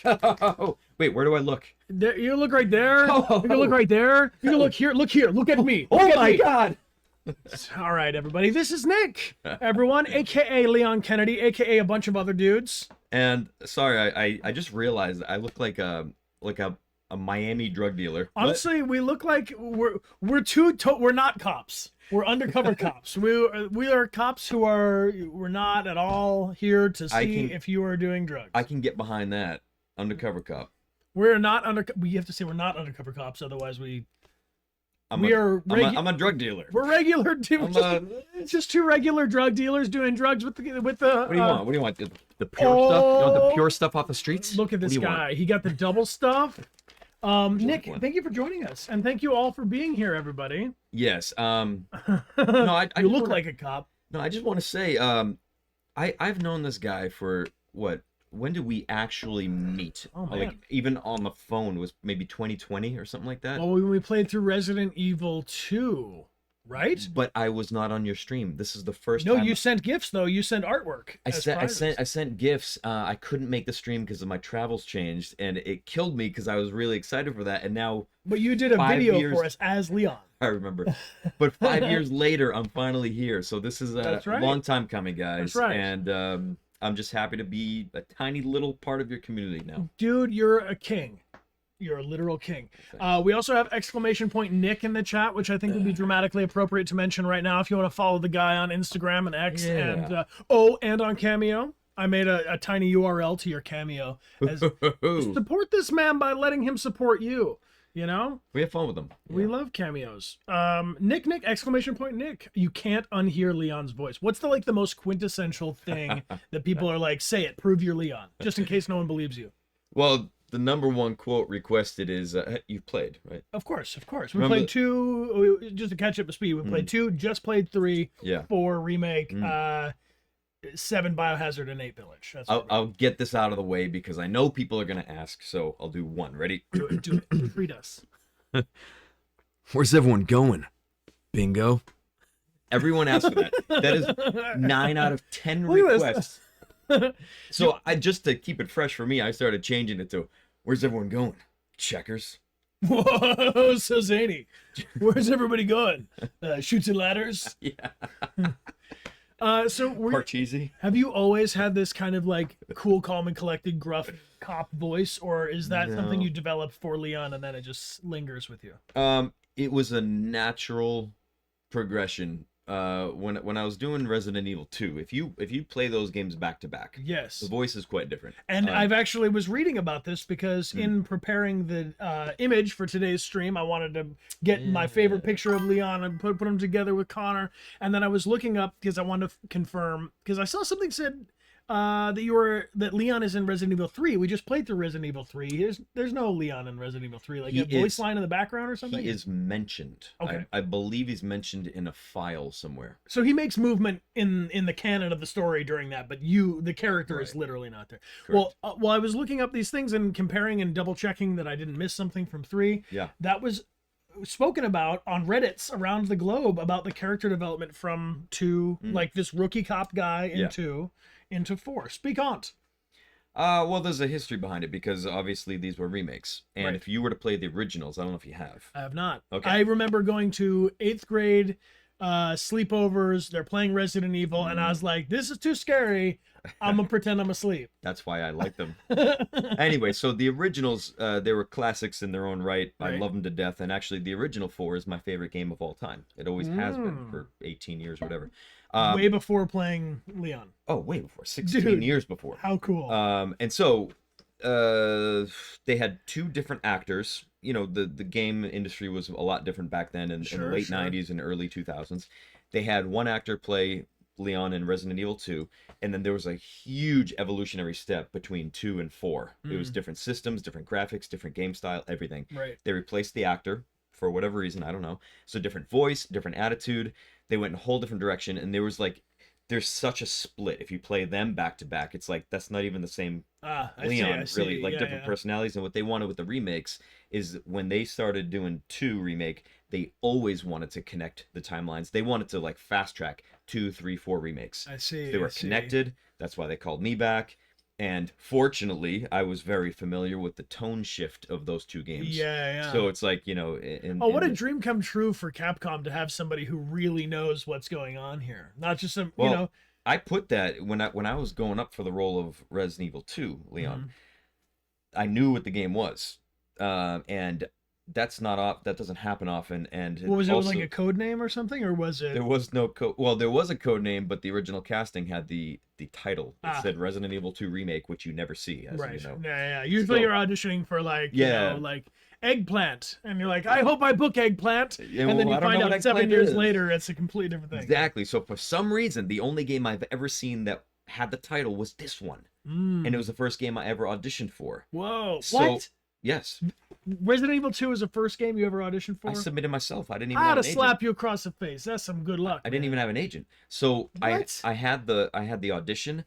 Oh, wait, where do I look? There, you look right there. Oh. You can look right there. You can look here. Look here. Look at me. Look Oh at my me. God! All right, everybody. This is Nick, everyone, aka Leon Kennedy, aka a bunch of other dudes. And sorry, I just realized I look like a Miami drug dealer. What? Honestly, we look like we're we're not cops. We're undercover cops. We are cops who are we're not at all here to see if you are doing drugs. I can get behind that. Undercover cop. We're not we have to say we're not undercover cops, otherwise I'm a drug dealer. We're regular dudes. Just two regular drug dealers doing drugs with the What do you want? What do you want? The pure stuff? You want the pure stuff off the streets? Look at this guy. He got the double stuff. Nick, thank you for joining us, and thank you all for being here, everybody. Yes. No, you look like a cop. No, I just want to say, I've known this guy for what? When did we actually meet? Oh, man. Like even on the phone was maybe 2020 or something like that. Well, when we played through Resident Evil 2, right? But I was not on your stream. This is the first No, time. you sent gifts though. You sent artwork. I sent gifts. I couldn't make the stream because of my travels changed, and it killed me because I was really excited for that. And now, but you did a video for us as Leon. I remember. But 5 years later, I'm finally here. So this is a right. long time coming, guys. That's right. And I'm just happy to be a tiny little part of your community now. Dude, you're a king. You're a literal king. We also have exclamation point Nick in the chat, which I think would be dramatically appropriate to mention right now if you want to follow the guy on Instagram and X and on Cameo. I made a tiny URL to your Cameo. Support this man by letting him support you. You know? We have fun with them. Yeah. We love cameos. Nick, exclamation point Nick. You can't unhear Leon's voice. What's the most quintessential thing that people are like, say it, prove you're Leon, just in case no one believes you? Well, the number one quote requested is, you've played, right? Of course. We played 2, just to catch up to speed, we played 2, just played 3, 4, remake, 7, Biohazard, and 8 Village. I'll get this out of the way because I know people are going to ask, so I'll do 1. Ready? Do it. Read us. Where's everyone going? Bingo. Everyone asked for that. That is 9 out of 10 requests. So just to keep it fresh for me, I started changing it to, where's everyone going? Checkers. Whoa, so zany. Where's everybody going? Shoots and ladders? Yeah. So Parcheesi. Have you always had this kind of like cool, calm, and collected, gruff cop voice, or is that something you developed for Leon and then it just lingers with you? It was a natural progression. When I was doing Resident Evil 2, if you play those games back to back, yes, the voice is quite different. And I've actually was reading about this because in preparing the image for today's stream, I wanted to get my favorite picture of Leon and put them together with Connor. And then I was looking up because I wanted to confirm, because I saw something said that Leon is in Resident Evil 3. We just played through Resident Evil 3. There's no Leon in Resident Evil 3, like a voice line in the background or something. He is mentioned. Okay. I believe he's mentioned in a file somewhere. So he makes movement in the canon of the story during that, but the character is literally not there. Correct. Well, while I was looking up these things and comparing and double checking that I didn't miss something from 3, that was spoken about on Reddits around the globe about the character development from 2, like this rookie cop guy in 2 into 4. Speak on. Well, there's a history behind it because obviously these were remakes, and if you were to play the originals, I don't know if you have. I have not. Okay. I remember going to 8th grade sleepovers. They're playing Resident Evil, and I was like, "This is too scary. I'm gonna pretend I'm asleep." That's why I like them. Anyway, so the originals, they were classics in their own right. I love them to death, and actually, the original 4 is my favorite game of all time. It always has been for 18 years, or whatever. Way before playing Leon. Oh, way before. 16 years before. How cool. And so they had 2 different actors. You know, the game industry was a lot different back then in the late 90s and early 2000s. They had one actor play Leon in Resident Evil 2, and then there was a huge evolutionary step between 2 and 4. It was different systems, different graphics, different game style, everything. Right. They replaced the actor for whatever reason, I don't know. So different voice, different attitude. They went in a whole different direction, and there's such a split. If you play them back to back, it's like that's not even the same Leon, really, like different personalities. And what they wanted with the remakes is when they started doing 2 remake, they always wanted to connect the timelines. They wanted to like fast track 2, 3, 4 remakes. I see. They were connected. That's why they called me back. And fortunately, I was very familiar with the tone shift of those two games. Yeah, yeah. So it's like, you know, in, Oh, what a in dream come true for Capcom to have somebody who really knows what's going on here. Not just some, you well, know. I put that when I was going up for the role of Resident Evil 2, Leon, Mhm. I knew what the game was. And that's not off that doesn't happen often. And What was it, like also a code name or something, or was it? there was no code. Well, there was a code name, but the original casting had the title. It Ah, said Resident Evil 2 Remake, which you never see, as right. you know. Yeah, yeah. Usually So you're auditioning for like, you know, yeah, like eggplant, and you're like, I hope I book eggplant, yeah. and then Well, you I don't know find what out 7 Eggplant years is. later it's a completely different thing. Exactly. So for some reason, the only game I've ever seen that had the title was this one, and it Mm. was the first game I ever auditioned for. Whoa. So What? yes, Resident Evil 2 is the first game you ever auditioned I for? submitted myself. I didn't even I ought have to an agent. slap you across the face. That's some good luck, I didn't man. even have an agent. So What? I had the audition.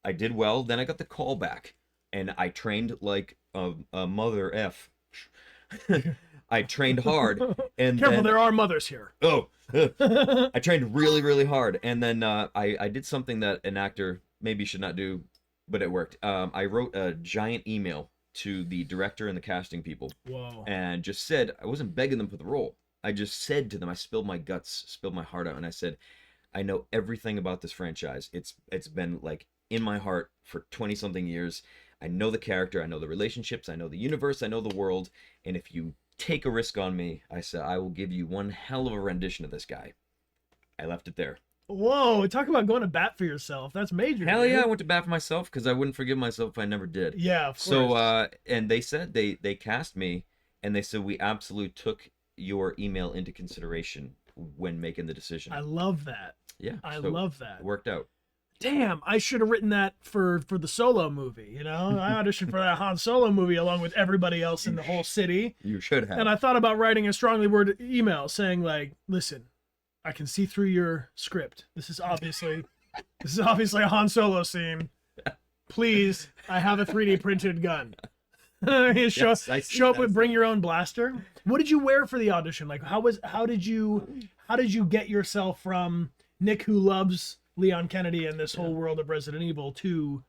I did well. Then I got the call back, and I trained like a mother f. I trained hard, and Careful, then there are mothers here. oh, I trained really really hard, and then I did something that an actor maybe should not do, but it worked. I wrote a giant email to the director and the casting people, Whoa. and just said I wasn't begging them for the role. I just said to them, I spilled my guts, spilled my heart out, and I said, I know everything about this franchise. It's been like in my heart for 20 something years. I know the character, I know the relationships, I know the universe, I know the world, and if you take a risk on me, I said I will give you one hell of a rendition of this guy. I left it there. Whoa, talk about going to bat for yourself. That's major. Hell yeah, I Dude. went to bat for myself because I wouldn't forgive myself if I never did. Yeah, of So course. and they said they cast me, and they said we absolutely took your email into consideration when making the decision. I love that. Yeah, I so love it that. worked out. Damn, I should have written that for the Solo movie, you know? I auditioned for that Han Solo movie along with everybody else in the whole city. You should have. And I thought about writing a strongly worded email saying like, "Listen, I can see through your script. This is obviously a Han Solo scene. Please, I have a 3D printed gun." You Yes, I see show up that. with bring your own blaster. What did you wear for the audition? Like how did you get yourself from Nick who loves Leon Kennedy and this whole world of Resident Evil to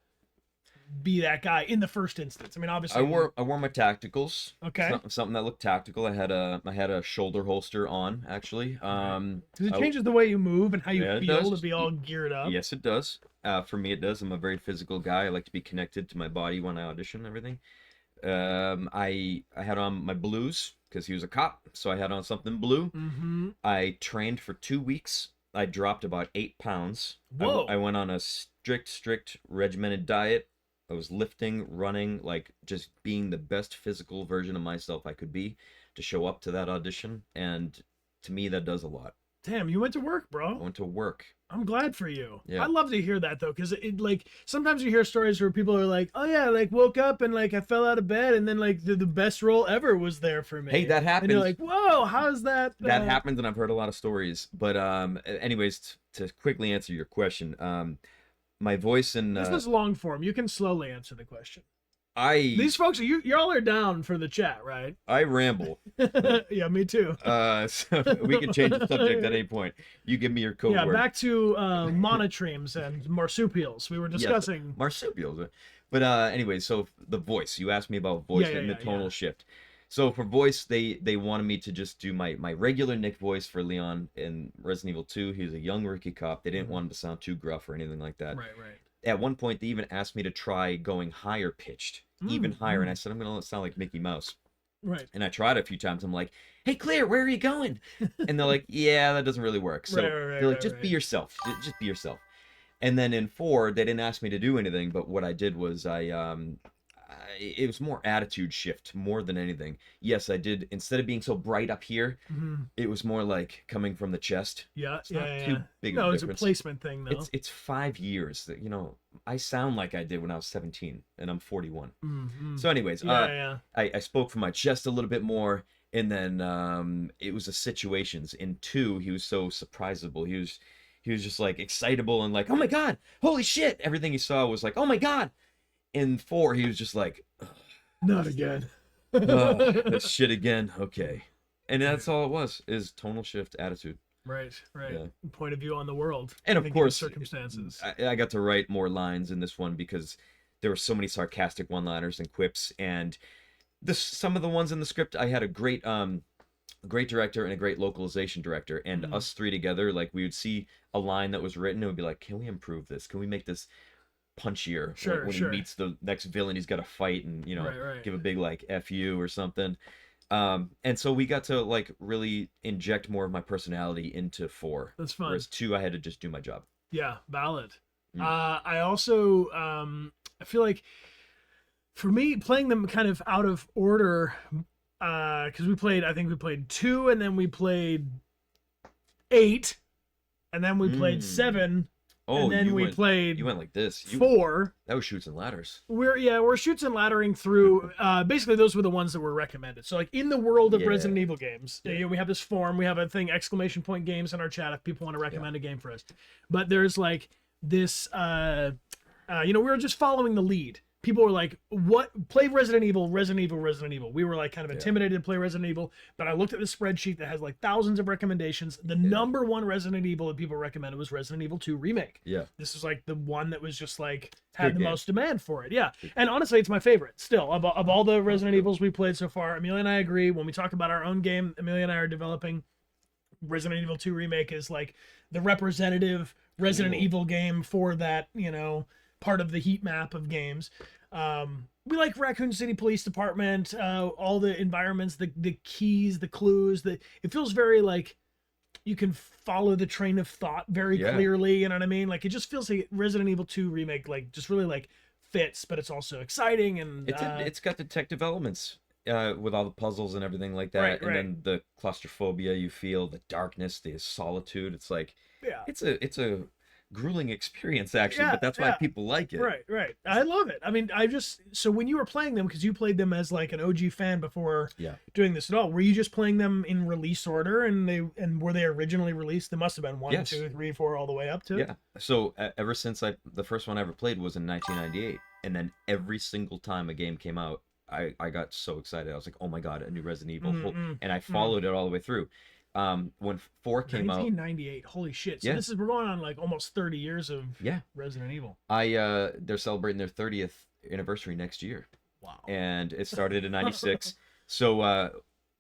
be that guy in the first instance? I mean, obviously I wore my tacticals. Okay. Something that looked tactical. I had a shoulder holster on actually. because it I- changes the way you move and how you Yeah, it feel does. to be all geared up. Yes, it does. For me, it does. I'm a very physical guy. I like to be connected to my body when I audition and everything. I had on my blues because he was a cop, so I had on something blue. Mm-hmm. I trained for 2 weeks. I dropped about 8 pounds. Whoa. I went on a strict regimented diet. I was lifting, running, like just being the best physical version of myself I could be to show up to that audition. And to me, that does a lot. Damn, you went to work, I bro. went to work. I'm glad for you. Yeah. I love to hear that though, because it like sometimes you hear stories where people are like, "Oh yeah, like woke up and like I fell out of bed and then like the best role ever was there for me." Hey, that And you're happens. like, "Whoa, how's that?" That happens, and I've heard a lot of stories. But anyways, to quickly answer your question, my voice and This was long form. You can slowly answer the question. I These folks, y'all are down for the chat, right? I ramble. Yeah, me too. So we can change the subject at any point. You give me your code Yeah, word. back to monotremes and marsupials. We were Yes, discussing. marsupials. But anyway, so the voice. You asked me about voice Yeah, and yeah, the tonal yeah. shift. So for voice, they wanted me to just do my regular Nick voice for Leon in Resident Evil 2. He was a young rookie cop. They didn't want him to sound too gruff or anything like that. Right, right. At one point, they even asked me to try going higher pitched, even higher, and I said I'm gonna sound like Mickey Mouse. Right. And I tried it a few times. I'm like, "Hey, Claire, where are you going?" And they're like, "Yeah, that doesn't really work." So Right, right, they're like, right, "Just be right. yourself. Just be yourself." And then in 4, they didn't ask me to do anything, but what I did was it was more attitude shift more than anything. Yes, I did. Instead of being so bright up here, Mhm. it was more like coming from the chest. Yeah, It's not yeah, too yeah. big No, of a it's a difference. placement thing, though. It's 5 years that I sound like I did when I was 17, and I'm 41. Mhm. So, anyways, Yeah, yeah. I spoke from my chest a little bit more, and then it was the situations. In 2, he was so surprisable. He was just like excitable and like, "Oh my god, holy shit!" Everything he saw was like, "Oh my god." In 4, he was just like, Not again. this shit again. Okay, and that's all it was, is tonal shift attitude. Right, right. Yeah. Point of view on the world. And in of the given course, circumstances. I got to write more lines in this one because there were so many sarcastic one-liners and quips, and some of the ones in the script, I had a great director and a great localization director, and us three together, like we would see a line that was written and would be like, can we improve this? Can we make this punchier? Sure, when sure. he meets the next villain, he's got to fight and Right. give a big like F you or something. And so we got to like really inject more of my personality into 4. That's fun. Whereas 2, I had to just do my job. Yeah, valid. I also I feel like for me playing them kind of out of order, because I think we played 2, and then we played 8, and then we played 7. Oh, and then you played. You went like this. 4. That was Chutes and Ladders. We're shoots and laddering through. Basically, those were the ones that were recommended. So, like in the world of Resident Evil games, we have this form. We have a thing ! Games in our chat if people want to recommend a game for us. But there's like this. We were just following the lead. People were like, "What? Play Resident Evil, Resident Evil, Resident Evil." We were like kind of intimidated to play Resident Evil, but I looked at the spreadsheet that has like thousands of recommendations. The number one Resident Evil that people recommended was Resident Evil 2 Remake. Yeah. This is like the one that was just like had the most demand for it. Yeah. And honestly, it's my favorite still of all the Resident Evils we played so far. Amelia and I agree. When we talk about our own game, Amelia and I are developing. Resident Evil 2 Remake is like the representative Resident Evil game for that, part of the heat map of games. We like Raccoon City Police Department, all the environments, the keys, the clues. It feels very like you can follow the train of thought very clearly. You know what I mean? Like it just feels like Resident Evil 2 Remake, like just really like fits, but it's also exciting and it's got detective elements. With all the puzzles and everything like that, and then the claustrophobia you feel, the darkness, the solitude. It's like, it's a grueling experience actually, but that's why people like it. Right. I love it. I mean, so when you were playing them, because you played them as like an OG fan before doing this at all, were you just playing them in release order, and were they originally released? They must have been 1, 2, 3, 4, all the way up to. Yeah. So ever since the first one I ever played was in 1998, and then every single time a game came out, I got so excited. I was like, oh my god, a new Resident Evil. And I followed it all the way through. When 4 came 1998, holy shit. So we're going on like almost 30 years of Resident Evil. They're celebrating their 30th anniversary next year. Wow. And it started in 96. So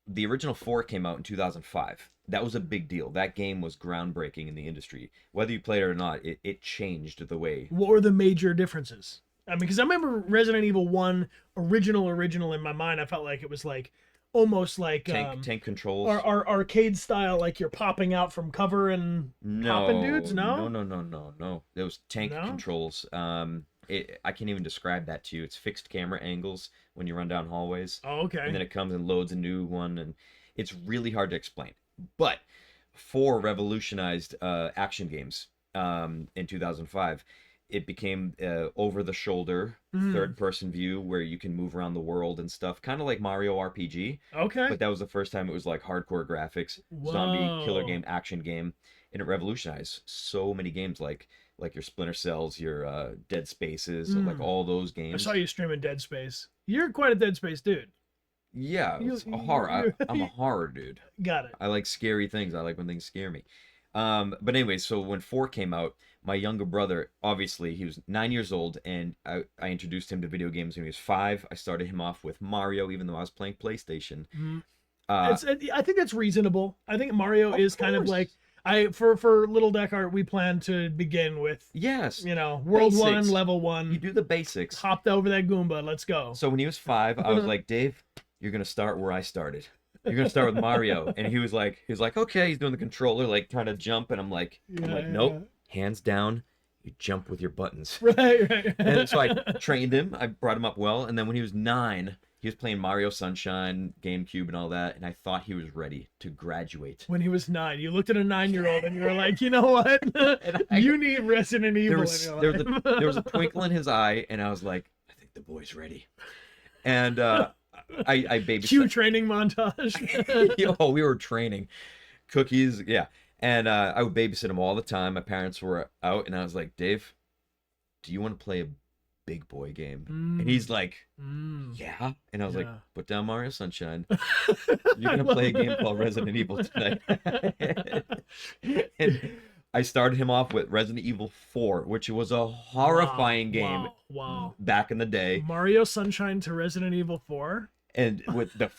the original 4 came out in 2005. That was a big deal. That game was groundbreaking in the industry. Whether you played it or not, it changed the way. What were the major differences? I mean, because I remember Resident Evil 1 original in my mind. I felt like it was like almost like tank controls, or arcade style, like you're popping out from cover and popping dudes. No. It was tank controls. I can't even describe that to you. It's fixed camera angles when you run down hallways. Oh, okay. And then it comes and loads a new one, and it's really hard to explain. But 4 revolutionized action games in 2005. It became over-the-shoulder, third-person view where you can move around the world and stuff, kind of like Mario RPG. Okay. But that was the first time it was like hardcore graphics, zombie killer game, action game, and it revolutionized so many games like your Splinter Cells, your Dead Spaces, like all those games. I saw you streaming Dead Space. You're quite a Dead Space dude. Yeah, it's a horror. I'm a horror dude. Got it. I like scary things. I like when things scare me. But anyway, so when 4 came out, my younger brother, obviously, he was 9 years old, and I introduced him to video games when he was 5. I started him off with Mario, even though I was playing PlayStation. I think that's reasonable. I think Mario is kind of like, for little Dechart, we plan to begin with. Yes. World basics. 1, level 1. You do the basics. Hopped over that Goomba. Let's go. So when he was 5, I was like, Dave, you're going to start where I started. You're going to start with Mario. And he was like, okay, he's doing the controller, like trying to jump. And I'm like, nope. Hands down, you jump with your buttons. Right. And so I trained him. I brought him up well. And then when he was 9, he was playing Mario Sunshine, GameCube, and all that. And I thought he was ready to graduate. When he was 9, you looked at a 9-year-old and you were like, you know what? You need Resident Evil in your life. There was a twinkle in his eye, and I was like, I think the boy's ready. And I babysat. Cue training montage. We were training. Cookies, yeah. And I would babysit him all the time. My parents were out, and I was like, Dave, do you want to play a big boy game? And he's like, yeah. And I was like, put down Mario Sunshine. You're going to play a game called Resident Evil tonight. And I started him off with Resident Evil 4, which was a horrifying game Wow. back in the day. Mario Sunshine to Resident Evil 4. And with the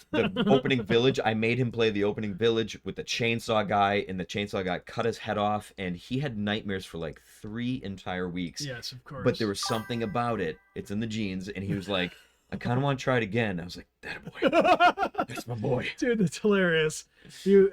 opening village, I made him play the opening village with the chainsaw guy, and the chainsaw guy cut his head off, and he had nightmares for like 3 entire weeks. Yes, of course. But there was something about it. It's in the genes, and he was like, I kind of want to try it again. I was like, that boy, that's my boy. Dude, that's hilarious. You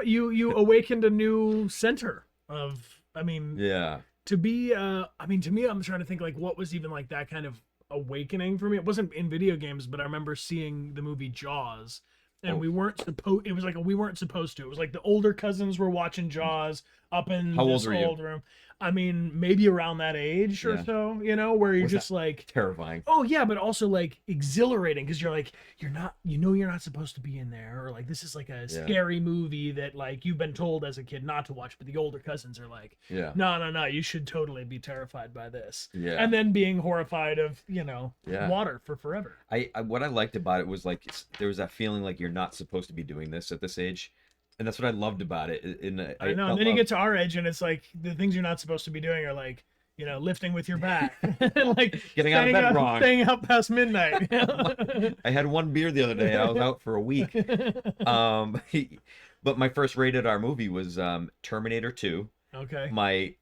you awakened a new center of, I mean, Yeah. to be to me, I'm trying to think like what was even like that kind of awakening for me. It wasn't in video games, but I remember seeing the movie Jaws, and we weren't supposed. It was like we weren't supposed to. It was like the older cousins were watching Jaws up in How this old were you? old room. I mean, maybe around that age or Yeah. so, you know, where you're Was just like, Terrifying. oh yeah, but also like exhilarating because you're like, you're not, you know, you're not supposed to be in there, or like this is like a scary movie that like you've been told as a kid not to watch, but the older cousins are like, Yeah. no, you should totally be terrified by this. Yeah. And then being horrified of, you know, Yeah. water for forever. I what I liked about it was like there was that feeling like you're not supposed to be doing this at this age, and that's what I loved about it. I know. And then you get to our age, and it's like the things you're not supposed to be doing are like, you know, lifting with your back, and like Getting out of bed wrong. staying out past midnight. I had 1 beer the other day. I was out for a week. But my first rated R movie was Terminator 2. Okay.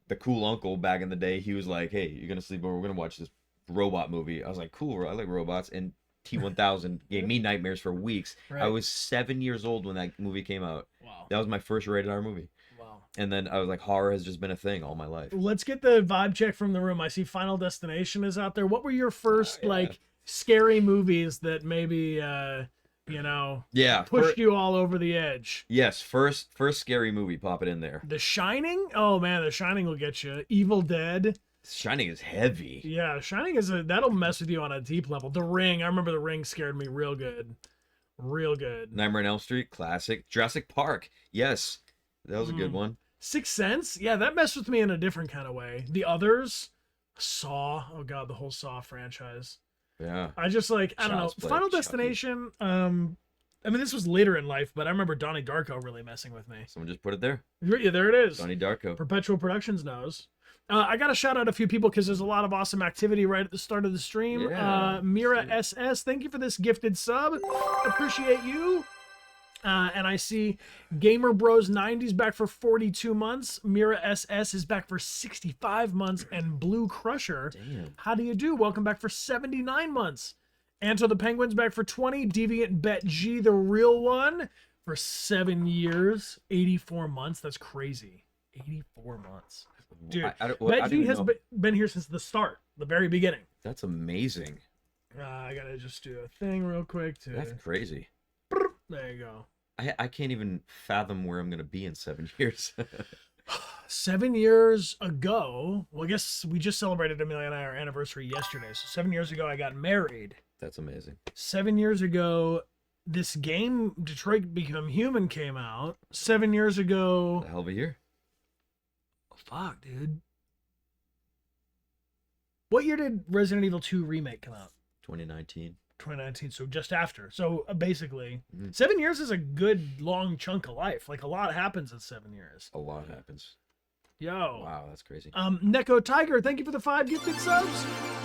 The cool uncle back in the day, he was like, "Hey, you're gonna sleep over. We're gonna watch this robot movie." I was like, "Cool, I like robots." And T-1000 gave me nightmares for weeks. Right. I was 7 years old when that movie came out. Wow. That was my first rated R movie. Wow. And then I was like, horror has just been a thing all my life. Let's get the vibe check from the room. I see Final Destination is out there. What were your first like scary movies that maybe you know, pushed you all over the edge? Yes, first scary movie, pop it in there. The Shining? Oh man, The Shining will get you. Evil Dead. Shining is heavy. Yeah, Shining is that'll mess with you on a deep level. The Ring, I remember The Ring scared me real good. Real good. Nightmare on Elm Street, classic. Jurassic Park, yes, that was a good one. Sixth Sense, yeah, that messed with me in a different kind of way. The Others, Saw, oh god, the whole Saw franchise. Yeah. I just like, I don't know. Child's Play, Final Chucky. Destination, I mean, this was later in life, but I remember Donnie Darko really messing with me. Someone just put it there. Yeah, there it is. Donnie Darko. Perpetual Productions knows. I got to shout out a few people because there's a lot of awesome activity right at the start of the stream. Yeah, Mira SS, thank you for this gifted sub. Appreciate you. And I see Gamer Bros 90's back for 42 months. Mira SS is back for 65 months. And Blue Crusher, Damn. how do you do? Welcome back for 79 months. Anto the Penguin's back for 20. Deviant Bet G, the real one, for 7 years, 84 months. That's crazy. 84 months. Dude, Bet G has been here since the start, the very beginning. That's amazing. I gotta just do a thing real quick. That's crazy. There you go. I can't even fathom where I'm gonna be in 7 years. 7 years ago, well, I guess we just celebrated Amelia and I our anniversary yesterday. So 7 years ago, I got married. That's amazing. 7 years ago, this game, Detroit Become Human, came out. 7 years ago. A hell of a year. Oh, fuck, dude. What year did Resident Evil 2 Remake come out? 2019. 2019, so just after. So basically, 7 years is a good long chunk of life. Like a lot happens in 7 years. A lot happens. Yo. Wow, that's crazy. Neko Tiger, thank you for the 5 gifted subs.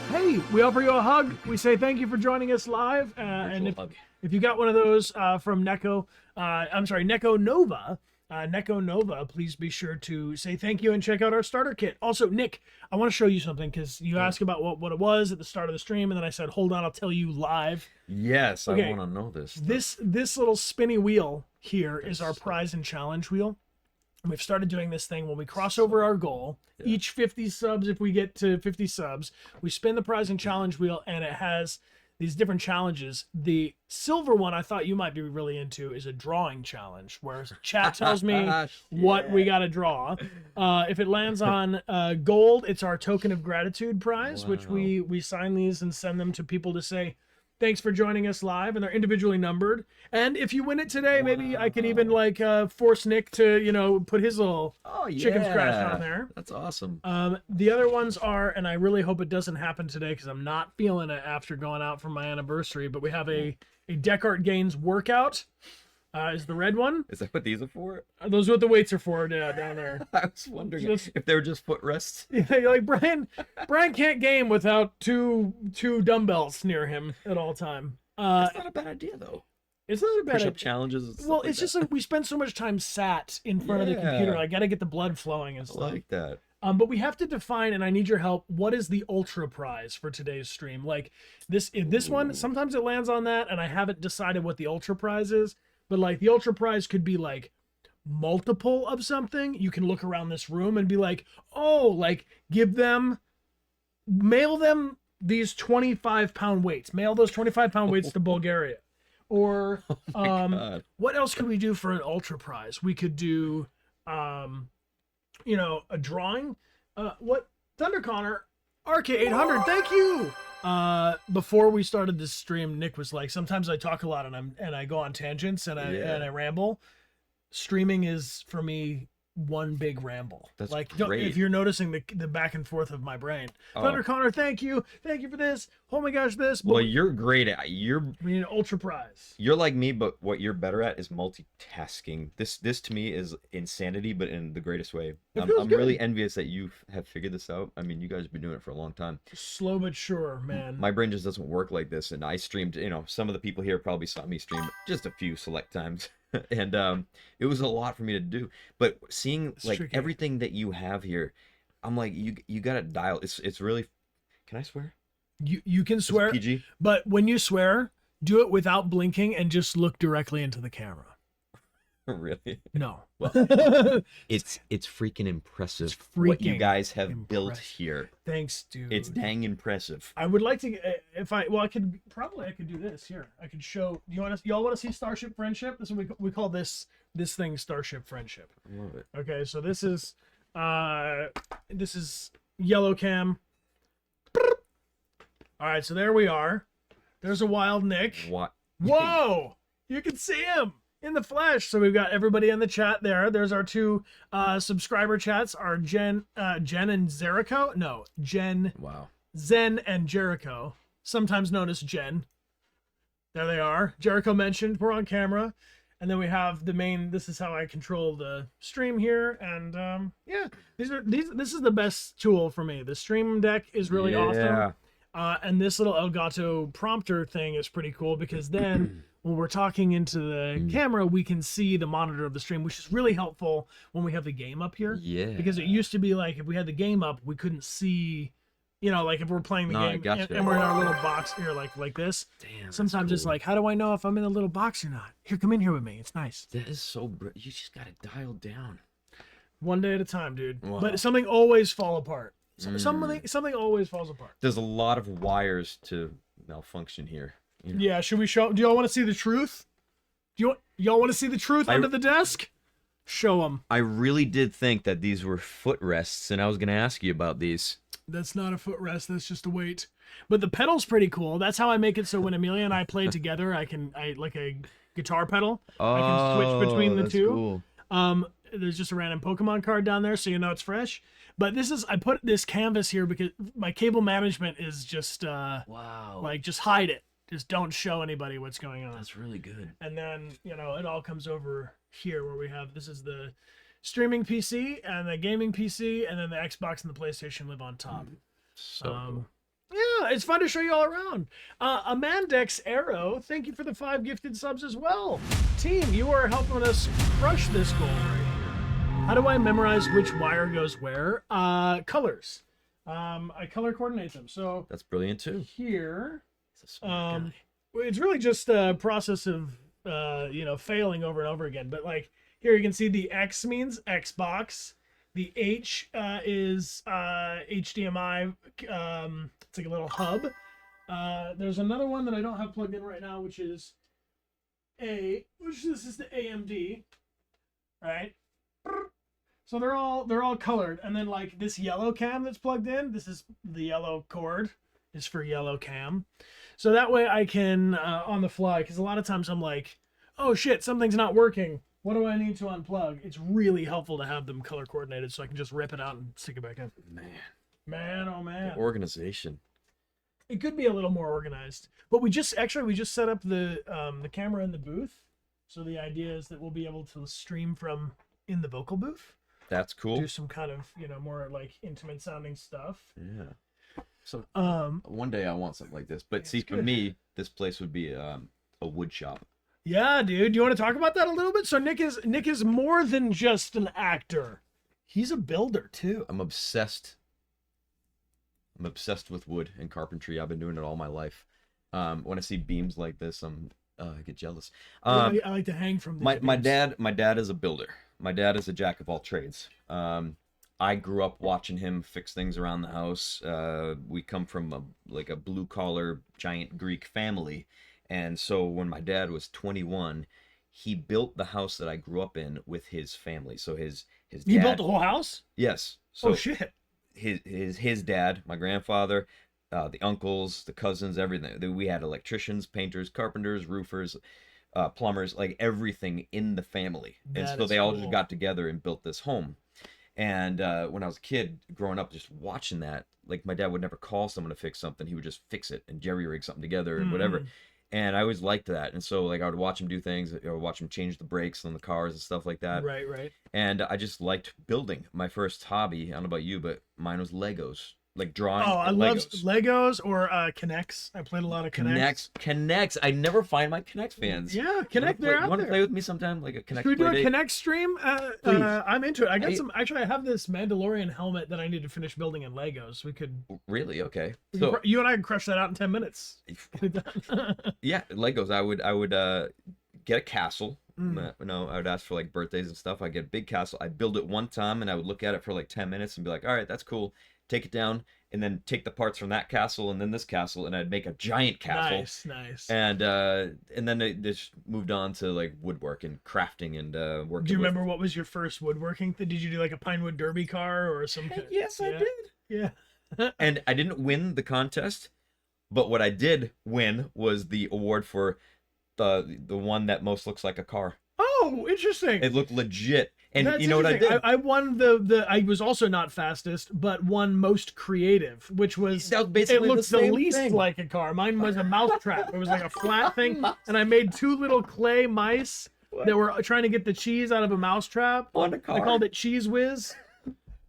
Hey, we offer you a hug. We say thank you for joining us live. And if you got one of those from Neko, Neko Nova. Neko Nova, please be sure to say thank you and check out our starter kit. Also, Nick, I want to show you something because you asked about what it was at the start of the stream, and then I said, hold on, I'll tell you live. Yes, Okay. I want to know this. This little spinny wheel here is our prize and challenge wheel. And we've started doing this thing when we cross over our goal. Yeah. Each 50 subs, if we get to 50 subs, we spin the prize and challenge wheel, and it has these different challenges. The silver one I thought you might be really into is a drawing challenge, where chat tells me what we got to draw. If it lands on gold, it's our token of gratitude prize, which we sign these and send them to people to say, thanks for joining us live, and they're individually numbered. And if you win it today, maybe I could even like force Nick to, put his little chicken scratch on there. That's awesome. The other ones are, and I really hope it doesn't happen today because I'm not feeling it after going out for my anniversary, but we have a Dechart Gains workout. Is the red one. Is that what these are for? Those are what the weights are for down there. I was wondering Just- if they were just footrests. Yeah, you're like Brian can't game without two dumbbells near him at all time. That's not a bad idea though. It's not a bad Push-up idea. challenges. And stuff Well, like it's just like we spend so much time sat in front of the computer. I got to get the blood flowing and I stuff. like that. But we have to define, and I need your help. What is the ultra prize for today's stream? Like this one, sometimes it lands on that, and I haven't decided what the ultra prize is. But like the ultra prize could be like multiple of something. You can look around this room and be like, oh, like mail them these 25-pound weights. Mail those 25-pound weights to Bulgaria. Or God. what else could we do for an ultra prize? We could do a drawing. What Thunder Connor RK800, thank you. Before we started this stream, Nick was like, sometimes I talk a lot and I go on tangents and I ramble. Streaming is for me one big ramble. That's like great. if you're noticing the back and forth of my brain. Thunder Connor, thank you for this. Oh my gosh, this. Well, you're great at we need an ultra prize. You're like me, but what you're better at is multitasking. This to me is insanity, but in the greatest way. I'm good. really envious that you have figured this out. I mean, you guys have been doing it for a long time. Slow but sure, man. My brain just doesn't work like this, and I streamed. Some of the people here probably saw me stream just a few select times. And it was a lot for me to do, but seeing It's like tricky. everything that you have here, I'm like, you got it dialed. It's really. Can I swear? You can Is it swear, PG. but when you swear, do it without blinking and just look directly into the camera. Really? No. It's freaking impressive It's what you freaking guys have built impressive. here. Thanks, dude. It's dang impressive. I would like to I could do this here. I could show. Y'all want to see Starship Friendship? This is what we call this thing Starship Friendship. I love it. Okay, so this is yellow cam. All right, so there we are. There's a wild Nick. What? Whoa! You can see him in the flesh. So we've got everybody in the chat there. There's our two subscriber chats, our Jen and Zericho. No, Wow. Zen and Jericho, sometimes known as Jen. There they are. Jericho mentioned, we're on camera. And then we have the main, this is how I control the stream here. And yeah, this is the best tool for me. The stream deck is really awesome. And this little Elgato prompter thing is pretty cool because then when we're talking into the camera, we can see the monitor of the stream, which is really helpful when we have the game up here. Yeah. Because it used to be like if we had the game up, we couldn't see, like if we're playing the game and we're in our little box here like this. Damn. Sometimes it's like, how do I know if I'm in a little box or not? Here, come in here with me. It's nice. That is so. You just got to dial down. One day at a time, dude. Wow. But something always fall apart. Something always falls apart. There's a lot of wires to malfunction here. Yeah, should we show? Do y'all want to see the truth? Y'all want to see the truth under the desk? Show them. I really did think that these were footrests, and I was going to ask you about these. That's not a footrest. That's just a weight. But the pedal's pretty cool. That's how I make it so when Amelia and I play together, I like a guitar pedal. I can switch between the two. Cool. There's just a random Pokemon card down there, so you know it's fresh. But I put this canvas here because my cable management is just Wow. like just hide it. Just don't show anybody what's going on. That's really good. And then, it all comes over here where we have, this is the streaming PC and the gaming PC, and then the Xbox and the PlayStation live on top. So cool. Yeah, it's fun to show you all around. Amandex Arrow, thank you for the 5 gifted subs as well. Team, you are helping us crush this goal right here. How do I memorize which wire goes where? Colors. I color coordinate them. So That's brilliant too. here, He's a smart guy. it's really just a process of failing over and over again. But like here you can see the X means Xbox, the H is HDMI. It's like a little hub. There's another one that I don't have plugged in right now, which is this is the AMD, right? So they're all colored, and then like this yellow cam that's plugged in, this is the yellow cord, is for yellow cam. So that way I can on the fly, because a lot of times I'm like, oh shit, something's not working. What do I need to unplug? It's really helpful to have them color coordinated so I can just rip it out and stick it back in. Man, oh man. Organization. It could be a little more organized, but we just set up the camera in the booth, So the idea is that we'll be able to stream from in the vocal booth, That's cool. do some kind of, more like intimate sounding stuff. Yeah. So One day I want something like this. But see, for me, this place would be a wood shop. Yeah, dude. Do you want to talk about that a little bit? So Nick is more than just an actor. He's a builder too. I'm obsessed with wood and carpentry. I've been doing it all my life. When I see beams like this, I get jealous. I like to hang from these my beams. dad is a builder. My dad is a jack of all trades. I grew up watching him fix things around the house. We come from a blue collar giant Greek family, and so when my dad was 21, he built the house that I grew up in with his family. So his dad. He built the whole house? Yes. So oh shit. His dad, my grandfather, the uncles, the cousins, everything. We had electricians, painters, carpenters, roofers, plumbers, like everything in the family. And That so is they all cool. just got together and built this home. And when I was a kid growing up, just watching that, like my dad would never call someone to fix something. He would just fix it and jerry rig something together and whatever. And I always liked that. And so like I would watch him do things. I would watch him change the brakes on the cars and stuff like that. Right. And I just liked building. My first hobby, I don't know about you, but mine was Legos. Like drawing. Oh, I love Legos or Connects. I played a lot of Connects. Connects. I never find my Connect fans. Yeah, Connect. They're out You want to there. play with me sometime? Like a Connect. Should we do play a date? Connect stream? Please. I'm into it. I got some. Actually, I have this Mandalorian helmet that I need to finish building in Legos. We could. Really? Okay. So You and I can crush that out in 10 minutes. yeah, Legos. I would get a castle. No, I would ask for like birthdays and stuff. I'd get a big castle. I'd build it one time and I would look at it for like 10 minutes and be like, all right, that's cool. Take it down and then take the parts from that castle and then this castle and I'd make a giant castle. Nice. And then they just moved on to like woodwork and crafting and working. Do you remember what was your first woodworking? Did you do like a Pinewood Derby car or some? Yes, I did. Yeah. And I didn't win the contest, but what I did win was the award for the one that most looks like a car. Oh, interesting. It looked legit. And That's you know what I did? I won the. I was also not fastest, but won most creative, which was That was basically it looked the same least thing. like a car. Mine was a mousetrap. It was like a flat thing, and I made two little clay mice that were trying to get the cheese out of a mousetrap. On a car. I called it Cheese Whiz.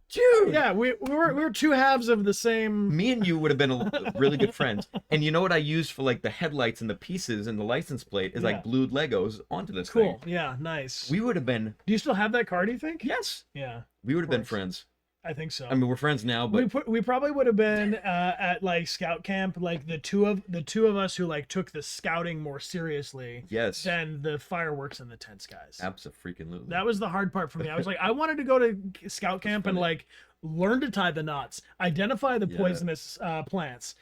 Dude. Yeah, we were two halves of the same. Me and you would have been really good friends. And you know what I used for like the headlights and the pieces and the license plate is Yeah. I glued Legos onto this Cool. thing. Yeah, nice. We would have been. Do you still have that car? Do you think? Yes. Yeah, We would have been course. friends. I think so. I mean, we're friends now, but we probably would have been at like scout camp, like the two of us who like took the scouting more seriously yes, than the fireworks and the tents guys. absolutely. That was the hard part for me. I was like, I wanted to go to scout camp and like learn to tie the knots, identify the Yeah. poisonous plants,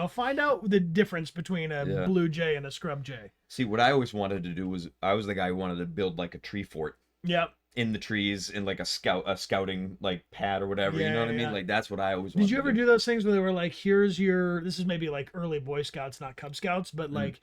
find out the difference between a Yeah. blue jay and a scrub jay. See, what I always wanted to do was I was the guy who wanted to build like a tree fort Yep. in the trees in like a scouting like pad or whatever. You know what I Yeah. mean? Like that's what I always wanted. Did you ever to do those things where they were like, here's your, this is maybe like early Boy Scouts, not Cub Scouts, but like,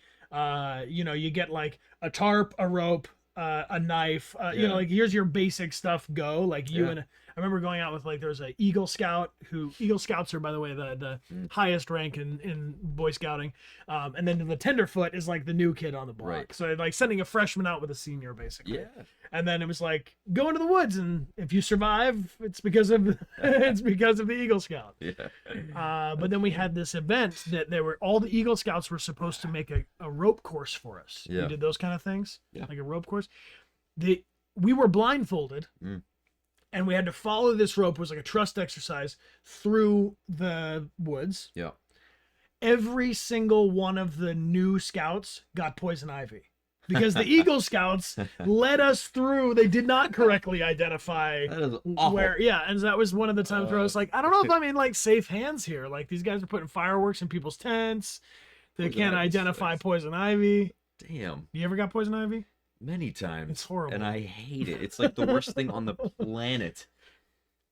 you get like a tarp, a rope, a knife, Yeah. like here's your basic stuff, go. Like you Yeah. and I remember going out with like, there was a Eagle Scout Eagle Scouts are, by the way, the highest rank in Boy Scouting. And then the Tenderfoot is like the new kid on the block. Right. So like sending a freshman out with a senior basically. Yeah. And then it was like, go into the woods, and if you survive, it's because of the Eagle Scout. Yeah. But then we had this event that all the Eagle Scouts were supposed to make a rope course for us. Yeah. We did those kind of things, Yeah. like a rope course. We were blindfolded, and we had to follow this rope. It was like a trust exercise through the woods. Yeah. Every single one of the new scouts got poison ivy. Because the Eagle Scouts led us through. They did not correctly identify That is awful. where. Yeah, and that was one of the times where I was like, I don't know if I'm in like safe hands here. Like these guys are putting fireworks in people's tents. They Poison can't ivy identify sucks. poison ivy. Damn. You ever got poison ivy? Many times. It's horrible. And I hate it. It's like the worst thing on the planet.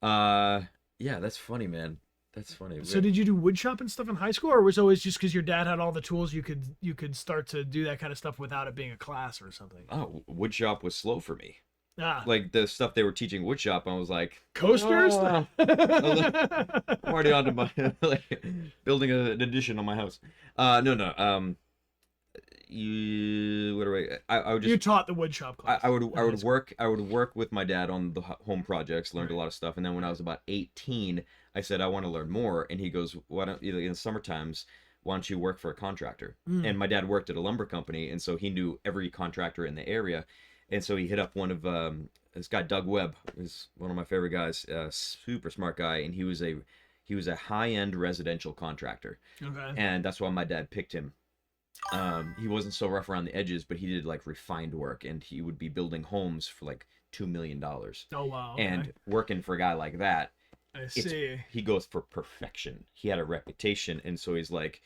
Yeah, that's funny, man. That's funny. So did you do wood shop and stuff in high school, or was it always just because your dad had all the tools you could start to do that kind of stuff without it being a class or something? Oh, wood shop was slow for me. Ah, Like the stuff they were teaching wood shop, I was like, coasters. oh, I'm already onto my like building an addition on my house. No. what do I would You just taught the wood shop class. I would in I high would school. work with my dad on the home projects, learned a Right. lot of stuff, and then when I was about 18, I said I want to learn more, and he goes, why don't you, in the summer times, why don't you work for a contractor? Mm. And my dad worked at a lumber company, and so he knew every contractor in the area, and so he hit up one of this guy Doug Webb, is one of my favorite guys, super smart guy, and he was a high-end residential contractor, Okay. and that's why my dad picked him. He wasn't so rough around the edges, but he did like refined work, and he would be building homes for like $2 million. Oh wow. Okay. And working for a guy like that, I it's see. he goes for perfection. He had a reputation, and so he's like,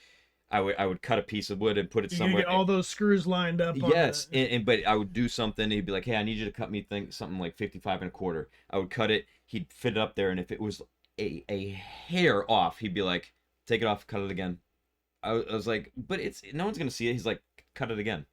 I would cut a piece of wood and put it You're gonna somewhere. get all those screws lined up. Yes, On and but I would do something. He'd be like, "Hey, I need you to cut me something like 55 and a quarter." I would cut it. He'd fit it up there, and if it was a hair off, he'd be like, "Take it off, cut it again." I was like, "But it's no one's gonna see it." He's like, "Cut it again."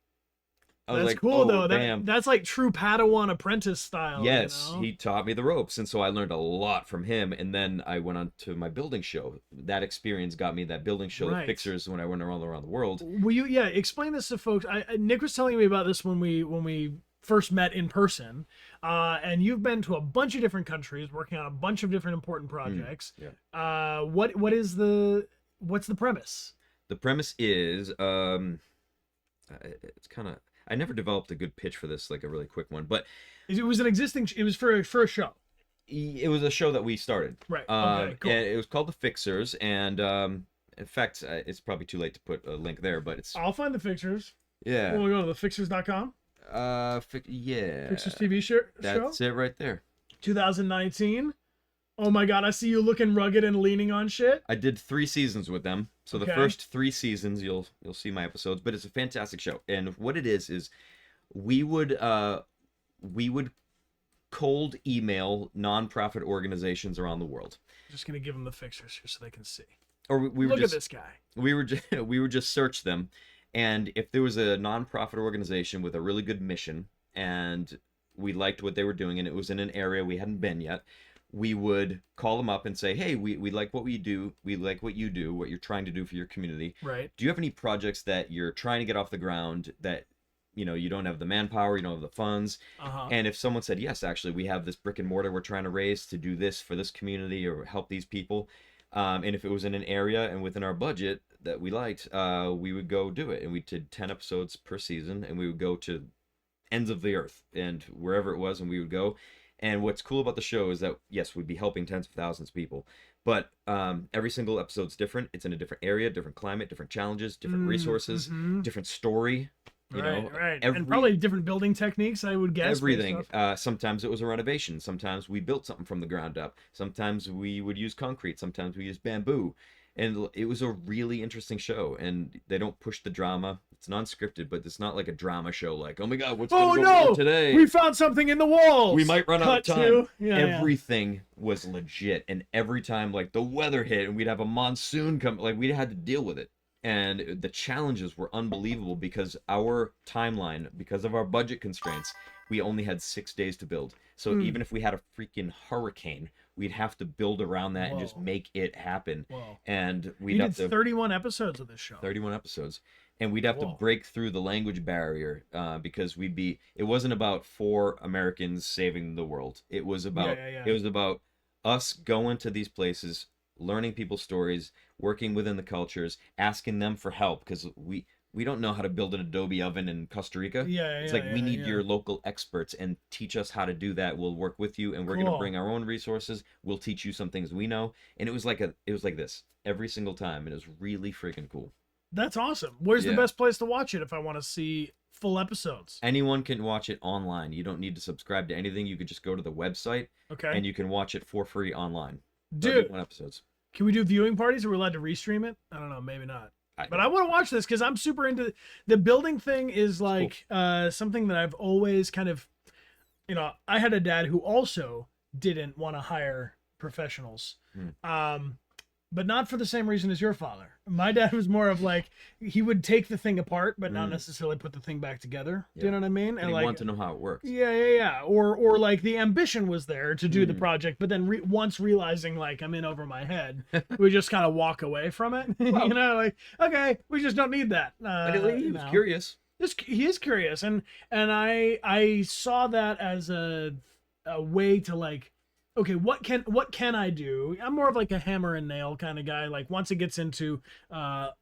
I was That's like, cool "Oh, though. bam." That's like true Padawan apprentice style. Yes, You know? he taught me the ropes, and so I learned a lot from him. And then I went on to my building show. That experience got me that building show, the Right. fixers, when I went around the world. Will you? Yeah. Explain this to folks. Nick was telling me about this when we first met in person. And you've been to a bunch of different countries, working on a bunch of different important projects. Yeah. What's the premise? The premise is, it's kind of. I never developed a good pitch for this, like a really quick one, but It was an existing. It was for a show. it was a show that we started. Right. Okay. Cool. And it was called The Fixers, and in fact, it's probably too late to put a link there, but it's I'll find the fixers. yeah. We'll go to thefixers.com. Yeah. Fixers TV show. That's it right there. 2019. Oh my god, I see you looking rugged and leaning on shit. I did 3 seasons with them. So the Okay. first 3 seasons, you'll see my episodes, but it's a fantastic show. And what it is we would cold email nonprofit organizations around the world, Just gonna give them the fixers here so they can see. or we would Look just at this guy. we would just search them, and if there was a nonprofit organization with a really good mission and we liked what they were doing and it was in an area we hadn't been yet, we would call them up and say, "Hey, we like what we do, we like what you do, what you're trying to do for your community. Right. Do you have any projects that you're trying to get off the ground that you don't have the manpower, you don't have the funds?" Uh-huh. And if someone said, "Yes, actually, we have this brick and mortar we're trying to raise to do this for this community or help these people," and if it was in an area and within our budget that we liked, we would go do it. And we did 10 episodes per season, and we would go to ends of the earth and wherever it was, and we would go. And what's cool about the show is that, yes, we'd be helping tens of thousands of people, but every single episode's different. It's in a different area, different climate, different challenges, different resources, Mhm. different story. Right. Every, And probably different building techniques, I would guess. based everything. off- Sometimes it was a renovation. Sometimes we built something from the ground up. Sometimes we would use concrete. Sometimes we used bamboo. And it was a really interesting show. And they don't push the drama. It's non-scripted, but it's not like a drama show. Like, oh my God, what's Oh going to go no! on today? We found something in the walls. We might run out of Cut time. to- Yeah, yeah. Everything was legit, and every time like the weather hit and we'd have a monsoon come, like we had to deal with it. And the challenges were unbelievable because our timeline, because of our budget constraints, we only had 6 days to build. So even if we had a freaking hurricane, we'd have to build around that and just Whoa. make it happen. Whoa. And we'd You have did to 31 episodes of this show. 31 episodes, and we'd have to Whoa. break through the language barrier because it wasn't about 4 Americans saving the world. It was about Yeah. it was about us going to these places, learning people's stories, working within the cultures, asking them for help, because we don't know how to build an Adobe oven in Costa Rica. Yeah, It's yeah, like we yeah, need yeah. your local experts and teach us how to do that. We'll work with you, and we're going Cool. to bring our own resources. We'll teach you some things we know. And it was like this every single time, and it was really freaking cool. That's awesome. Where's the Yeah. best place to watch it if I want to see full episodes? Anyone can watch it online. You don't need to subscribe to anything. You could just go to the website Okay. and you can watch it for free online. Dude, 31 episodes. can we do viewing parties? Are we allowed to restream it? I don't know. Maybe not. But I want to watch this because I'm super into the building thing. Is like something that I've always kind of, I had a dad who also didn't want to hire professionals. but not for the same reason as your father. My dad was more of like, he would take the thing apart, but not necessarily put the thing back together. Do you know what I mean? And he like, wanted to know how it works. Yeah. Or like the ambition was there to do the project, but then once realizing like I'm in over my head, we just kind of walk away from it. You know, like, okay, we just don't need that. But he was curious. He is curious, and I saw that as a way to like, okay, what can I do? I'm more of like a hammer and nail kind of guy. Like once it gets into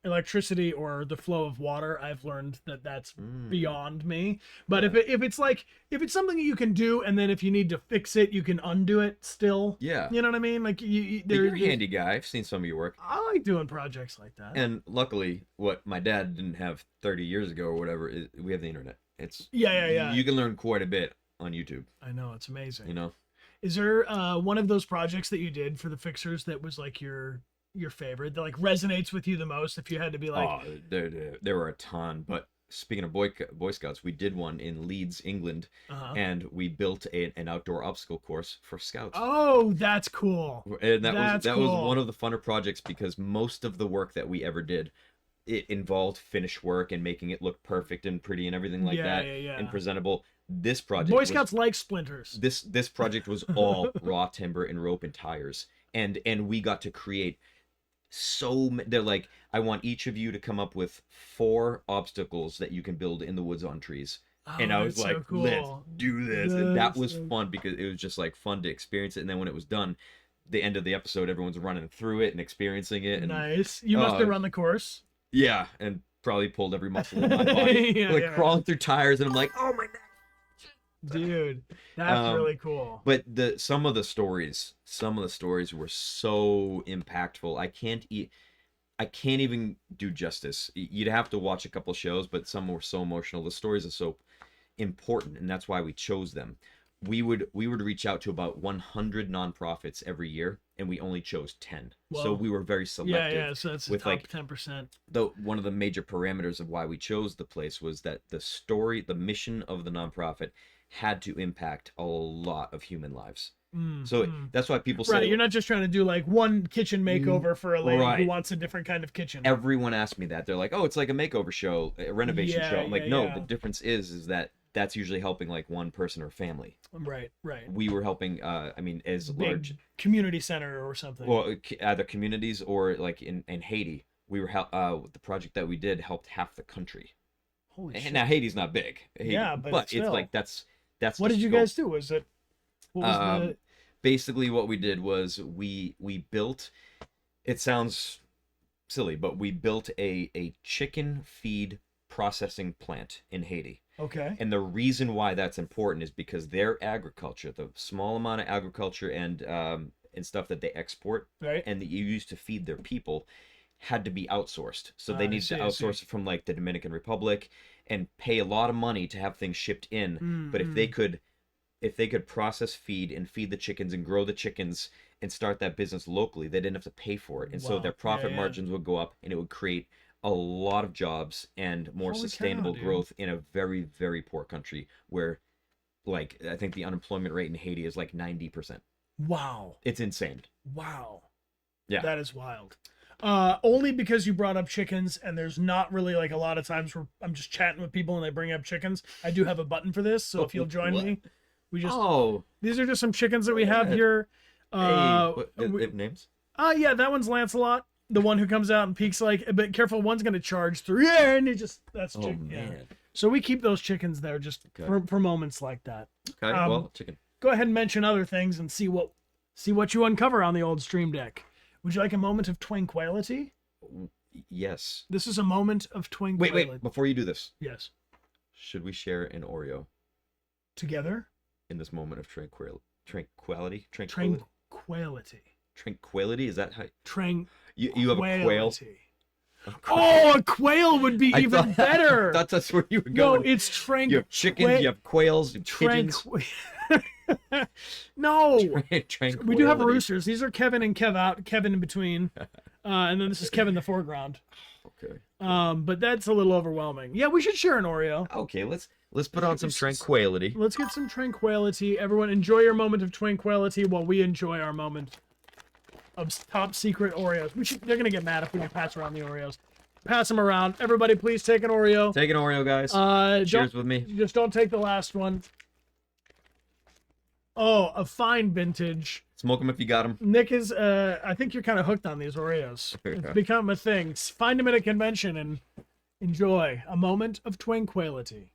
electricity or the flow of water, I've learned that that's beyond me. But if it's something that you can do, and then if you need to fix it, you can undo it still. Yeah. You know what I mean? Like you're a handy guy. I've seen some of your work. I like doing projects like that. And luckily, what my dad didn't have 30 years ago or whatever, is we have the internet. It's yeah. You can learn quite a bit on YouTube. I know, it's amazing. You know. Is there one of those projects that you did for the Fixers that was like your favorite, that like resonates with you the most? If you had to be like, there were a ton. But speaking of Boy Scouts, we did one in Leeds, England, and we built an outdoor obstacle course for Scouts. Oh, that's cool. And that was one of the funner projects, because most of the work that we ever did, it involved finished work and making it look perfect and pretty and everything like that and presentable. This project, Boy Scouts like splinters. This project was all raw timber and rope and tires, and we got to create they're like, I want each of you to come up with 4 obstacles that you can build in the woods on trees. And I was like, cool. Let's do this. And that was fun, because it was just like fun to experience it. And then when it was done, the end of the episode, everyone's running through it and experiencing it. And nice. You must have run the course. Yeah, and probably pulled every muscle in my body. Crawling through tires, and I'm like, oh my neck. Dude, that's really cool. But some of the stories were so impactful. I can't even do justice. You'd have to watch a couple shows, but some were so emotional. The stories are so important, and that's why we chose them. We would reach out to about 100 nonprofits every year, and we only chose 10. Whoa. So we were very selective. Yeah. So that's with top 10%. Though one of the major parameters of why we chose the place was that the mission of the nonprofit had to impact a lot of human lives. So that's why people say, right, you're not just trying to do like one kitchen makeover for a lady who wants a different kind of kitchen. Everyone asked me that. They're like, oh, it's like a makeover show, a renovation show. I'm like, no, the difference is that that's usually helping like one person or family. Right. We were helping, as big large community center or something. Well, either communities or like in Haiti, we were the project that we did helped half the country. Holy shit. Now Haiti's not big. But it's like that's what did you guys do? Was it basically what we did was we built, it sounds silly, but we built a chicken feed processing plant in Haiti. Okay. And the reason why that's important is because their agriculture, the small amount of agriculture and stuff that they export and that you use to feed their people, had to be outsourced. So they needed to outsource it from like the Dominican Republic and pay a lot of money to have things shipped in. But if they could process feed and feed the chickens and grow the chickens and start that business locally, they didn't have to pay for it. And so their profit margins would go up, and it would create a lot of jobs and more sustainable growth in a very, very poor country where, like, I think the unemployment rate in Haiti is like 90%. Wow. It's insane. Wow. Yeah. That is wild. Only because you brought up chickens, and there's not really like a lot of times where I'm just chatting with people and they bring up chickens. I do have a button for this, so if you'll join me, we just these are just some chickens that we have here. Names? Yeah, that one's Lancelot, the one who comes out and peeks like, but careful, one's gonna charge through. Yeah, and it just chicken. Man. Yeah. So we keep those chickens there just for moments like that. Okay, well, chicken. Go ahead and mention other things and see what you uncover on the old stream deck. Would you like a moment of tranquility? Yes. This is a moment of tranquility. Wait, before you do this. Yes. Should we share an Oreo? Together? In this moment of tranquility? Tranquility? Tranquility? Is that how... You have a quail? Oh, a quail would be even better. That's where you were going. No, it's tranquil. You have chickens, you have quails, you have pigeons. No. We do have roosters. These are Kevin and Kevin in between. And then this is Kevin in the foreground. Okay. But that's a little overwhelming. Yeah, we should share an Oreo. Okay, let's put on some tranquility. Let's get some tranquility. Everyone enjoy your moment of tranquility while we enjoy our moment of top secret Oreos. They're gonna get mad if we can pass around the Oreos. Pass them around. Everybody, please take an Oreo. Take an Oreo, guys. Cheers with me. Just don't take the last one. Oh, a fine vintage. Smoke them if you got them. Nick is, I think you're kind of hooked on these Oreos. It's become a thing. Find them at a convention and enjoy a moment of tranquility.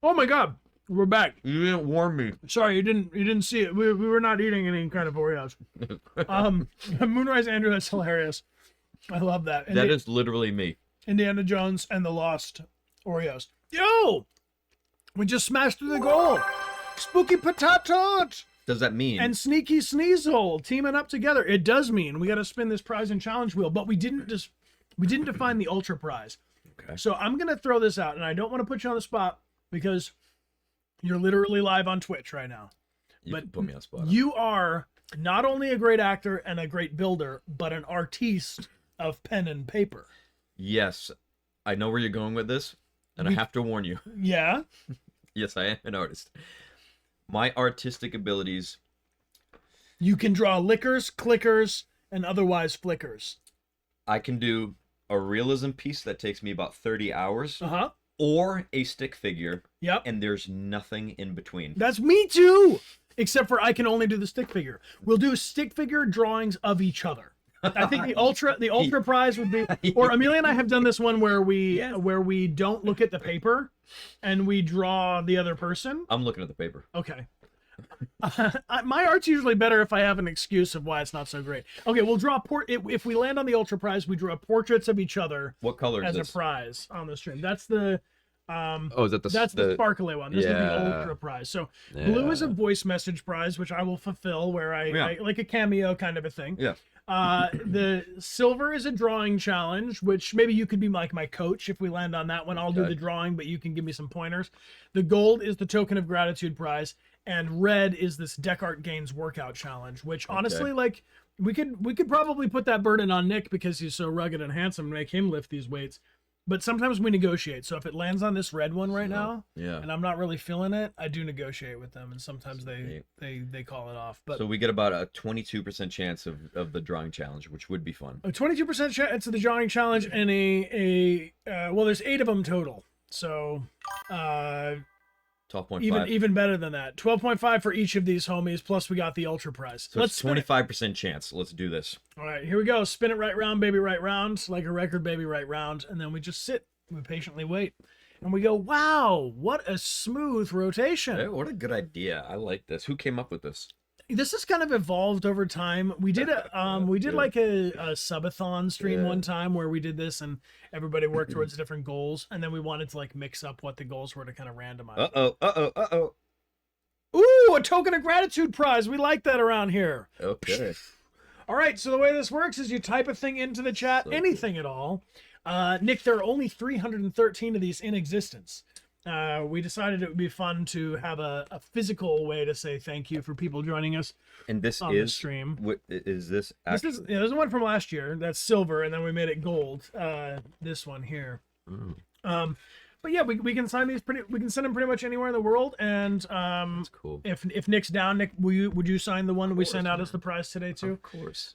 Oh my God, we're back. You didn't warn me. Sorry, you didn't see it. We were not eating any kind of Oreos. Moonrise Andrew, that's hilarious. I love that. That is literally me. Indiana Jones and the Lost Oreos. Yo, we just smashed through the goal. Spooky Potato Does that mean? and Sneaky Sneasel teaming up together. It does mean we got to spin this prize and challenge wheel, but we didn't define the ultra prize. Okay. So I'm gonna throw this out, and I don't want to put you on the spot because you're literally live on Twitch right now. You but can put me on the spot. You are not only a great actor and a great builder, but an artiste of pen and paper. Yes, I know where you're going with this, and I have to warn you. Yeah? Yes, I am an artist. My artistic abilities. You can draw lickers, clickers, and otherwise flickers. I can do a realism piece that takes me about 30 hours. Uh-huh. Or a stick figure. Yep. And there's nothing in between. That's me too! Except for I can only do the stick figure. We'll do stick figure drawings of each other. I think the ultra prize would be, or Amelia and I have done this one where we don't look at the paper and we draw the other person. I'm looking at the paper. Okay. My art's usually better if I have an excuse of why it's not so great. Okay, we'll draw if we land on the ultra prize, we draw portraits of each other. What color is as this? A prize on the stream? That's the is that that's the sparkly one. This is the Yeah. ultra prize. So blue is a voice message prize, which I will fulfill, where I like a cameo kind of a thing. Yeah. The silver is a drawing challenge, which maybe you could be like my coach if we land on that one. I'll do the drawing, but you can give me some pointers. The gold is the token of gratitude prize, and red is this Dechart Gains workout challenge, which honestly, like, we could probably put that burden on Nick because he's so rugged and handsome, make him lift these weights. But sometimes we negotiate. So if it lands on this red one right now, and I'm not really feeling it, I do negotiate with them, and sometimes they call it off. But so we get about a 22% chance of the drawing challenge, which would be fun. A 22% chance of the drawing challenge, and well, there's 8 of them total. So 12.5. even better than that. 12.5 for each of these homies. Plus we got the ultra prize. So it's 25% chance. Let's do this. All right, here we go. Spin it right round, baby, right round. Like a record, baby, right round. And then we just sit. We patiently wait. And we go, wow, what a smooth rotation. Hey, what a good idea. I like this. Who came up with this? This has kind of evolved over time. We did like a subathon stream one time where we did this and everybody worked towards different goals, and then we wanted to like mix up what the goals were to kind of randomize. Ooh, a token of gratitude prize. We like that around here. Okay. All right, so the way this works is you type a thing into the chat, anything at all. Nick, there are only 313 of these in existence. We decided it would be fun to have a physical way to say thank you for people joining us. And this on the stream. What is this? This is there's one from last year that's silver, and then we made it gold. This one here. But yeah, we can sign these we can send them pretty much anywhere in the world. And that's cool. If Nick's down, Nick, would you sign the one we send out as the prize today too? Of course.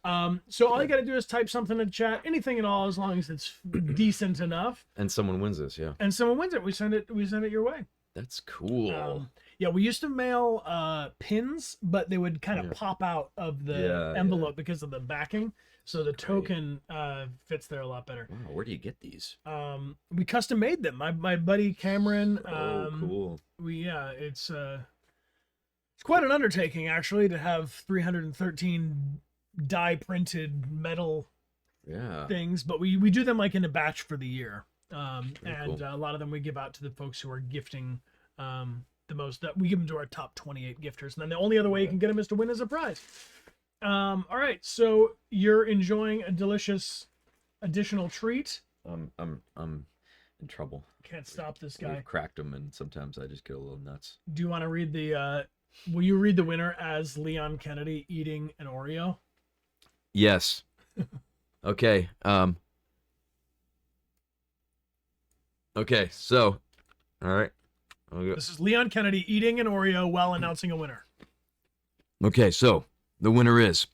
So all you got to do is type something in the chat, anything at all, as long as it's decent enough. And someone wins this, yeah. And someone wins it. We send it your way. That's cool. Yeah, we used to mail pins, but they would kind of pop out of the envelope because of the backing. So the token fits there a lot better. Wow, where do you get these? We custom made them. My buddy Cameron. Cool. It's quite an undertaking actually to have 313 die printed metal things, but we do them like in a batch for the year. And a lot of them we give out to the folks who are gifting the most. That we give them to our top 28 gifters, and then the only other way you can get them is to win as a prize. All right, so you're enjoying a delicious additional treat. I'm in trouble. Can't stop this guy. We've cracked them, and sometimes I just get a little nuts. Do you want to read the Will you read the winner as Leon Kennedy eating an Oreo? Yes. Okay. Okay. So, all right. This is Leon Kennedy eating an Oreo while announcing a winner. Okay. So the winner is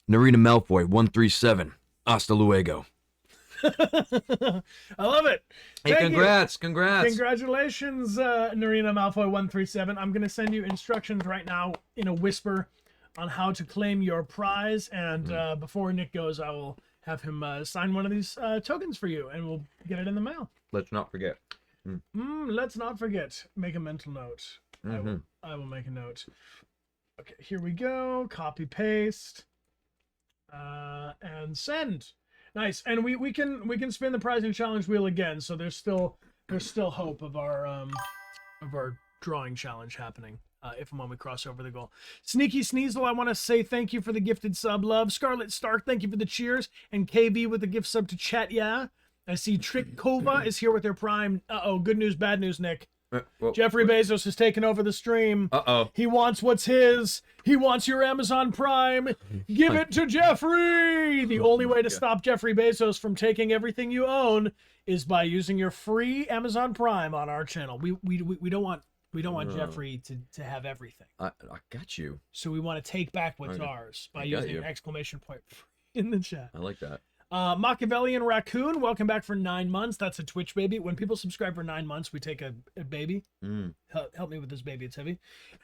Narita Malfoy 137. Hasta luego. I love it. Hey, Thank congrats. you. Congrats. Congratulations, Narina Malfoy 137. I'm going to send you instructions right now in a whisper on how to claim your prize. And before Nick goes, I will have him sign one of these tokens for you, and we'll get it in the mail. Let's not forget. Let's not forget. Make a mental note. I will make a note. Okay, here we go. Copy, paste, and send. Nice, and we can spin the prizing challenge wheel again. So there's still hope of our drawing challenge happening if and when we cross over the goal. Sneaky Sneasel, I want to say thank you for the gifted sub. Love Scarlet Stark, thank you for the cheers, and KB with the gift sub to chat. Yeah, I see Trick Kova is here with their prime. Good news, bad news, Nick. Jeffrey Bezos has taken over the stream. He wants what's his. He wants your Amazon Prime. Give it to Jeffrey. The only way to stop Jeffrey Bezos from taking everything you own is by using your free Amazon Prime on our channel. We don't want Jeffrey to have everything. I got you. So we want to take back what's ours by using an exclamation point in the chat. I like that. Machiavellian Raccoon, welcome back for 9 months. That's a Twitch baby. When people subscribe for 9 months, we take a baby. Help me with this baby, it's heavy.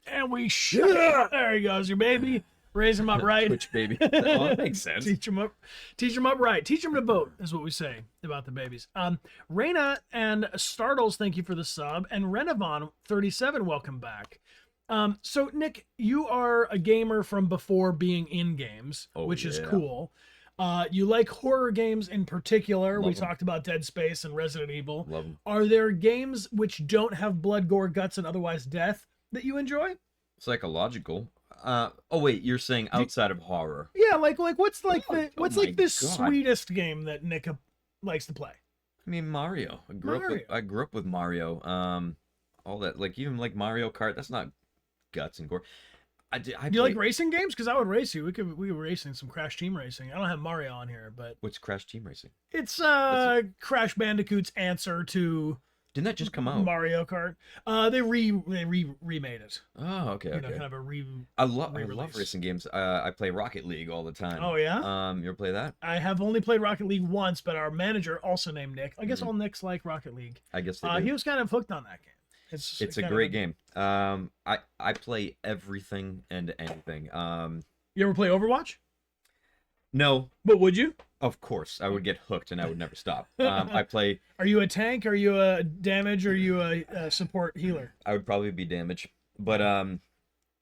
And we there he goes, your baby. Raise him up right. Twitch baby. That makes sense. Teach him up right. Teach him to vote is what we say about the babies. Reina and Startles, thank you for the sub. And Renavon 37, welcome back. So Nick, you are a gamer from before being in games, which is cool. You like horror games in particular. We talked about Dead Space and Resident Evil. Love them. Are there games which don't have blood, gore, guts, and otherwise death that you enjoy? Psychological. Wait, you're saying outside of horror? Yeah, like what's the sweetest game that Nick likes to play? I mean, Mario. I grew up with Mario. All that, like even like Mario Kart. That's not guts and gore. Do you like racing games? Because I would race you. We could race in some Crash Team Racing. I don't have Mario on here, but what's Crash Team Racing? It's Crash Bandicoot's answer to Didn't that just come out? Mario Kart. They remade it. Oh, okay. Kind of a I love racing games. I play Rocket League all the time. Oh yeah. You ever play that? I have only played Rocket League once, but our manager, also named Nick. I guess all Nicks like Rocket League. I guess they do. He was kind of hooked on that game. It's a great game. I play everything and anything. You ever play Overwatch? No. But would you? Of course, I would get hooked and I would never stop. I play. Are you a tank? Are you a damage? Or are you a support healer? I would probably be damage, but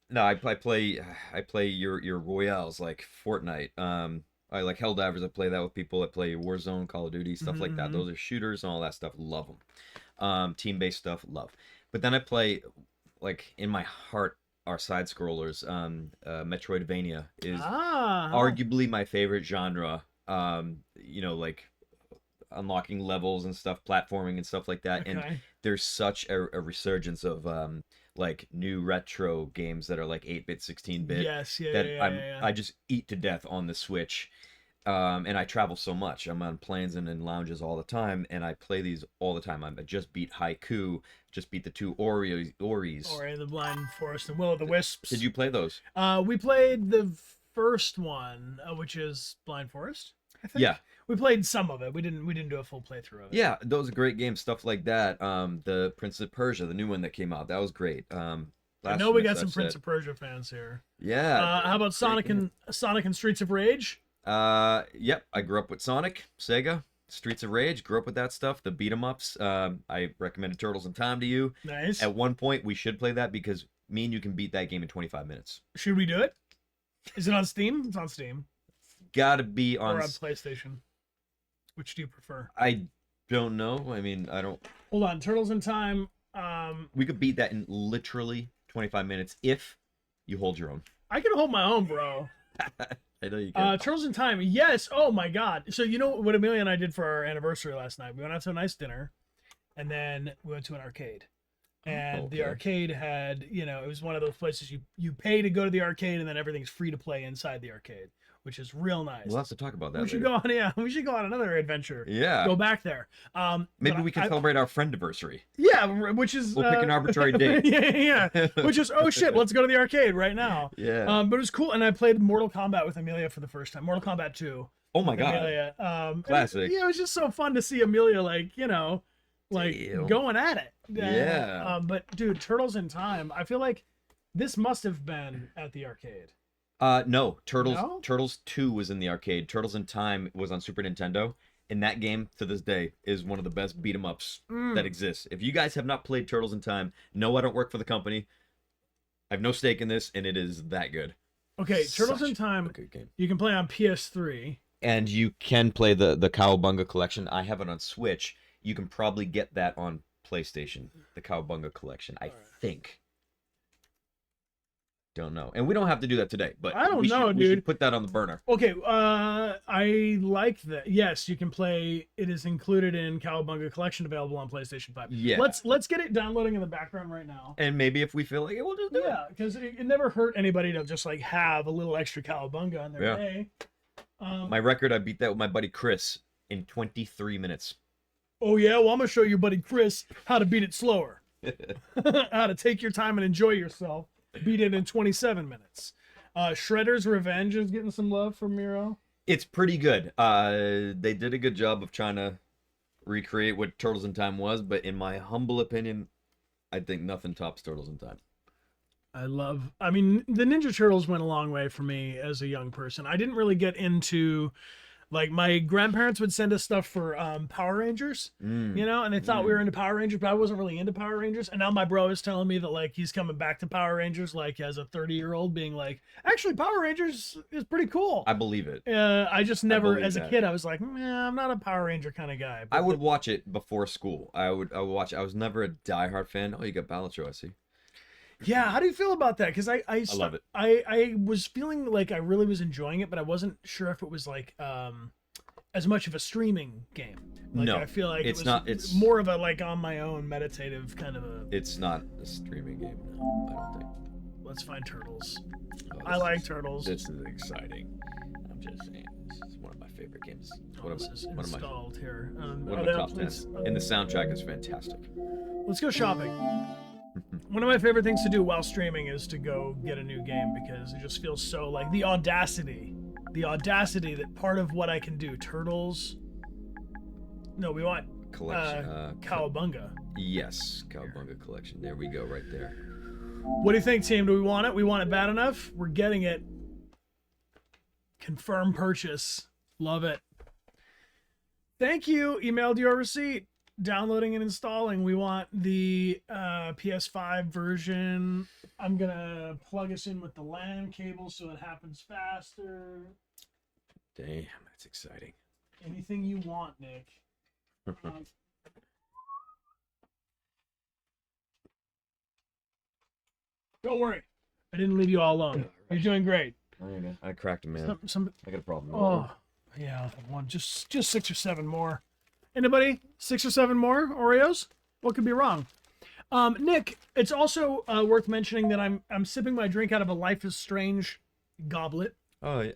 no, I play your royales like Fortnite. I like Helldivers. I play that with people. I play Warzone, Call of Duty, stuff like that. Those are shooters and all that stuff. Love them. Team-based stuff, love. But then I play, like in my heart, are side scrollers. Metroidvania is arguably my favorite genre. Like unlocking levels and stuff, platforming and stuff like that. Okay. And there's such a resurgence of like new retro games that are like 8-bit, 16-bit. Yes, I just eat to death on the Switch. And I travel so much. I'm on planes and in lounges all the time, and I play these all the time. I just beat Haiku, just beat the two Oris. Ori and the Blind Forest and Will of the Wisps. Did you play those? We played the first one, which is Blind Forest, I think. Yeah. We played some of it. We didn't do a full playthrough of it. Yeah, those are great games, stuff like that. The Prince of Persia, the new one that came out, that was great. I know we got some Prince of Persia fans here. Yeah. How about Sonic and Streets of Rage? Yep, I grew up with Sonic, Sega, Streets of Rage, grew up with that stuff, the beat 'em ups. I recommended Turtles in Time to you. Nice. At one point, we should play that because me and you can beat that game in 25 minutes. Should we do it? Is it on Steam? It's on Steam. Gotta be on... Or on PlayStation. Which do you prefer? I don't know. I mean, I don't... Hold on, Turtles in Time. We could beat that in literally 25 minutes if you hold your own. I can hold my own, bro. I know you can. Turtles in Time, yes. Oh my god. So you know what Amelia and I did for our anniversary last night? We went out to a nice dinner, and then we went to an arcade. And the okay. arcade had, it was one of those places you pay to go to the arcade, and then everything's free to play inside the arcade, which is real nice. We'll have to talk about that We should later. go on, yeah, we should go on another adventure. Yeah. Go back there. Maybe we can celebrate our friendiversary. Yeah, which is We'll pick an arbitrary date. yeah. Which is, oh shit, let's go to the arcade right now. Yeah. But it was cool, and I played Mortal Kombat with Amelia for the first time. Mortal Kombat 2. Oh my god. Amelia. Classic. It was just so fun to see Amelia, Damn. going at it. Yeah. But dude, Turtles in Time, I feel like this must have been at the arcade. No. Turtles. No? Turtles 2 was in the arcade. Turtles in Time was on Super Nintendo. And that game, to this day, is one of the best beat 'em ups that exists. If you guys have not played Turtles in Time, no, I don't work for the company. I have no stake in this, and it is that good. Okay, Turtles in Such Time, a good game. you can play on PS3. And you can play the Cowabunga collection. I have it on Switch. You can probably get that on PlayStation, the Cowabunga collection, I think. Don't know. And we don't have to do that today, but I don't we know, should, dude. We should put that on the burner. Okay, I like that. Yes, you can play. It is included in Cowabunga Collection, available on PlayStation 5. Yeah. Let's get it downloading in the background right now. And maybe if we feel like it, we'll just do it. Yeah, because it never hurt anybody to just like have a little extra Cowabunga on their Yeah. day. My record, I beat that with my buddy Chris in 23 minutes. Oh yeah, well I'm gonna show your buddy Chris how to beat it slower. How to take your time and enjoy yourself. Beat it in 27 minutes. Shredder's Revenge is getting some love from Miro. It's pretty good. They did a good job of trying to recreate what Turtles in Time was, but in my humble opinion, I think nothing tops Turtles in Time. I mean, the Ninja Turtles went a long way for me as a young person. I didn't really get into, like, my grandparents would send us stuff for Power Rangers, and they thought we were into Power Rangers, but I wasn't really into Power Rangers. And now my bro is telling me that, like, he's coming back to Power Rangers, like, as a 30-year-old, being like, actually, Power Rangers is pretty cool. I believe it. I just never, believe as a that. kid, I was like, I'm not a Power Ranger kind of guy. But I would watch it before school. I would watch it. I was never a diehard fan. Oh, you got Balatro, I see. yeah, how do you feel about that? Because I love it. I was feeling like I really was enjoying it, but I wasn't sure if it was like as much of a streaming game. Like, No, I feel like it's it was not. It's more of a like on my own meditative kind of a. It's not a streaming game. No, I don't think. Let's find Turtles. Oh, I like Turtles. This is exciting. I'm just saying, this is one of my favorite games. This is one of my installed here. one of my top 10. And the soundtrack is fantastic. Let's go shopping. One of my favorite things to do while streaming is to go get a new game, because it just feels so like the audacity that part of what I can do. Turtles. No, we want Collection. Cowabunga. Yes, Cowabunga collection. There we go, right there. What do you think, team? Do we want it? We want it bad enough? We're getting it. Confirm purchase. Love it. Thank you. Emailed your receipt. Downloading and installing. We want the PS5 version. I'm gonna plug us in with the LAN cable so it happens faster. Damn, that's exciting. Anything you want, Nick. Don't worry, I didn't leave you all alone. You're doing great. I cracked him, man. I got a problem. Oh, yeah, one. Just 6 or 7 more. Anybody? 6 or 7 more Oreos? What could be wrong? Nick, it's also worth mentioning that I'm sipping my drink out of a Life is Strange goblet. Oh, yeah.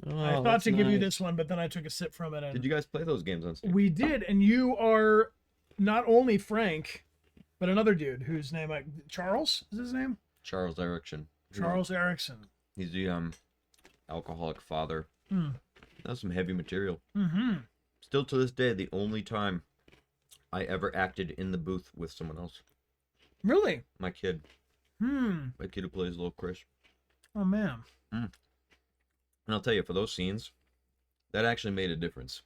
Oh, I thought that's to give you nice. this one, but then I took a sip from it. And Did you guys play those games on Steam? we did, and you are not only Frank, but another dude whose name Charles is his name. Charles Erickson. Charles Erickson. He's the alcoholic father. That's some heavy material. Mm-hmm. Still to this day, the only time I ever acted in the booth with someone else. Really? My kid. My kid who plays Little Chris. Oh man. And I'll tell you, for those scenes, that actually made a difference.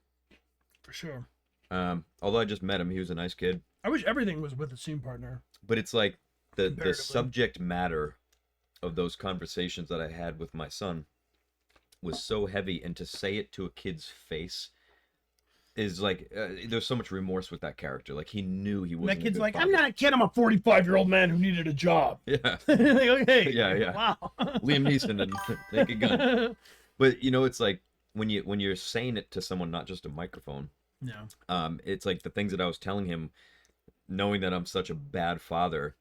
For sure. Although I just met him, he was a nice kid. I wish everything was with a scene partner. But it's like the Comparatively. subject matter of those conversations that I had with my son was so heavy, and to say it to a kid's face is like there's so much remorse with that character. Like, he knew he wasn't. That kid's a good like, father. I'm not a kid. I'm a 45-year-old man who needed a job. Yeah. Like, hey, Yeah. wow. Liam Neeson and take a gun. But it's like when you're saying it to someone, not just a microphone. No. It's like the things that I was telling him knowing that I'm such a bad father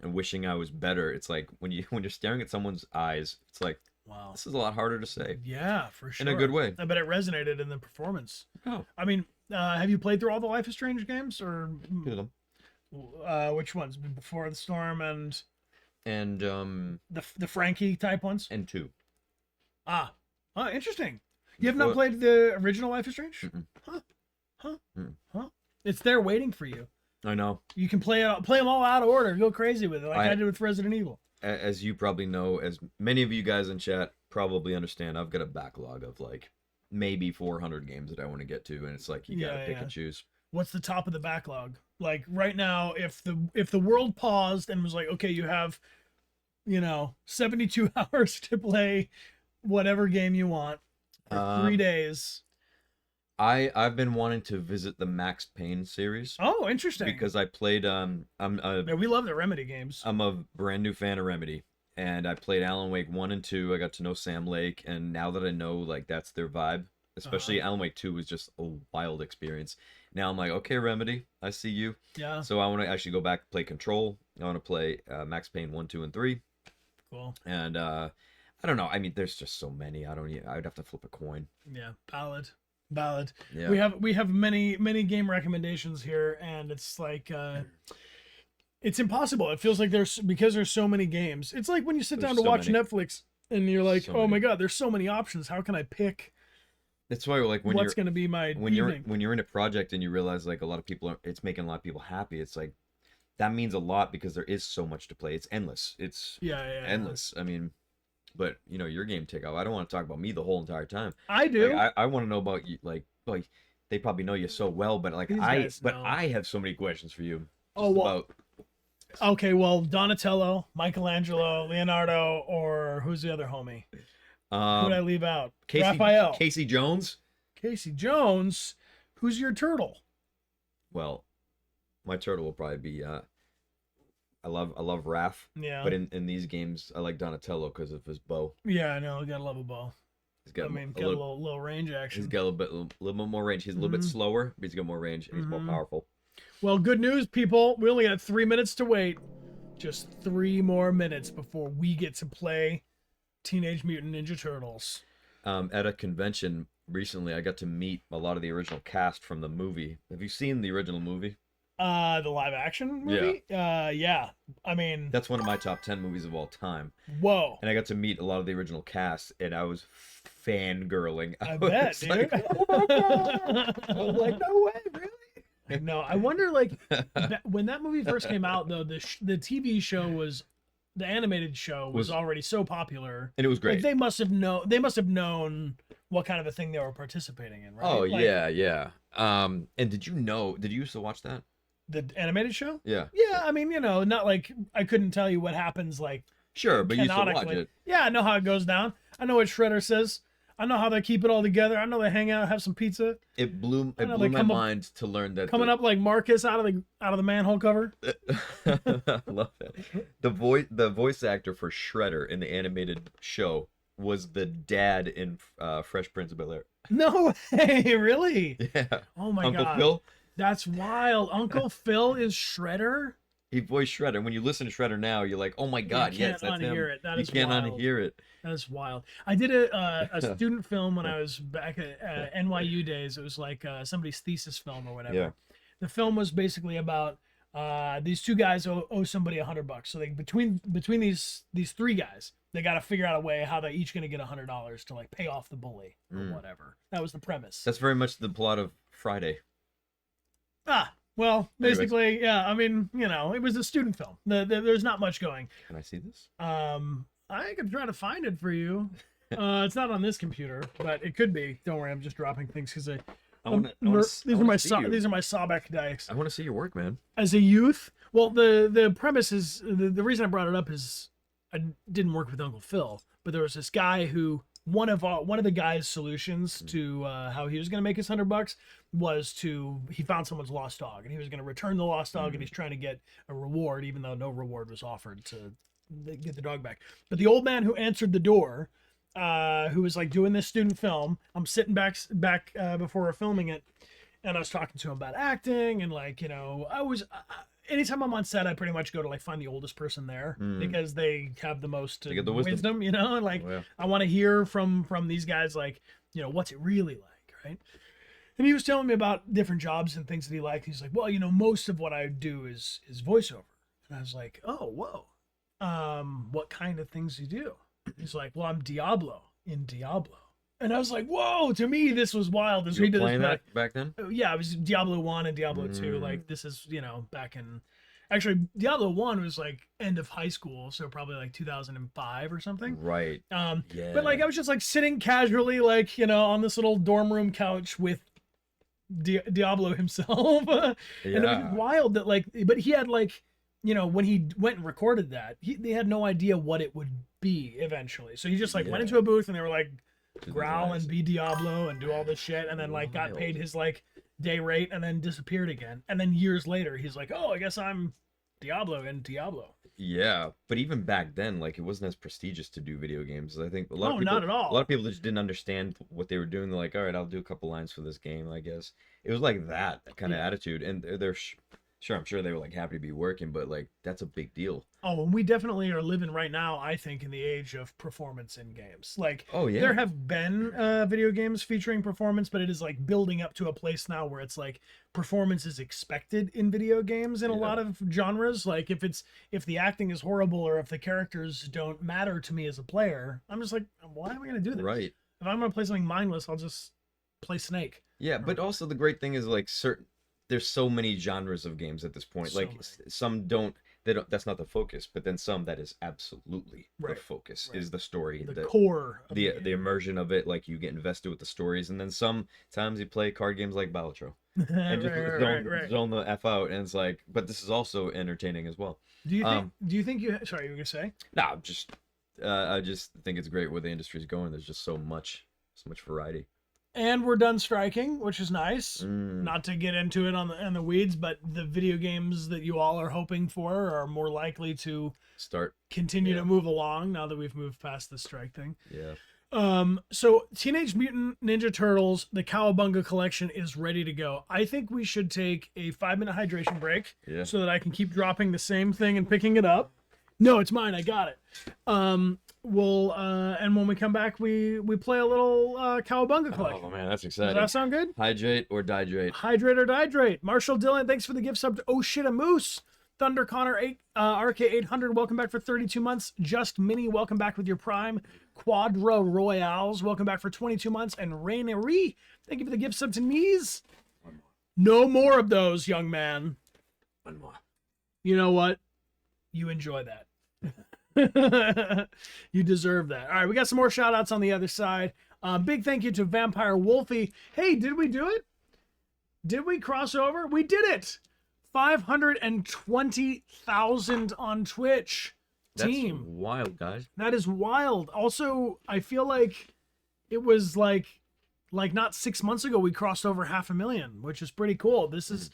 and wishing I was better, it's like when you're staring at someone's eyes, it's like Wow. this is a lot harder to say Yeah, for sure. in a good way. I bet it resonated in the performance. Oh, I mean, have you played through all the Life is Strange games, or good of them. which ones? Before the Storm and And the Frankie type ones? and 2. Ah, oh, interesting. You have not What? played the original Life is Strange? Mm-mm. Huh? Mm. Huh? It's there waiting for you. I know. You can play them all out of order. Go crazy with it, like I did with Resident Evil. As you probably know, as many of you guys in chat probably understand, I've got a backlog of like maybe 400 games that I want to get to, and it's like you gotta pick and choose. What's the top of the backlog? Like right now, if the world paused and was like, okay, you have, 72 hours to play whatever game you want for 3 days. I've been wanting to visit the Max Payne series Oh, interesting. because I played Yeah, we love the Remedy games. I'm a brand new fan of Remedy, and I played Alan Wake 1 and 2. I got to know Sam Lake, and now that I know like that's their vibe, especially Alan Wake 2 was just a wild experience. Now I'm like, okay, Remedy, I see you. Yeah. So I want to actually go back and play Control. I want to play Max Payne 1, 2, and 3. Cool. And I don't know. I mean, there's just so many. I'd have to flip a coin. Yeah, valid. Yeah. We have many game recommendations here, and it's like it's impossible. It feels like because there's so many games. It's like when you sit There's down to so watch many. Netflix and you're like, So oh my many. god, there's so many options. How can I pick That's why like what's going to be my when evening? you're in a project and you realize like a lot of people it's making a lot of people happy. It's like that means a lot because there is so much to play. It's endless. It's Yeah. endless. I mean, but your game takeoff. I don't want to talk about me the whole entire time. I do. Like, I want to know about you. Like they probably know you so well, but like These guys know. I have so many questions for you. Oh, well, about okay, well, Donatello, Michelangelo, Leonardo, or who's the other homie? Who did I leave out? Raphael. Casey Jones. Casey Jones. Who's your turtle? Well, my turtle will probably be I love Raph. Yeah. But in these games, I like Donatello because of his bow. Yeah, I know. Gotta love a bow. He's got Got a little range action. He's got a little bit more range. He's a little bit slower, but he's got more range and he's more powerful. Well, good news, people. We only got 3 minutes to wait. Just 3 more minutes before we get to play Teenage Mutant Ninja Turtles. At a convention recently, I got to meet a lot of the original cast from the movie. Have you seen the original movie? The live action movie? Yeah. I mean, That's one of my top 10 movies of all time. whoa. And I got to meet a lot of the original cast, and I was fangirling. I was bet, dude. like, oh my God. I was like, no way, really? No, I wonder, like, when that movie first came out, though, the TV show the animated show was already so popular. And it was great. Like, they must have known what kind of a thing they were participating in, right? Oh, Like, yeah. And did you used to watch that? The animated show? Yeah. Yeah, I mean, not like I couldn't tell you what happens, like, Sure, but you used to watch canonically. it. Yeah, I know how it goes down. I know what Shredder says. I know how they keep it all together. I know they hang out, have some pizza. It blew I know my they come up- mind to learn that Coming up like Marcus out of the manhole cover. I love that. The voice actor for Shredder in the animated show was the dad in Fresh Prince of Bel-Air. No way, really? Yeah. Oh my Uncle god. Phil, That's wild. Uncle Phil is Shredder? he voiced Shredder. When you listen to Shredder now, you're like, oh my God, yes, can't that's him. unhear it. That you is can't wild. unhear it. That is wild. I did a student film when I was back at NYU days. It was like somebody's thesis film or whatever. Yeah. The film was basically about these 2 guys owe somebody $100. So they between these 3 guys, they got to figure out a way how they're each going to get $100 to like pay off the bully or whatever. That was the premise. That's very much the plot of Friday. Well, basically, yeah. I mean, it was a student film. There's not much going. Can I see this? I could try to find it for you. It's not on this computer, but it could be. Don't worry, I'm just dropping things because I these are my Sawbeck dice. I want to see your work, man. As a youth, well, the premise is the reason I brought it up is I didn't work with Uncle Phil, but there was this guy who one of the guy's solutions to how he was going to make his $100 was he found someone's lost dog and he was going to return the lost dog and he's trying to get a reward even though no reward was offered to get the dog back. But the old man who answered the door, who was like doing this student film, I'm sitting back before we're filming it, and I was talking to him about acting, and like, anytime I'm on set, I pretty much go to like find the oldest person there because they have the most They get the wisdom. and like Oh, yeah. I want to hear from these guys, like, what's it really like, right? And he was telling me about different jobs and things that he liked. He's like, well, most of what I do is voiceover. And I was like, oh, whoa. What kind of things do you do? He's like, well, I'm Diablo in Diablo. And I was like, whoa, to me, this was wild. You were playing that back then? Yeah, it was Diablo 1 and Diablo 2. Like, this is, back in... Actually, Diablo 1 was like end of high school, so probably like 2005 or something. Right. Yeah. But like, I was just like sitting casually, like, on this little dorm room couch with Diablo himself. And it was wild that like, but he had like, when he went and recorded that, they had no idea what it would be eventually. So he just like went into a booth and they were like, growl and be Diablo and do all this shit, and then like got paid his like day rate and then disappeared again. And then years later, he's like, oh, I guess I'm Diablo in Diablo. Yeah, but even back then, like, it wasn't as prestigious to do video games. I think a lot of people, not at all. A lot of people just didn't understand what they were doing. They're like, all right, I'll do a couple lines for this game, I guess. It was like that kind of attitude, and they're sure, I'm sure they were like happy to be working, but like that's a big deal. Oh, and we definitely are living right now, I think, in the age of performance in games. Like, oh yeah, there have been video games featuring performance, but it is like building up to a place now where it's like performance is expected in video games in a lot of genres. Like, if the acting is horrible or if the characters don't matter to me as a player, I'm just like, why am I going to do this? Right. If I'm going to play something mindless, I'll just play Snake. Yeah, but also the great thing is like there's so many genres of games at this point. So like many. some don't, that's not the focus, but then some that is absolutely the focus is the story, the core of the immersion of it. Like, you get invested with the stories, and then sometimes you play card games like Balatro and just zone the F out, and it's like, but this is also entertaining as well. Do you think sorry, you were gonna say? No, I just think it's great where the industry's going. There's just so much variety. And we're done striking, which is nice. Not to get into it on the weeds, but the video games that you all are hoping for are more likely to continue to move along now that we've moved past the strike thing. Yeah. So Teenage Mutant Ninja Turtles, the Cowabunga collection is ready to go. I think we should take a 5-minute hydration break so that I can keep dropping the same thing and picking it up. No, it's mine. I got it. And when we come back, we play a little Cowabunga collection. Oh man, that's exciting. Does that sound good? Hydrate or dihydrate? Hydrate or dihydrate. Marshall Dillon, thanks for the gift sub to Oh Shit a Moose. Thunder Connor 8 RK800, welcome back for 32 months. Just Mini, welcome back with your Prime. Quadra Royales, welcome back for 22 months. And Rainery, thank you for the gift sub to Knees. No more of those, young man. One more. You know what? You enjoy that. You deserve that. All right, we got some more shout outs on the other side. Big thank you to Vampire Wolfie. Hey, did we do it? Did we cross over? We did it. 520,000 on Twitch. Team. That's wild, guys. That is wild. Also, I feel like it was like not 6 months ago we crossed over 500,000, which is pretty cool. This is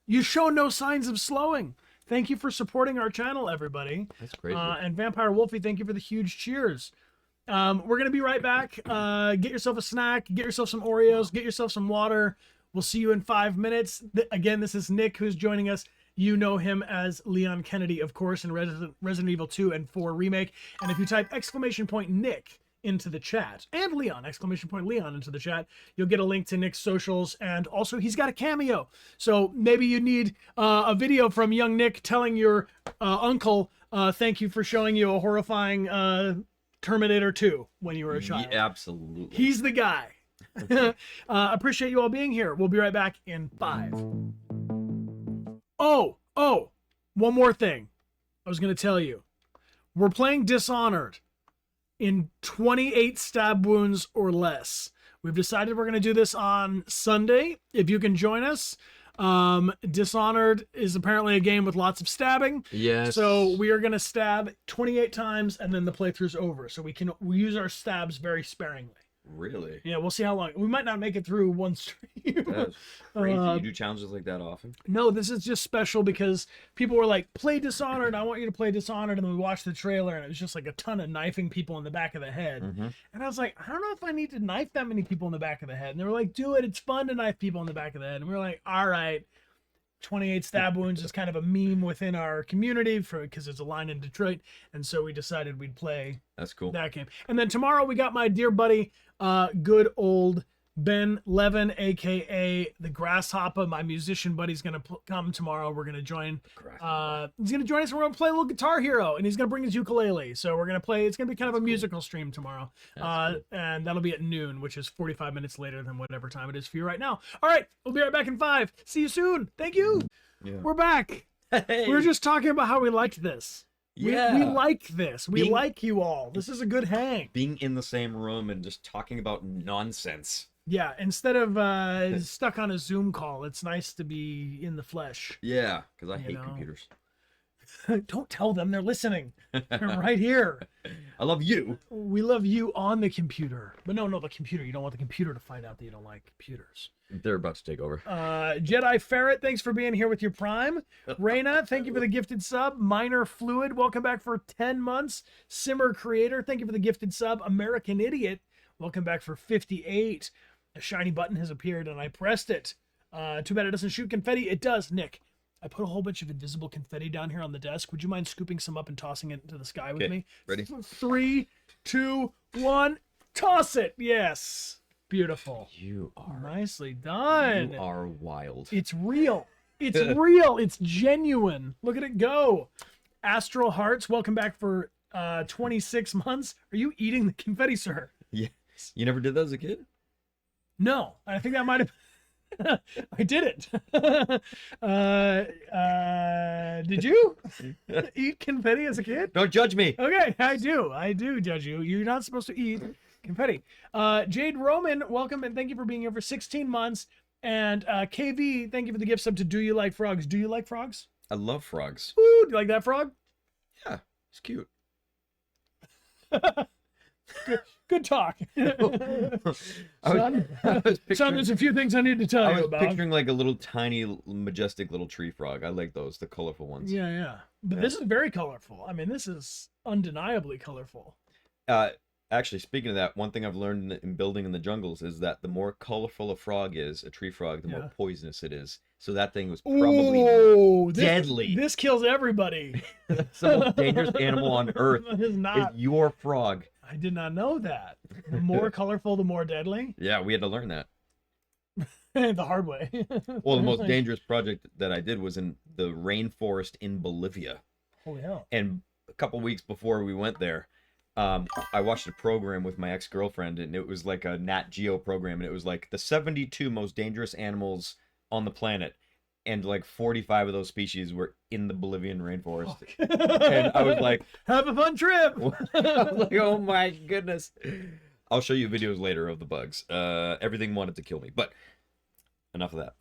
you show no signs of slowing. Thank you for supporting our channel, everybody. That's great. And Vampire Wolfie, thank you for the huge cheers. We're going to be right back. Get yourself a snack. Get yourself some Oreos. Get yourself some water. We'll see you in 5 minutes. Again, this is Nick who's joining us. You know him as Leon Kennedy, of course, in Resident Evil 2 and 4 Remake. And if you type !Nick into the chat, and Leon, !Leon into the chat, you'll get a link to Nick's socials, and also he's got a cameo. So maybe you need a video from young Nick telling your uncle, thank you for showing you a horrifying Terminator 2 when you were a child. Yeah, absolutely. He's the guy. Appreciate you all being here. We'll be right back in 5. Oh, one more thing I was going to tell you. We're playing Dishonored in 28 stab wounds or less. We've decided we're going to do this on Sunday. If you can join us. Dishonored is apparently a game with lots of stabbing. Yes. So we are going to stab 28 times and then the playthrough's over. So we use our stabs very sparingly. Really? Yeah, we'll see how long. We might not make it through one stream. That's crazy. You do challenges like that often? No, this is just special because people were like, play Dishonored. I want you to play Dishonored. And then we watched the trailer and it was just like a ton of knifing people in the back of the head. Mm-hmm. And I was like, I don't know if I need to knife that many people in the back of the head. And they were like, do it. It's fun to knife people in the back of the head. And we were like, all right. 28 stab wounds is kind of a meme within our community because it's a line in Detroit. And so we decided we'd play That's cool. that game. And then tomorrow we got my dear buddy, good old Ben Levin, aka the Grasshopper, my musician buddy's gonna come tomorrow. We're gonna join. He's gonna join us. And we're gonna play a little Guitar Hero, and he's gonna bring his ukulele. So we're gonna play. It's gonna be kind of a musical stream tomorrow, cool. And that'll be at noon, which is 45 minutes later than whatever time it is for you right now. All right, we'll be right back in 5. See you soon. Thank you. Yeah. We're back. Hey. We were just talking about how we liked this. Yeah. We like this. We like you all. This is a good hang. Being in the same room and just talking about nonsense. Yeah, instead of stuck on a Zoom call, it's nice to be in the flesh. Yeah, because I hate computers. Don't tell them they're listening. They're right here. I love you. We love you on the computer. But no, the computer. You don't want the computer to find out that you don't like computers. They're about to take over. Jedi Ferret, thanks for being here with your Prime. Raina, thank you for the gifted sub. Minor Fluid, welcome back for 10 months. Simmer Creator, thank you for the gifted sub. American Idiot, welcome back for 58. A shiny button has appeared and I pressed it. Too bad it doesn't shoot confetti. It does, Nick. I put a whole bunch of invisible confetti down here on the desk. Would you mind scooping some up and tossing it into the sky with me? Ready? 3, 2, 1. Toss it. Yes. Beautiful. You are nicely done. You are wild. It's real. It's real. It's genuine. Look at it go. Astral Hearts, welcome back for 26 months. Are you eating the confetti, sir? Yes. You never did that as a kid? No. I think that might have I did it. Did you eat confetti as a kid? Don't judge me. Okay, I do judge you. You're not supposed to eat confetti. Jade Roman, welcome and thank you for being here for 16 months. And KV, thank you for the gift sub to Do You Like Frogs? Do you like frogs? I love frogs. Ooh, do you like that frog? Yeah, it's cute. Good talk. Son, there's a few things I need to tell you about. I was picturing like a little tiny, majestic little tree frog. I like those, the colorful ones. Yeah. But this is very colorful. I mean, this is undeniably colorful. Actually, speaking of that, one thing I've learned in building in the jungles is that the more colorful a frog is, a tree frog, the more poisonous it is. So that thing was probably deadly. This kills everybody. It's the most dangerous animal on earth. Is your frog. I did not know that. The more colorful, the more deadly. Yeah, we had to learn that. The hard way. Well, the most dangerous project that I did was in the rainforest in Bolivia. Holy hell. And a couple weeks before we went there, I watched a program with my ex-girlfriend, and it was like a Nat Geo program, and it was like the 72 most dangerous animals on the planet. And like 45 of those species were in the Bolivian rainforest. And I was like, have a fun trip. I was like, oh my goodness. I'll show you videos later of the bugs. Everything wanted to kill me, but enough of that.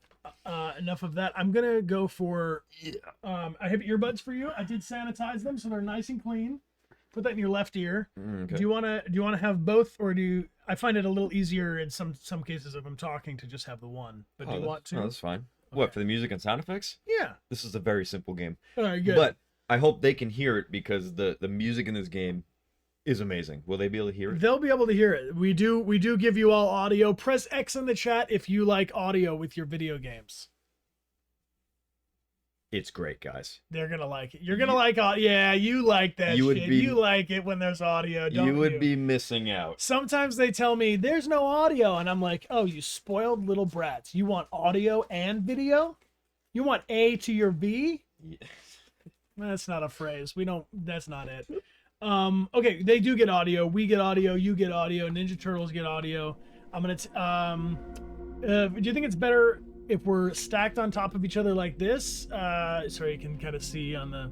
Enough of that. I'm gonna go for I have earbuds for you. I did sanitize them so they're nice and clean. Put that in your left ear. Okay. Do you wanna have both, or do you? I find it a little easier in some cases if I'm talking to just have the one. But do you want to? Oh, that's fine. What, for the music and sound effects? Yeah. This is a very simple game. All right, good. But I hope they can hear it because the music in this game is amazing. Will they be able to hear it? They'll be able to hear it. We do give you all audio. Press X in the chat if you like audio with your video games. It's great, guys. They're gonna like it. You're gonna like audio. Yeah, you like that shit. You like it when there's audio, don't you? You would be missing out. Sometimes they tell me there's no audio, and I'm like, oh, you spoiled little brats. You want audio and video? You want A to your B? Yeah. That's not a phrase. We don't. That's not it. Okay, they do get audio. We get audio. You get audio. Ninja Turtles get audio. I'm gonna. Do you think it's better if we're stacked on top of each other like this? Sorry, you can kind of see on the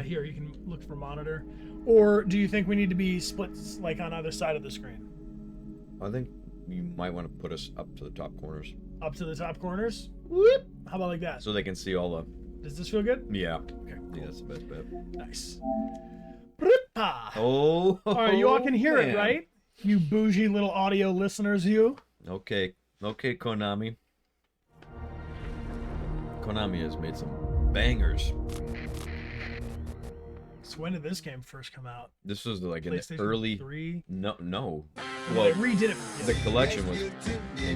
here. You can look for monitor. Or do you think we need to be split like on either side of the screen? I think you might want to put us up to the top corners. Up to the top corners? Whoop! How about like that? So they can see all the... Does this feel good? Yeah. Okay. I think that's the best bet. Nice. Oh. All right, you all can hear it, right? You bougie little audio listeners, you. Okay, Konami. Konami has made some bangers. So when did this game first come out? This was like in the PlayStation early. 3? No. Well, they Well, redid it for the PS3. collection was in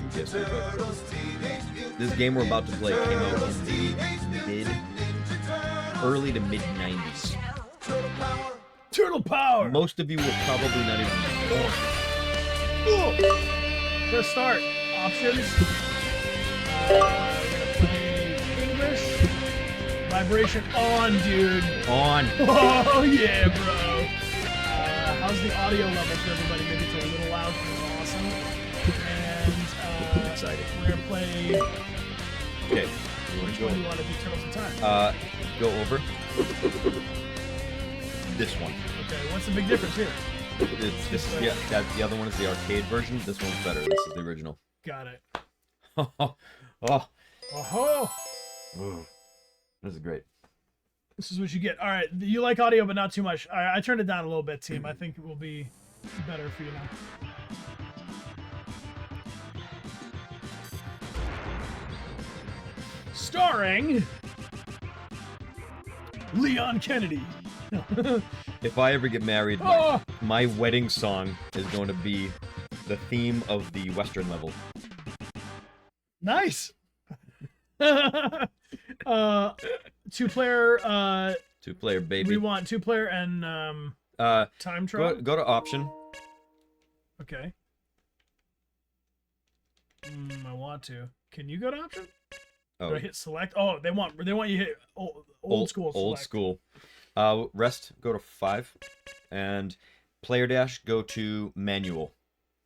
PS3, but this game we're about to play came out in the early to mid 90s. Turtle Power! Most of you were probably not even born. Cool. Press start. Options. We're gonna play English. Vibration on, dude. On. Oh yeah, bro. How's the audio level for everybody? Maybe it's a little loud, but it's awesome. And Exciting. we're gonna play. Okay. Which one do you want to do? Turtles in Time. Go over. This one. Okay. What's the big difference here? The other one is the arcade version. This one's better. This is the original. Got it. Oh. Oh. Ooh. This is great. This is what you get. All right. You like audio, but not too much. I turned it down a little bit, team. I think it will be better for you now. Starring Leon Kennedy. If I ever get married, Oh! my wedding song is going to be the theme of the Western level. Nice. Two-player. Two-player, baby. We want two-player and time trial. Go to option. Okay. I want to. Can you go to option? Oh, Do I hit select? Oh, they want you hit old school. Old Select. school. Rest, go to 5. And player dash, go to manual.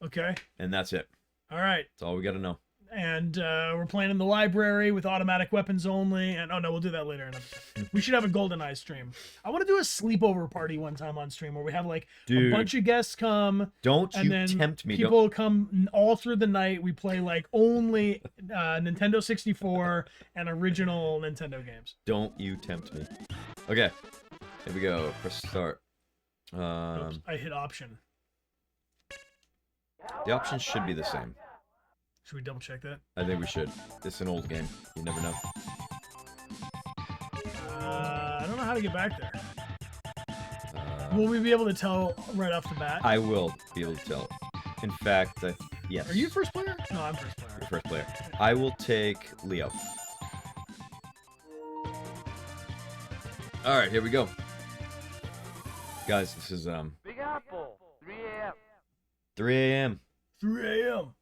Okay. And that's it. All right. That's all we got to know. And we're playing in the library with automatic weapons only. And oh no, we'll do that later. We should have a GoldenEye stream. I want to do a sleepover party one time on stream where we have like a bunch of guests come. Don't and you then tempt me. People come all through the night. We play like only Nintendo 64 and original Nintendo games. Don't you tempt me. Okay. Here we go. Press start. Oops, I hit option. The options should be the same. Should we double check that? I think we should. It's an old game. You never know. I don't know how to get back there. Will we be able to tell right off the bat? I will be able to tell. In fact, yes. Are you first player? No, I'm first player. You're first player. I will take Leo. All right, here we go. Guys, this is Big Apple, 3 a.m. 3 a.m. 3 a.m.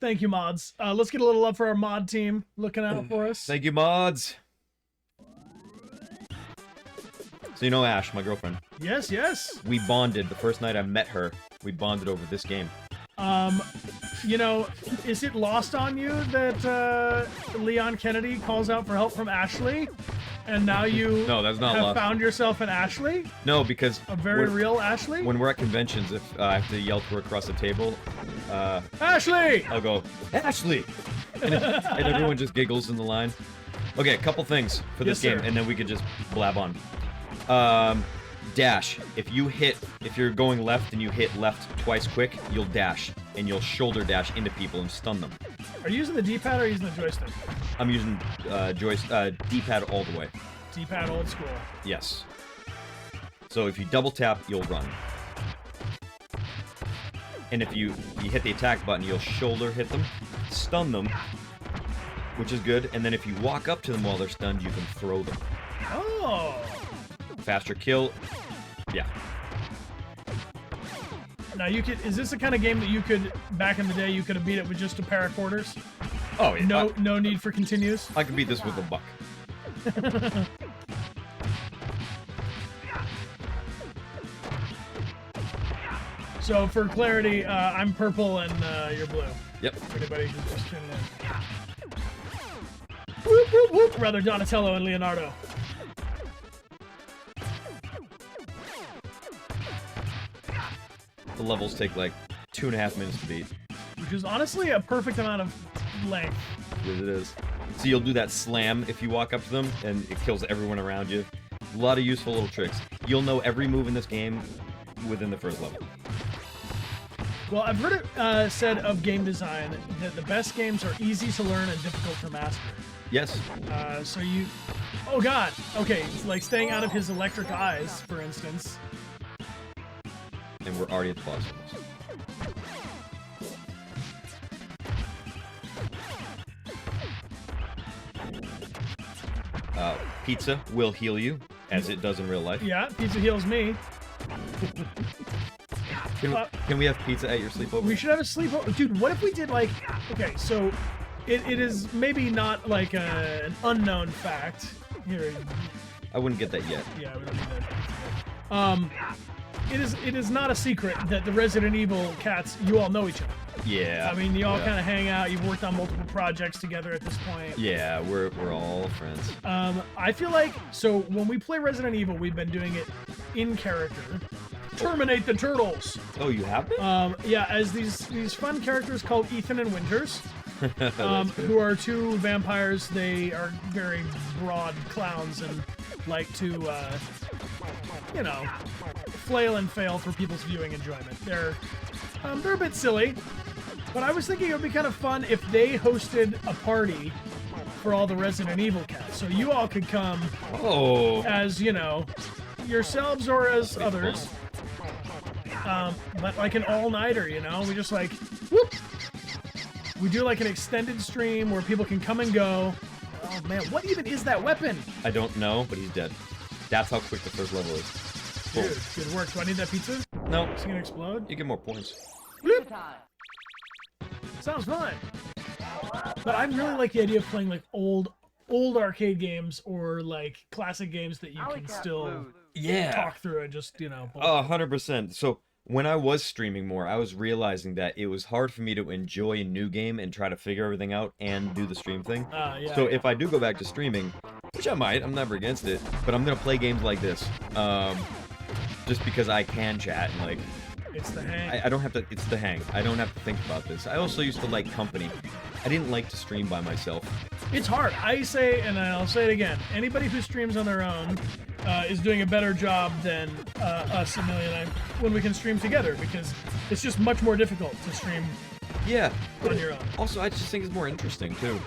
Thank you, mods. Let's get a little love for our mod team looking out for us. Thank you, mods. So you know Ash, my girlfriend. Yes, yes. We bonded the first night I met her. We bonded over this game. You know, is it lost on you that Leon Kennedy calls out for help from Ashley, and now you No, that's not have lost. found yourself an Ashley, No, because a very real Ashley? when we're at conventions, if I have to yell to her across the table, Ashley! I'll go, Ashley! And everyone just giggles in the line. Okay, a couple things for this Yes, game, sir. and then we could just blab on. Dash. If you're going left and you hit left twice quick, you'll dash, and you'll shoulder dash into people and stun them. Are you using the D-pad or are you using the joystick? I'm using D-pad all the way. D-pad old school. Yes. So if you double tap, you'll run. And if you hit the attack button, you'll shoulder hit them, stun them, which is good. And then if you walk up to them while they're stunned, you can throw them. Oh! Faster kill. Yeah. Now you could. Is this the kind of game that you could, back in the day, you could have beat it with just a pair of quarters? Oh, yeah. No need for continues. I could beat this with a buck. So for clarity, I'm purple and you're blue. Yep. For anybody who's just tuning in. Whoop, whoop, whoop. Rather Donatello and Leonardo. The levels take like 2.5 minutes to beat. Which is honestly a perfect amount of length. Yes, it is. So you'll do that slam if you walk up to them, and it kills everyone around you. A lot of useful little tricks. You'll know every move in this game within the first level. Well, I've heard it said of game design that the best games are easy to learn and difficult to master. Yes. So you... Oh, God. Okay, it's like staying out of his electric eyes, for instance. And we're already at the boss. Pizza will heal you, as it does in real life. Yeah, pizza heals me. Can we have pizza at your sleepover? We should have a sleepover. Dude, what if we did like... Okay, so it is maybe not like an unknown fact. Here. I wouldn't get that yet. Yeah, we don't need that. It is not a secret that the Resident Evil cats, you all know each other. Yeah. I mean, you all kind of hang out. You've worked on multiple projects together at this point. Yeah, we're all friends. I feel like, so when we play Resident Evil, we've been doing it in character. Terminate the turtles. Oh, you have been? Yeah, as these fun characters called Ethan and Winters, who are two vampires. They are very broad clowns and like to, you know, flail and fail for people's viewing enjoyment. They're a bit silly, but I was thinking it would be kind of fun if they hosted a party for all the Resident Evil cats. So you all could come as, you know, yourselves or as others. But like an all-nighter, you know? We just like, whoop! We do like an extended stream where people can come and go. Oh man, what even is that weapon? I don't know, but he's dead. That's how quick the first level is. Dude, good work. Do I need that pizza? No. Is it gonna explode? You get more points. Bloop. Sounds fun. But I really like the idea of playing like old arcade games or like classic games that you can still talk through and just, you know. 100%. So when I was streaming more, I was realizing that it was hard for me to enjoy a new game and try to figure everything out and do the stream thing. Yeah. So if I do go back to streaming, which I might, I'm never against it, but I'm gonna play games like this, just because I can chat and like. It's the hang. I don't have to. It's the hang. I don't have to think about this. I also used to like company. I didn't like to stream by myself. It's hard. I say, and I'll say it again, anybody who streams on their own is doing a better job than us, Amelia and I, when we can stream together, because it's just much more difficult to stream on your own. Also, I just think it's more interesting, too,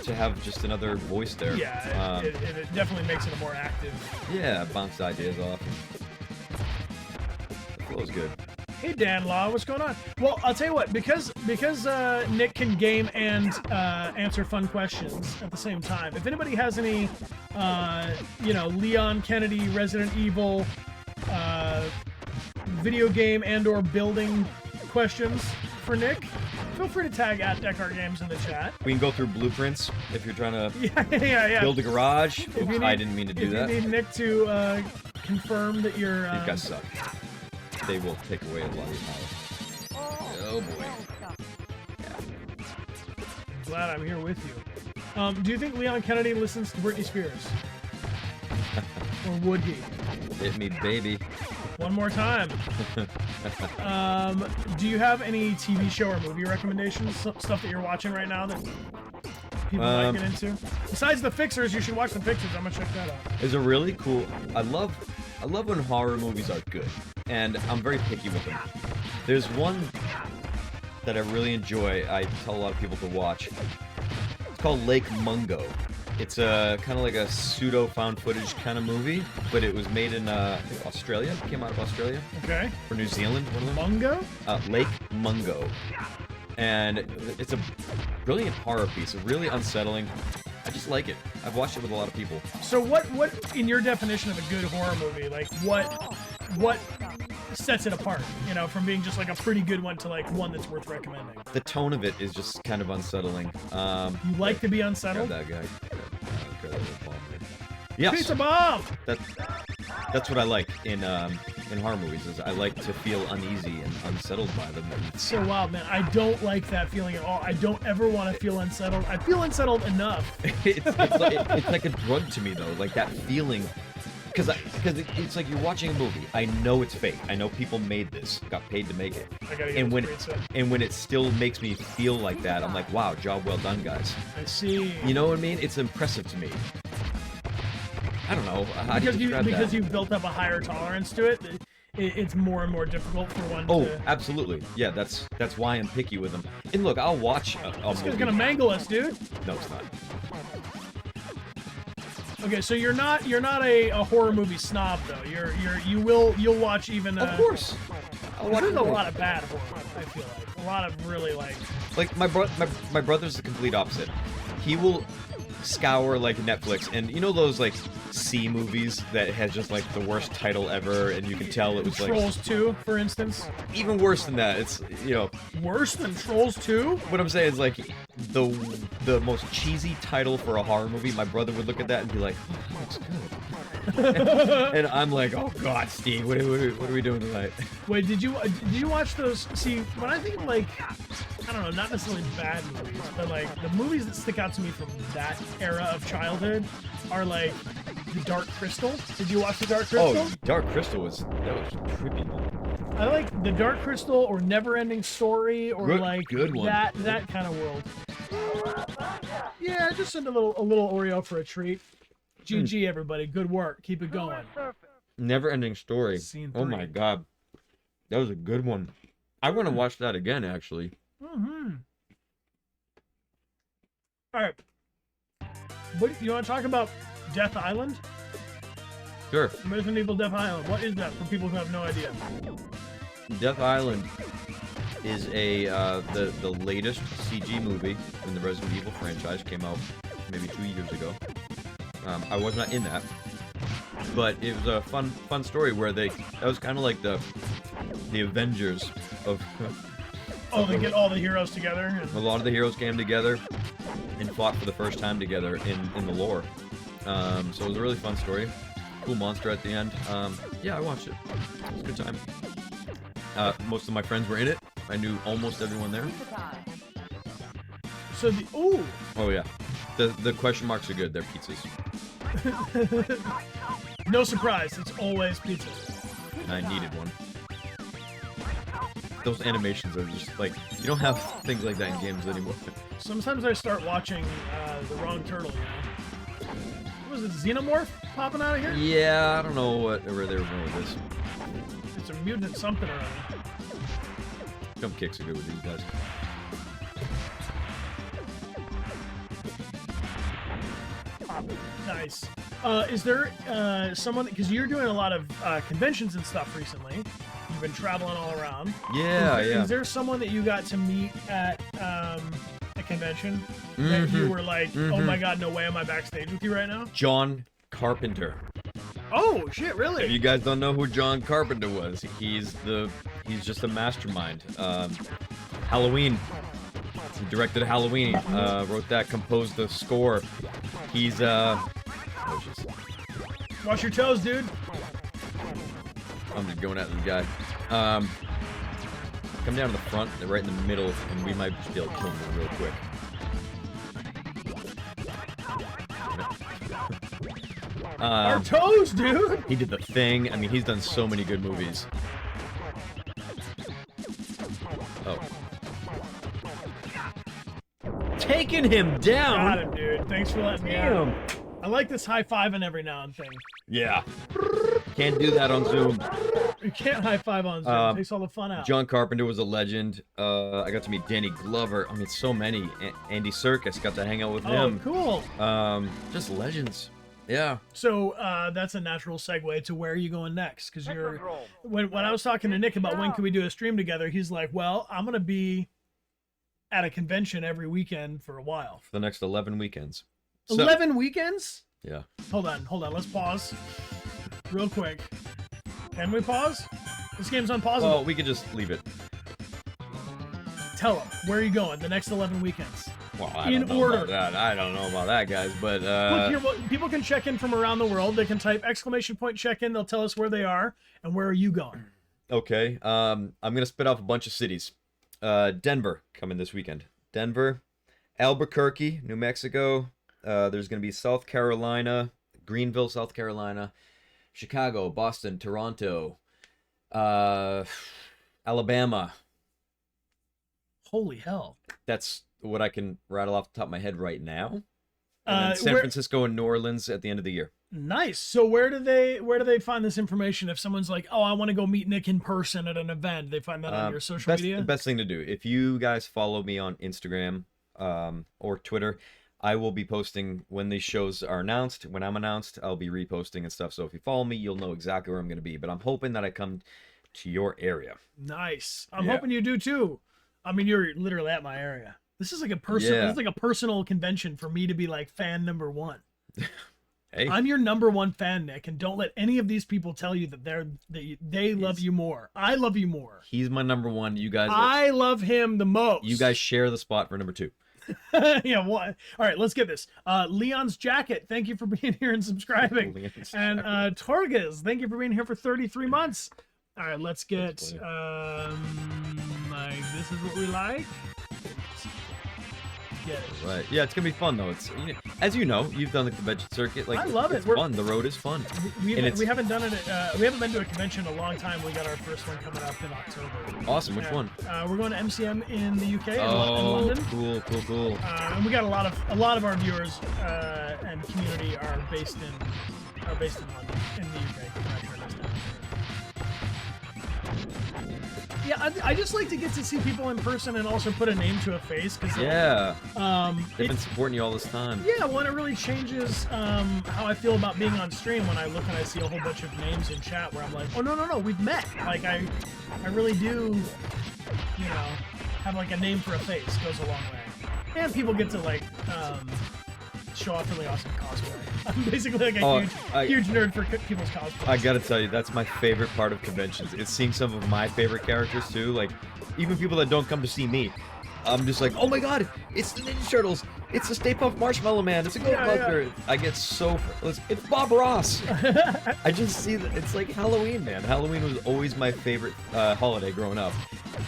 to have just another voice there. Yeah, it definitely makes it a more active... Yeah, bounce ideas off. The flow's good. Hey Dan Law, what's going on? Well, I'll tell you what, because Nick can game and answer fun questions at the same time. If anybody has any, you know, Leon Kennedy, Resident Evil, video game and/or building questions for Nick, feel free to tag at Dechart Games in the chat. We can go through blueprints if you're trying to yeah. build a garage. Oops, I didn't mean to do that. If you need Nick to confirm that you're... These guys suck. They will take away a lot of power. Oh boy. Glad I'm here with you. Do you think Leon Kennedy listens to Britney Spears? Or would he? Hit me, baby. One more time. Do you have any TV show or movie recommendations? Stuff that you're watching right now that people might get into? Besides The Fixers, you should watch The Fixers. I'm gonna check that out. It's a really cool... I love when horror movies are good, and I'm very picky with them. There's one that I really enjoy. I tell a lot of people to watch. It's called Lake Mungo. It's a kind of like a pseudo found footage kind of movie, but it was made in I think Australia. It came out of Australia. Okay. Or New Zealand. One of them. Mungo? Lake Mungo, and it's a brilliant horror piece. Really unsettling. I just like it. I've watched it with a lot of people. So what in your definition of a good horror movie, like what sets it apart, you know, from being just like a pretty good one to like one that's worth recommending? The tone of it is just kind of unsettling. You like to be unsettled? Grab that guy. Grab that little bomb here. Yes. Pizza bomb! That's what I like in horror movies. Is I like to feel uneasy and unsettled by them. It's so wild, man. I don't like that feeling at all. I don't ever want to feel unsettled. I feel unsettled enough. it's like a drug to me though. Like that feeling. Because it's like you're watching a movie. I know it's fake. I know people made this, got paid to make it. I gotta get and when it still makes me feel like that, I'm like, wow, job well done, guys. I see. You know what I mean? It's impressive to me. I don't know. How because do you describe because that? you've built up a higher tolerance to it. it's more and more difficult for one Oh, to... absolutely. Yeah, that's why I'm picky with them. And look, I'll watch a This guy's movie. gonna mangle us, dude. No, it's not. Okay, so you're not a horror movie snob though. You'll watch even. Of course. I'll watch There's a it. lot of bad horror. I feel like a lot of really like. Like my brother's the complete opposite. He will scour like Netflix, and you know those like C movies that has just like the worst title ever, and you can tell it was like Trolls 2, for instance. even worse than that. It's Worse than Trolls 2? what I'm saying is like the most cheesy title for a horror movie. My brother would look at that and be like, "Oh, that looks good," and I'm like, "Oh God, Steve, what are we doing tonight?" Wait, did you watch those? See, when I think of like, I don't know, not necessarily bad movies, but like the movies that stick out to me from that era of childhood are like The Dark Crystal. Did you watch The Dark Crystal? Oh, Dark Crystal was trippy, man. I like The Dark Crystal or Never Ending Story or Good one. that kind of world. Yeah, just send a little Oreo for a treat. GG, everybody. Good work. Keep it going. Never Ending Story. Scene Oh 3. my God, that was a good one. I want to watch that again, actually. Mm-hmm. All right. What you want to talk about? Death Island? Sure. Resident Evil Death Island. What is that for people who have no idea? Death Island is the latest CG movie in the Resident Evil franchise. Came out maybe 2 years ago. I was not in that, but it was a fun story where that was kind of like the Avengers of. Oh, they get all the heroes together. And... A lot of the heroes came together and fought for the first time together in the lore. So it was a really fun story. Cool monster at the end. Yeah, I watched it. It was a good time. Most of my friends were in it. I knew almost everyone there. So the Oh yeah, the question marks are good. They're pizzas. no surprise, it's always pizza. And I needed one. Those animations are just like you don't have things like that in games anymore. Sometimes I start watching the wrong turtle. You know? What was it, Xenomorph popping out of here? Yeah, I don't know where they were going with this. It's a mutant something or other. Jump kicks are good with these guys. Nice. Is there someone, because you're doing a lot of conventions and stuff recently, you've been traveling all around. Yeah, yeah. Is there someone that you got to meet at a convention that you were like, oh my God, no way am I backstage with you right now? John Carpenter. Oh shit, If really? you guys don't know who John Carpenter was, he's just a mastermind. Halloween. He directed Halloween. Wrote that, composed the score. He's oh, jeez. Watch your toes, dude. I'm just going at this guy. Come down to the front, they're right in the middle, and we might just be able to kill him real quick. Our toes, dude. He did The Thing. I mean, he's done so many good movies. Oh. Taking him down! Got him, dude. Thanks for letting me Damn. out. I like this high-fiving every now and then. Yeah. Can't do that on Zoom. You can't high-five on Zoom. It takes all the fun out. John Carpenter was a legend. I got to meet Danny Glover. I mean, so many. Andy Serkis, got to hang out with him. Cool. Just legends. Yeah. So that's a natural segue to where are you going next? Because you're when I was talking to Nick about when could we do a stream together, he's like, well, I'm gonna be at a convention every weekend for a while. For the next 11 weekends. So, 11 weekends? Yeah. Hold on. Let's pause real quick. Can we pause? This game's unpausable. Well, we could just leave it. Tell them, where are you going the next 11 weekends? Well, I In don't know order. about that. I don't know about that, guys, but Look here, well, people can check in from around the world. They can type !check in. They'll tell us where they are and where are you going. okay. I'm gonna spit off a bunch of cities. Denver coming this weekend. Denver, Albuquerque, New Mexico. There's gonna be South Carolina, Greenville, South Carolina, Chicago, Boston, Toronto, Alabama. Holy hell. That's what I can rattle off the top of my head right now. And then San Where- Francisco and New Orleans at the end of the year. Nice. So where do they find this information? If someone's like, oh, I want to go meet Nick in person at an event, they find that on your social media? The best thing to do, if you guys follow me on Instagram or Twitter, I will be posting when these shows are announced. When I'm announced, I'll be reposting and stuff. So if you follow me, you'll know exactly where I'm going to be. But I'm hoping that I come to your area. Nice. I'm Yeah. hoping you do too. I mean, you're literally at my area. This is like a personal. Yeah. This is like a personal convention for me to be like fan number one. Hey, I'm your number one fan, Nick, and don't let any of these people tell you that they love you more. I love you more. he's my number one. You guys, I love him the most. you guys share the spot for number 2. Yeah, what? All right, let's get this. Leon's Jacket, thank you for being here and subscribing. Leon's And Torges, thank you for being here for 33 months. All right, let's get like this is what we like. Get it. Right. Yeah, it's gonna be fun though. It's as you know, you've done the convention circuit. Like I love it. It's fun. The road is fun. We And haven't done it. We haven't been to a convention in a long time. We got our first one coming up in October. Awesome. Which Yeah. one? We're going to MCM in the UK in Oh, London. cool. And we got a lot of our viewers and community are based in London in the UK. Yeah, I just like to get to see people in person and also put a name to a face because Yeah. They've it, been supporting you all this time. yeah, well, it really changes how I feel about being on stream when I look and I see a whole bunch of names in chat where I'm like, oh no, we've met. Like I really do, you know, have like a name for a face goes a long way, and people get to like show off really awesome cosplay. I'm basically like a huge nerd for people's cosplay. I gotta tell you, that's my favorite part of conventions. It's seeing some of my favorite characters too. Like, even people that don't come to see me. I'm just like, oh my god, it's the Ninja Turtles. It's the Stay Puft Marshmallow Man. It's a Ghostbuster. Yeah. I get so... It's Bob Ross. I just see that. It's like Halloween, man. Halloween was always my favorite holiday growing up.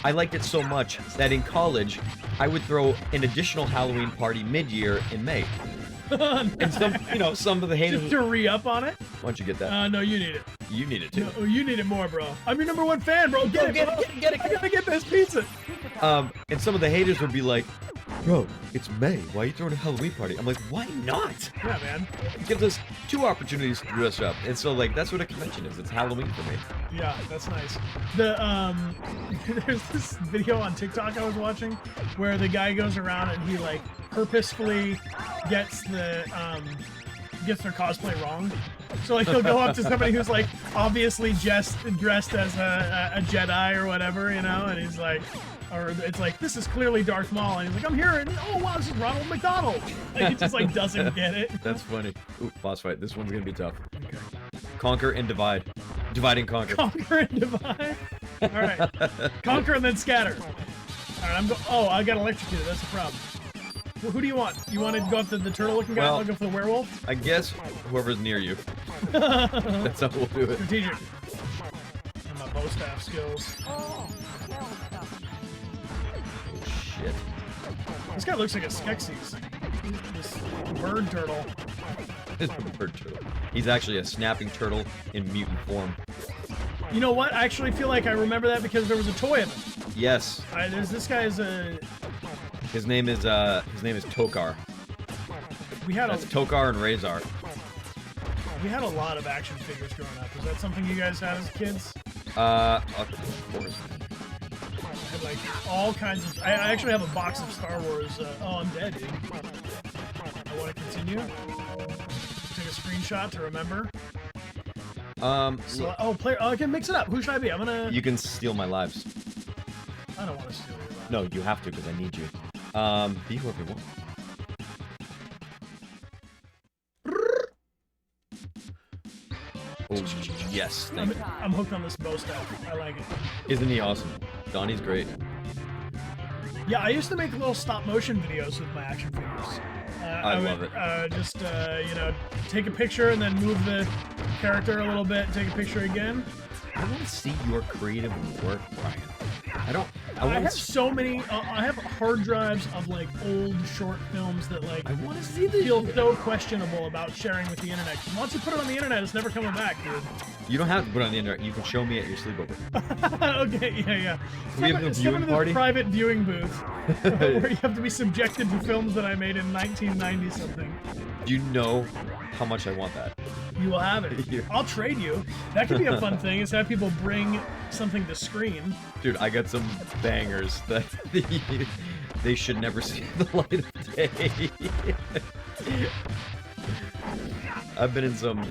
I liked it so much that in college, I would throw an additional Halloween party mid-year in May. And some of the haters... Just to re-up on it? Why don't you get that? No, you need it. You need it too. No, you need it more, bro. I'm your number one fan, bro. Get it. I gotta get this pizza. And some of the haters would be like, bro, it's May. Why are you throwing a Halloween party? I'm like, why not? Yeah, man. It gives us 2 opportunities to dress up. And so, like, that's what a convention is. It's Halloween for me. Yeah, that's nice. There's this video on TikTok I was watching where the guy goes around and he, like, purposefully gets their cosplay wrong. So like he'll go up to somebody who's like obviously just dressed as a Jedi or whatever, you know, and he's like, or it's like, this is clearly Darth Maul, and he's like, I'm here, and oh wow, this is Ronald McDonald. Like he just like doesn't get it. That's funny. Ooh, boss fight. This one's gonna be tough. Okay. Conquer and divide. Divide and conquer. Conquer and divide. All right. Conquer and then scatter. All right, I got electrocuted. That's the problem. Well, who do you want? You want to go after the turtle-looking guy? I'll go for the werewolf. I guess whoever's near you. That's how we'll do it. Strategic. And my bow staff skills. Oh shit. This guy looks like a Skeksis. This bird turtle. This bird turtle. He's actually a snapping turtle in mutant form. You know what? I actually feel like I remember that because there was a toy of him. Yes. There's this guy's a. His name is Tokar. That's Tokar and Razor. We had a lot of action figures growing up. Is that something you guys had as kids? Of course. I had like all kinds of. I actually have a box of Star Wars. Oh, I'm dead, dude. I want to continue. Take a screenshot to remember. Player. Oh, I can mix it up. Who should I be? I'm gonna. You can steal my lives. I don't want to steal your lives. No, you have to because I need you. Be whoever you want. Oh, yes. Thank you. I'm hooked on this bow stuff. I like it. Isn't he awesome? Donnie's great. Yeah, I used to make little stop motion videos with my action figures. I love it. Just take a picture and then move the character a little bit. Take a picture again. I want to see your creative work, Brian. I have so many. I have hard drives of like old short films that like I want to see this. Feel so questionable about sharing with the internet. Once you put it on the internet, it's never coming back, dude. You don't have to put it on the internet. You can show me at your sleepover. Okay, yeah. We have a viewing party. Private viewing booth where you have to be subjected to films that I made in 1990 something. Do you know how much I want that? You will have it. Here. I'll trade you. That could be a fun thing, is have people bring something to screen. Dude, I got some bangers that they should never see the light of day. I've been in some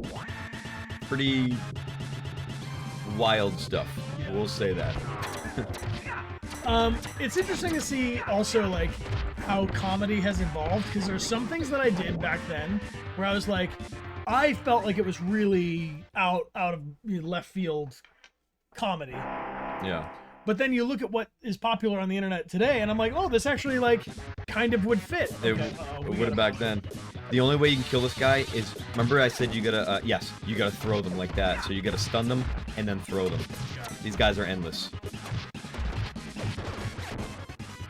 pretty wild stuff. We'll say that. It's interesting to see also like how comedy has evolved, because there's some things that I did back then where I was like, I felt like it was really out of left field comedy. Yeah. But then you look at what is popular on the internet today, and I'm like, oh, this actually like kind of would fit. It Okay, would have back then. The only way you can kill this guy is, remember I said you gotta, yes, you gotta throw them like that. So you gotta stun them and then throw them. These guys are endless.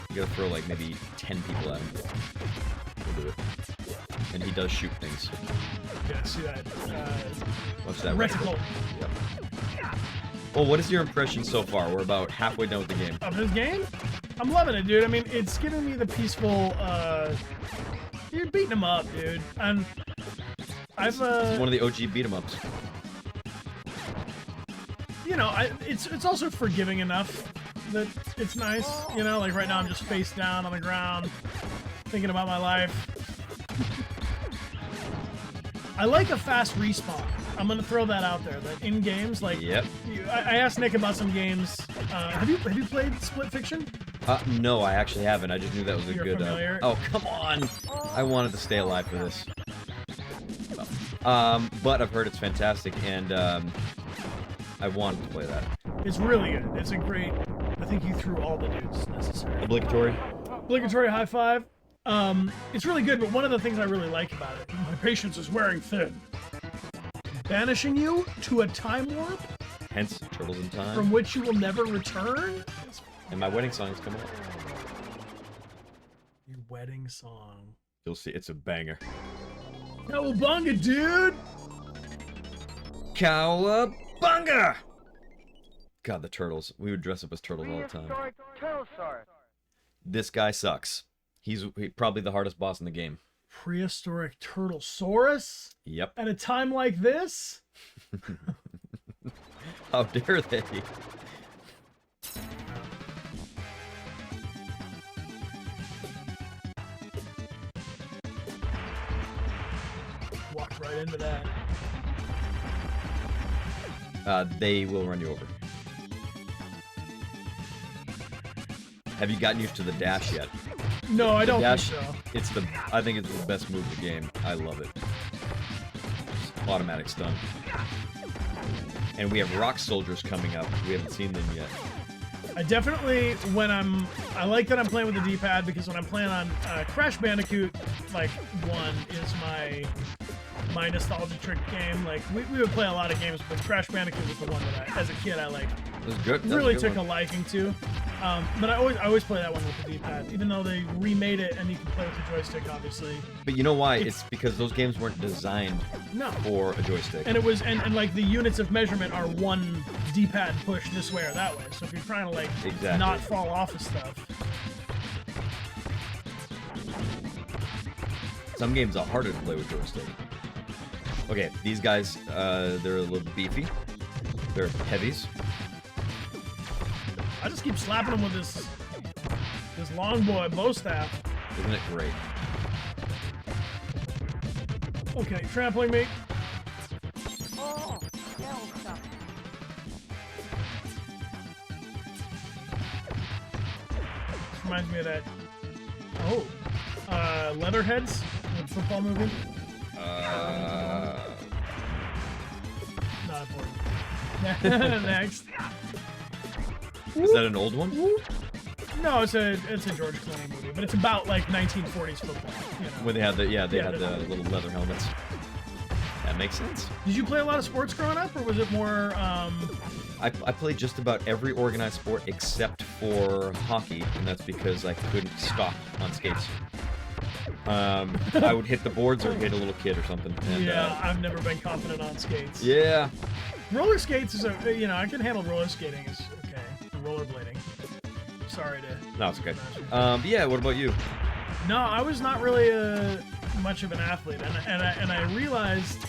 You gotta throw like maybe 10 people at him. We'll do it. And he does shoot things. Yeah, see that. Watch that. Reticle. Yep. Well, what is your impression so far? We're about halfway done with the game. Of this game? I'm loving it, dude. I mean, it's giving me the peaceful, you're beating them up, dude. And I've, It's one of the OG beat 'em ups. you know, it's also forgiving enough that it's nice. You know, like right now I'm just face down on the ground, thinking about my life. I like a fast respawn. I'm gonna throw that out there. That in games, like, Yep. I asked Nick about some games. Have you played Split Fiction? No, I actually haven't. I just knew that was a You're good. familiar? Oh, come on! I wanted to stay alive for this. But I've heard it's fantastic, and I wanted to play that. It's really good. It's a great. I think you threw all the dudes necessary. Obligatory. Obligatory high five. It's really good, but one of the things I really like about it, my patience is wearing thin. Banishing you to a time warp Hence, Turtles in Time. from which you will never return? And my wedding song is coming up. Your wedding song. You'll see, it's a banger. Cowabunga, dude! Cowabunga! God, the turtles. We would dress up as turtles all the time. Prehistoric Turtlesaurus. This guy sucks. He's probably the hardest boss in the game. Prehistoric Turtlesaurus? Yep. At a time like this? How dare they? Walked right into that. They will run you over. Have you gotten used to the dash yet? No, I don't think Dash, so. I think it's the best move in the game. I love it. Just automatic stun. And we have rock soldiers coming up. We haven't seen them yet. I definitely, I like that I'm playing with the D-pad, because when I'm playing on Crash Bandicoot, like, 1 is my nostalgia trick game. Like, we would play a lot of games, but Crash Bandicoot was the one that as a kid, I like It was good. That was really a good took a one. liking to. But I always play that one with the D-pad, even though they remade it and you can play with the joystick, obviously. But you know why? It's because those games weren't designed No. for a joystick. And it was, and like the units of measurement are one D-pad push this way or that way. So if you're trying to like Exactly. not fall off of stuff. Some games are harder to play with joystick. Okay, these guys, they're a little beefy. They're heavies. I just keep slapping them with this long boy bow staff. Isn't it great? Okay, trampling me. Oh, Delta. Reminds me of that. Oh, Leatherheads, the football movie. Not important. Next. Is that an old one? No, it's a George Clooney movie, but it's about like 1940s football. You know. When they had the had Yeah, the little leather helmets. That makes sense. Did you play a lot of sports growing up, or was it more? I played just about every organized sport except for hockey, and that's because I couldn't stop on skates. I would hit the boards or hit a little kid or something. And, Yeah, I've never been confident on skates. yeah. Roller skates is I can handle roller skating. Is okay. Rollerblading. Sorry to. No, it's okay. Yeah. What about you? No, I was not really much of an athlete, and I realized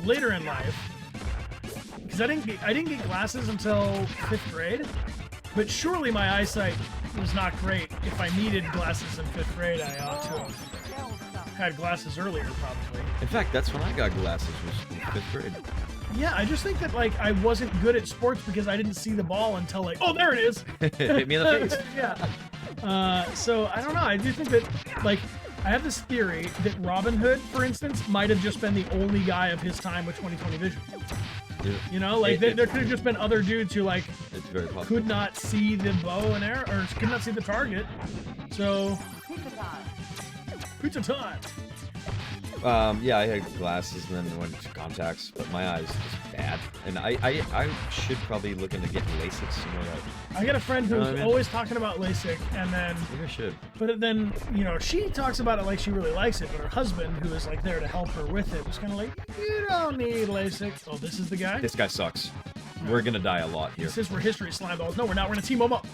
later in life, because I didn't get glasses until 5th grade, but surely my eyesight was not great. If I needed glasses in 5th grade, I ought to have had glasses earlier, probably. In fact, that's when I got glasses, was in 5th grade. Yeah, I just think that, like, I wasn't good at sports because I didn't see the ball until, like, oh, there it is! Hit me in the face. Yeah. So, I don't know. I do think that, like, I have this theory that Robin Hood, for instance, might have just been the only guy of his time with 20/20 vision. You know, like, there could have just been other dudes who, like, It's very possible. could not see the bow and arrow, or could not see the target. So, pizza time! Yeah, I had glasses and then went to contacts, but my eyes just bad. And I should probably look into getting LASIK. You know that? I got a friend who's know what I mean? always talking about LASIK, and then, Maybe I should. but then, you know, she talks about it like she really likes it, but her husband, who is, like, there to help her with it, was kind of like, you don't need LASIK. Oh, this is the guy? This guy sucks. We're gonna die a lot here. This is where history slime balls. No, we're not. We're gonna team him up.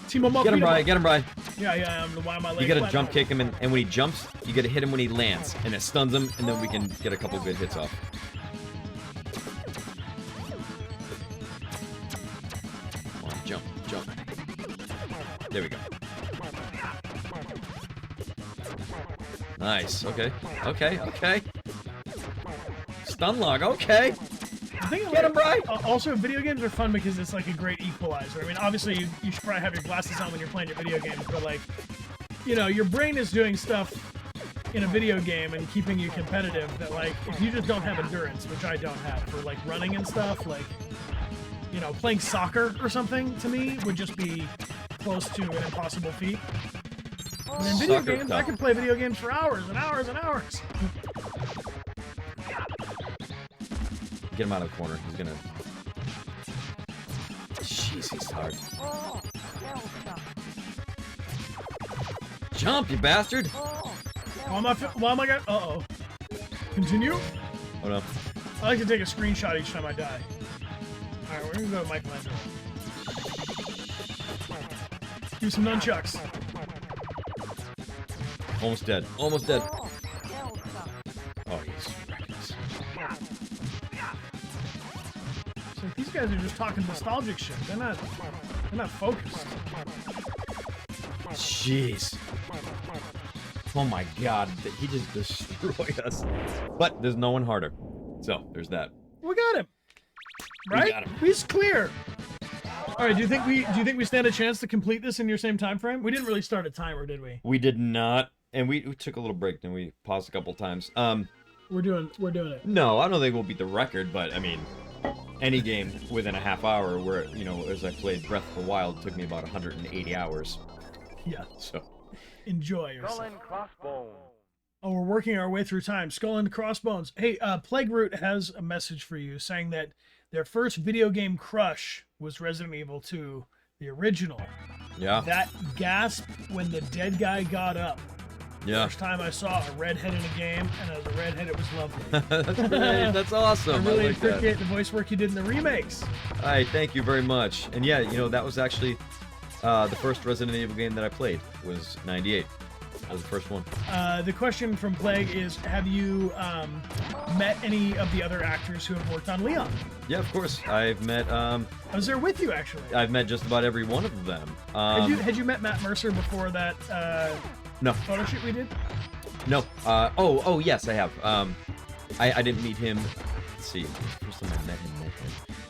Team him up. Get him, beat 'em Brian. up. Get him, Brian. Yeah. Why am I late? You gotta What? jump kick him, and when he jumps, you gotta hit him when he lands, and it stuns him, and then we can get a couple good hits off. Come on, jump. There we go. Nice. Okay. Stun log. Okay. The thing is, Get him, Brian. Also, video games are fun because it's like a great equalizer. I mean, obviously, you should probably have your glasses on when you're playing your video games, but, like, you know, your brain is doing stuff in a video game and keeping you competitive that, like, if you just don't have endurance, which I don't have, for, like, running and stuff, like, you know, playing soccer or something, to me, would just be close to an impossible feat. And in video Soccer games, tough. I could play video games for hours and hours and hours. Get him out of the corner. He's gonna. Jeez, he's hard. Jump, you bastard! Why am I gonna... Uh-oh. Continue? Oh no. I like to take a screenshot each time I die. Alright, we're gonna go to Michelangelo. Do some nunchucks. Almost dead. Oh, he's reckless. So these guys are just talking nostalgic shit. They're not focused. Jeez. Oh my god, he just destroyed us. But there's no one harder. So, there's that. We got him. Right? got him. He's clear. All right, do you think we stand a chance to complete this in your same time frame? We didn't really start a timer, did we? We did not, and we took a little break, then we paused a couple times. We're doing it. No, I don't think we'll beat the record, but I mean, any game within a half hour where, you know, as I played Breath of the Wild, it took me about 180 hours. Yeah. So, Enjoy Skull yourself. and crossbones. Oh, we're working our way through time. Skull and Crossbones. Hey, Plague Root has a message for you saying that their first video game crush was Resident Evil 2, the original. yeah. That gasp when the dead guy got up. Yeah. First time I saw a redhead in a game, and as a redhead, it was lovely. That's great. That's awesome. I really like that. appreciate the voice work you did in the remakes. Hi, thank you very much. And yeah, you know, that was actually the first Resident Evil game that I played was 98. That was the first one. The question from Plague is, have you met any of the other actors who have worked on Leon? Yeah, of course. I've met I was there with you, actually. I've met just about every one of them. Had you met Matt Mercer before that No. photo shoot we did? No. Oh, yes, I have. I didn't meet him. Let's see. First time I met him.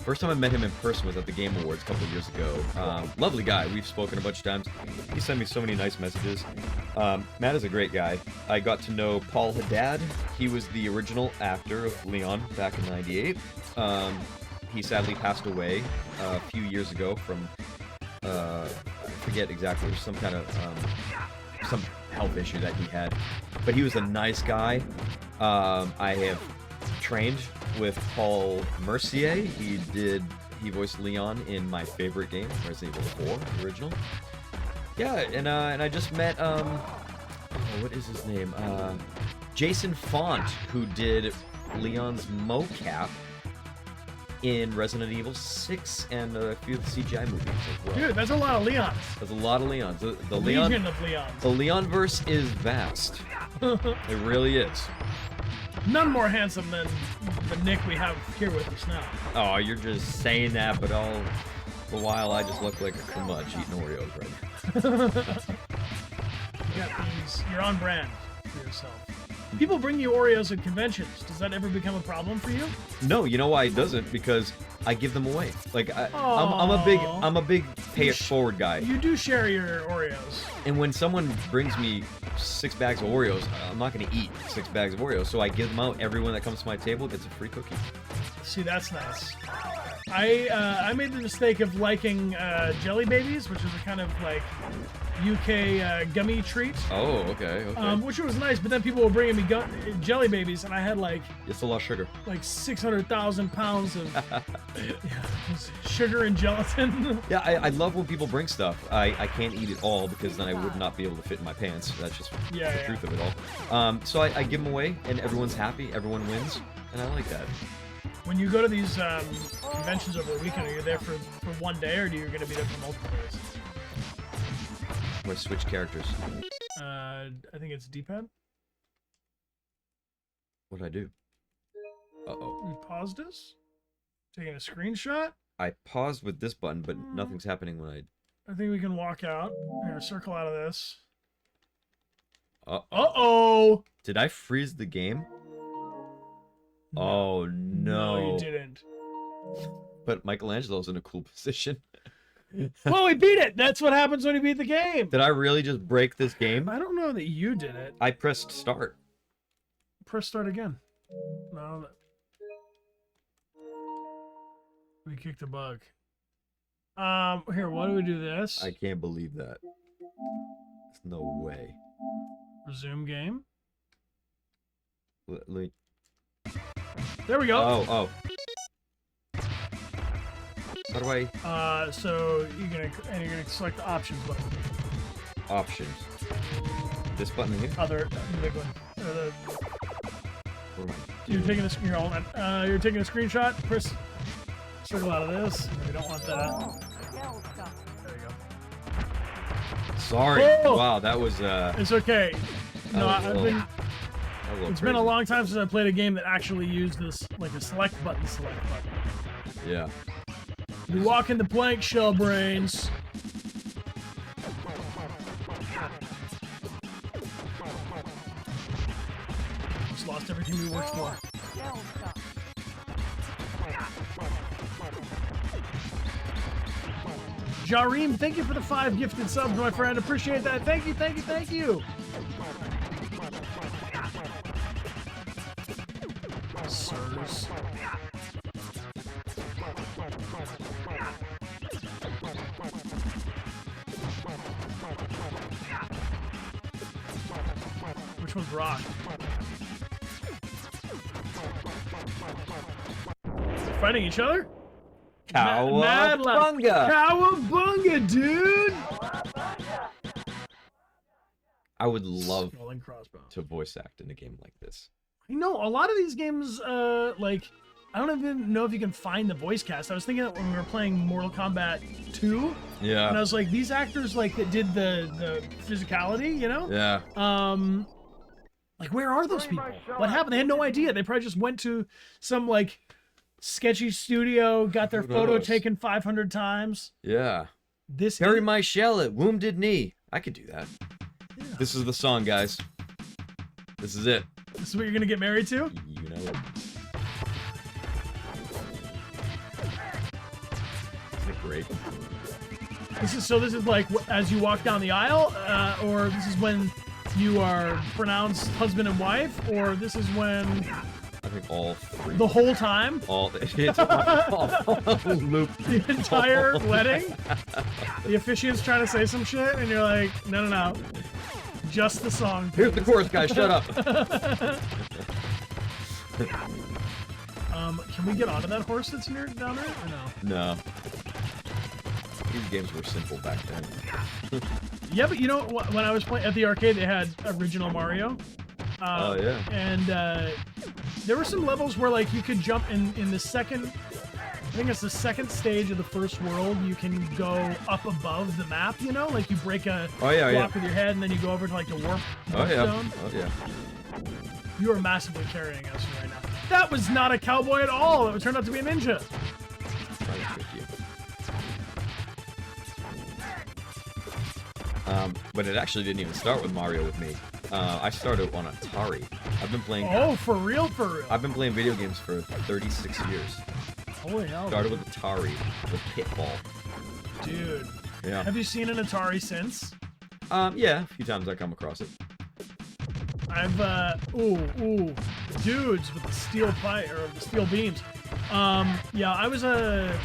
First time I met him in person was at the Game Awards a couple of years ago. Lovely guy. We've spoken a bunch of times. He sent me so many nice messages. Matt is a great guy. I got to know Paul Haddad. He was the original actor of Leon back in '98. He sadly passed away a few years ago from I forget exactly. There's some kind of some health issue that he had, but he was a nice guy. I have trained with Paul Mercier. He voiced Leon in my favorite game, Resident Evil 4, the original. Yeah, and I just met what is his name? Jason Font, who did Leon's mocap in Resident Evil 6 and a few of the CGI movies as well. Dude, that's a lot of Leons. There's a lot of Leons. The Legion of Leons. The Leonverse is vast. It really is. None more handsome than the Nick we have here with us now. Oh, you're just saying that, but all the while I just look like a curmudge eating Oreos right You're on brand for yourself. People bring you Oreos at conventions. Does that ever become a problem for you? now. No, you know why it doesn't? Because I give them away. Like I'm a big pay it forward guy. You do share your Oreos. And when someone brings me 6 bags of Oreos, I'm not going to eat 6 bags of Oreos, so I give them out. Everyone that comes to my table gets a free cookie. See, that's nice. I made the mistake of liking Jelly Babies, which is a kind of like UK gummy treat. Oh, okay. Which was nice, but then people were bringing me Jelly Babies, and I had like It's a lot of sugar. 600,000 pounds of sugar and gelatin. Yeah, I love when people bring stuff. I can't eat it all because then I would not be able to fit in my pants. That's just the truth of it all. So I give them away, and everyone's happy. Everyone wins, and I like that. When you go to these conventions over a weekend, are you there for one day, or are you going to be there for multiple days? I'm gonna switch characters. I think it's D-pad. What did I do? Uh-oh. We paused this. Taking a screenshot. I paused with this button, but nothing's happening when I think we can walk out. Here, circle out of this. Uh-oh. Uh-oh! Did I freeze the game? No. Oh, no. No, you didn't. But Michelangelo's in a cool position. Well, we beat it! That's what happens when you beat the game! Did I really just break this game? I don't know that you did it. I pressed start. Press start again. No. We kicked a bug. Here, why do we do this? I can't believe that. There's no way. Resume game. Let me... There we go. Oh. How do I... So you're gonna select the options button. Options. This button here? The big one. What am I You're doing? you're taking a screenshot. Press circle out of this. We don't want that. There you go. Sorry. Oh! Wow, that was It's okay. No, That was a little- it's been a long time since I played a game that actually used this like a select button. Yeah. You walk in the plank, shell brains. Just lost everything we worked for. Jareem, thank you for the 5 gifted subs, my friend. Appreciate that. Thank you. Sirs. Which one's rock? Fighting each other? Cowabunga! Cowabunga, dude! I would love Scrolling crossbow. to voice act in a game like this. You know, a lot of these games, like, I don't even know if you can find the voice cast. I was thinking that when we were playing Mortal Kombat 2, Yeah. and I was like, these actors, like, that did the physicality, you know? Yeah. Like, where are those people? What happened? They had no idea. They probably just went to some, like, sketchy studio, got their Who photo knows? taken 500 times. Yeah. This Bury is- my shell at Wounded Knee. I could do that. Yeah. This is the song, guys. This is it. This is what you're gonna get married to? You know it. Isn't it great? This is like as you walk down the aisle, or this is when you are pronounced husband and wife, or this is when I think all three. the whole time, All it's all loop. the entire wedding, the officiant's trying to say some shit, and you're like, no, just the song. Here's the chorus, guys. Shut up. Can we get onto that horse that's near down there, or no? No. These games were simple back then. Yeah, but you know, when I was playing at the arcade, they had original Mario. Oh, yeah. And there were some levels where like you could jump in the second think it's the second stage of the first world. You can go up above the map, you know, like you break a block with your head, and then you go over to like the warp zone. Oh yeah. You are massively carrying us right now. That was not a cowboy at all. It turned out to be a ninja. But it actually didn't even start with Mario with me. I started on Atari. I've been playing. Oh, for real, for real. I've been playing video games for 36 years. Holy hell. Started with Atari, with Pitfall. Dude. Yeah. Have you seen an Atari since? Yeah, a few times I come across it. I've dudes with the steel pipe or the steel beams. Yeah, I was a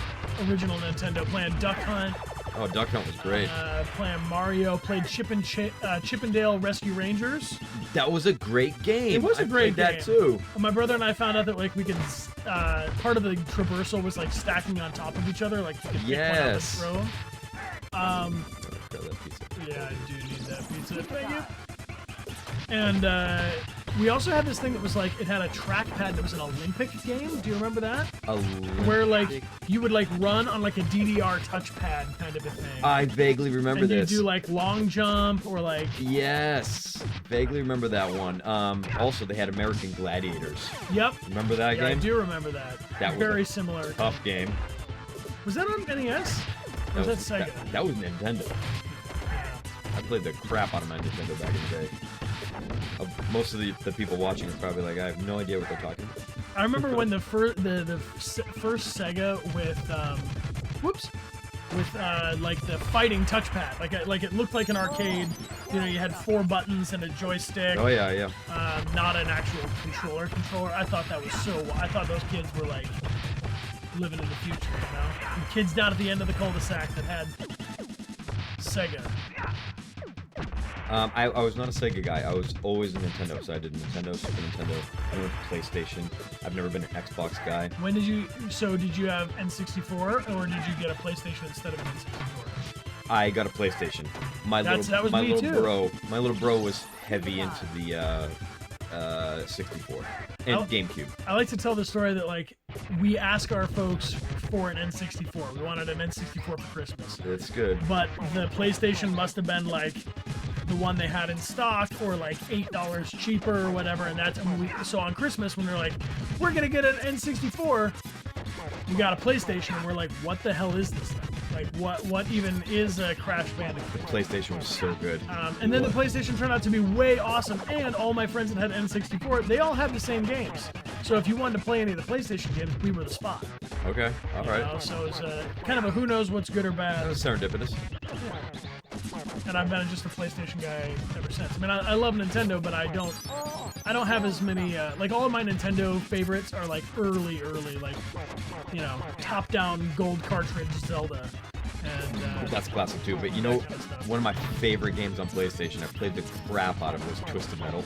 original Nintendo playing Duck Hunt. Oh, Duck Hunt was great. Playing Mario, played Chip and Dale Rescue Rangers. That was a great game. It was a great game. That too. My brother and I found out that like we could part of the traversal was like stacking on top of each other, like you could pick one up and throw them. Yeah, I do need that pizza. Thank you. And we also had this thing that was like, it had a trackpad that was an Olympic game. Do you remember that? Where like you would like run on like a DDR touchpad kind of a thing. I vaguely remember and this. You do like long jump or like. Yes, vaguely remember that one. Also they had American Gladiators. Yep. Remember that game? I do remember that. That was very similar. Tough game. Was that on NES? Or was that Sega? That was Nintendo. I played the crap out of my Nintendo back in the day. Most of the people watching are probably like, I have no idea what they're talking about. I remember when the first Sega with like the fighting touchpad, like it looked like an arcade. You know, you had 4 buttons and a joystick. Oh yeah, yeah. Not an actual controller. I thought that was so. I thought those kids were like living in the future. You know, and kids down at the end of the cul-de-sac that had Sega. I was not a Sega guy. I was always a Nintendo. So I did Nintendo, Super Nintendo, I went to PlayStation. I've never been an Xbox guy. When did you? So did you have N64 or did you get a PlayStation instead of an N64? I got a PlayStation. My little bro was heavy into the 64 and GameCube. I like to tell the story that like we ask our folks for an N64. We wanted an N64 for Christmas. That's good. But the PlayStation must have been like the one they had in stock for like $8 cheaper or whatever, and that's so on Christmas when they're like, we're gonna get an N64, we got a PlayStation, and we're like, what the hell is this thing? Like what even is a Crash Bandicoot? The PlayStation was so good. And then the PlayStation turned out to be way awesome, and all my friends that had N64, they all had the same games. So if you wanted to play any of the PlayStation games, we were the spot. Okay, all right. So it's kind of a who knows what's good or bad. That was serendipitous. Yeah. And I've been just a PlayStation guy ever since. I mean, I love Nintendo, but I don't have as many. Like all of my Nintendo favorites are like early, like you know, top-down gold cartridge Zelda. And that's classic too. But you know, one of my favorite games on PlayStation, I played the crap out of, was Twisted Metal.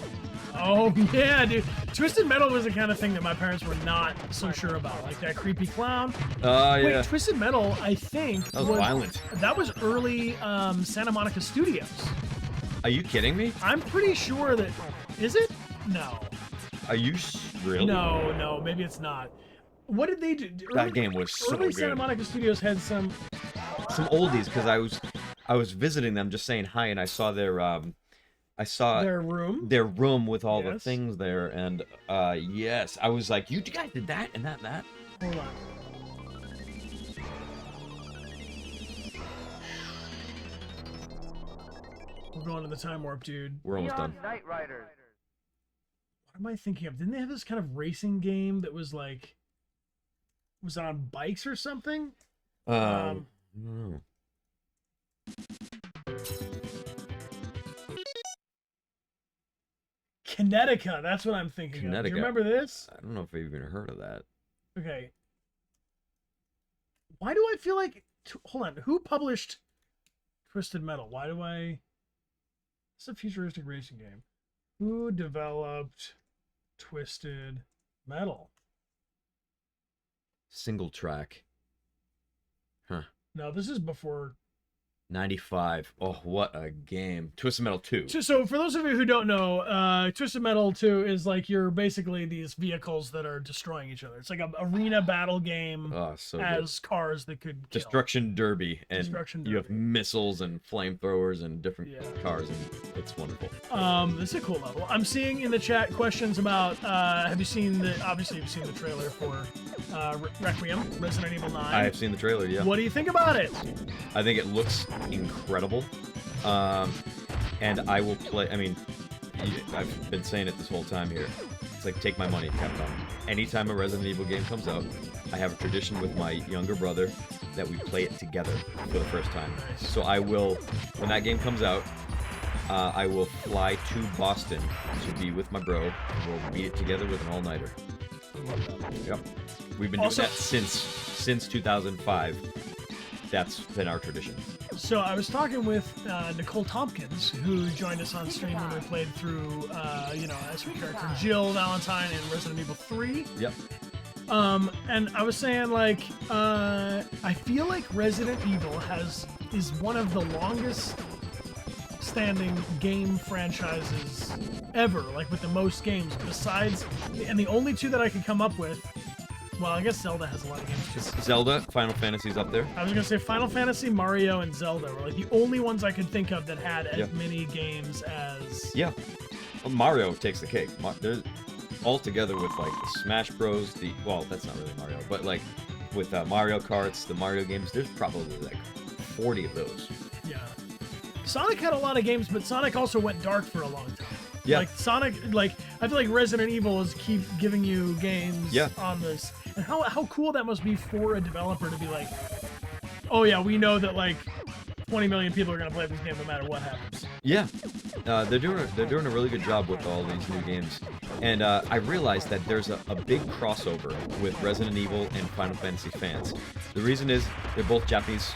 Oh yeah, dude! Twisted Metal was the kind of thing that my parents were not so sure about, like that creepy clown. Yeah. Wait, Twisted Metal, I think that was violent. That was early Santa Monica Studios. Are you kidding me? I'm pretty sure that. Is it? No. Are you really? No, maybe it's not. What did they do? That game was so early good. Santa Monica Studios had some oldies, because I was visiting them, just saying hi, and I saw their room with all the things there, and yes, I was like, you guys did that and that and that. Hold on. We're going to the time warp, dude. We're almost done. Night Riders. What am I thinking of? Didn't they have this kind of racing game that was like, was it on bikes or something? No. Kinetica, that's what I'm thinking of. Do you remember this? I don't know if I've even heard of that. Okay. Why do I feel like... Hold on. Who published Twisted Metal? Why do I... It's a futuristic racing game. Who developed Twisted Metal? Single track. Huh. No, this is before... 95. Oh, what a game. Twisted Metal 2. So for those of you who don't know, Twisted Metal 2 is like you're basically these vehicles that are destroying each other. It's like an arena battle game Oh, so as cars that could kill. Destruction Derby, and Destruction you have Derby. missiles and flamethrowers and different Yeah. cars, and it's wonderful. This is a cool level. I'm seeing in the chat questions about have you seen obviously you've seen the trailer for Requiem, Resident Evil 9. I have seen the trailer, yeah. What do you think about it? I think it looks incredible. And I will play, I mean, I've been saying it this whole time here. It's like, take my money, Capcom. Anytime a Resident Evil game comes out, I have a tradition with my younger brother that we play it together for the first time. Nice. So I will, when that game comes out, I will fly to Boston to be with my bro, and we'll beat it together with an all-nighter. Yep. We've been doing Also- that since 2005. That's been our tradition. So I was talking with Nicole Tompkins, who joined us on stream when we played through, as her character Jill Valentine in Resident Evil 3. Yep. And I was saying, like, I feel like Resident Evil is one of the longest standing game franchises ever, like with the most games besides, and the only two that I could come up with, well, I guess Zelda has a lot of games too. Zelda, Final Fantasy's up there. I was gonna say Final Fantasy, Mario, and Zelda were like the only ones I could think of that had as many games as. Yeah. Well, Mario takes the cake. There's all together with like the Smash Bros. Well, that's not really Mario, but like with Mario Karts, the Mario games, there's probably like 40 of those. Yeah. Sonic had a lot of games, but Sonic also went dark for a long time. Yeah. Like Sonic, like I feel like Resident Evil is keep giving you games on this, and how cool that must be for a developer to be like, oh yeah, we know that like 20 million people are gonna play this game no matter what happens. Yeah, they're doing a really good job with all these new games, and I realized that there's a big crossover with Resident Evil and Final Fantasy fans. The reason is they're both Japanese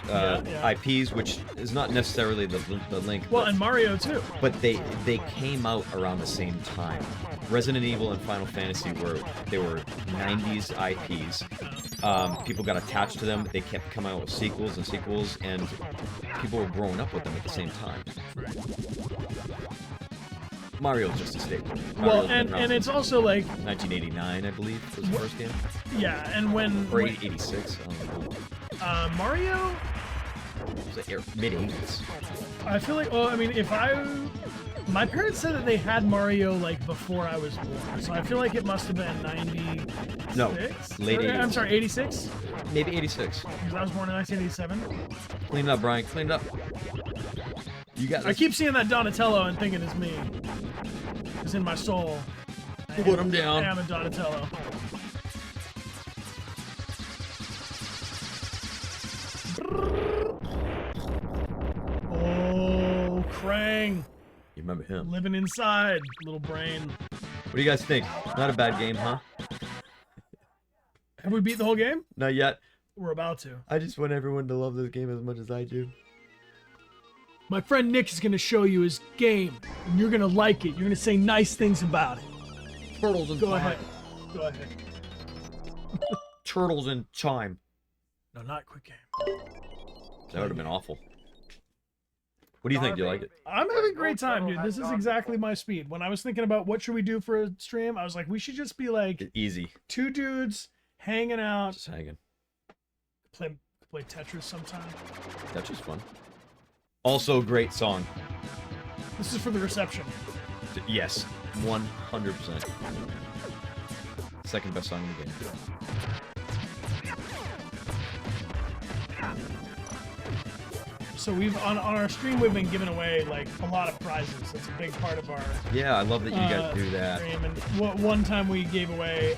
IPs, which is not necessarily the link. Well, but, and Mario too. But they came out around the same time. Resident Evil and Final Fantasy were 90s IPs. People got attached to them. They kept coming out with sequels and sequels, and people were growing up with them at the same time. Mario's just a staple. Well, and it's also like 1989, I believe, was the first game. Yeah, and or 86. Mario. It was like mid-80s. I feel like, well, I mean, my parents said that they had Mario like before I was born, so I feel like it must have been 96. No, late 80s. I'm sorry, 86. Maybe 86. Because I was born in 1987. Clean it up, Brian. Clean it up. You got this. I keep seeing that Donatello and thinking it's me. It's in my soul. Put him down. I am a Donatello. Oh, Krang. You remember him? Living inside, little brain. What do you guys think? Not a bad game, huh? Have we beat the whole game? Not yet. We're about to. I just want everyone to love this game as much as I do. My friend Nick is going to show you his game, and you're going to like it. You're going to say nice things about it. Turtles and Go Chime. ahead. Go ahead. Turtles and Chime. No, not quick game. That would have been awful. What do you think? Do you like it? I'm having a great time, dude. This is exactly my speed. When I was thinking about what should we do for a stream, I was like, we should just be like Easy. two dudes hanging out. Just hanging. Play Tetris sometime. That's just fun. Also, great song. This is for the reception. Yes, 100%. Second best song in the game. So we've on our stream we've been giving away like a lot of prizes. That's a big part of our Yeah, I love that you guys do that. stream. And one time we gave away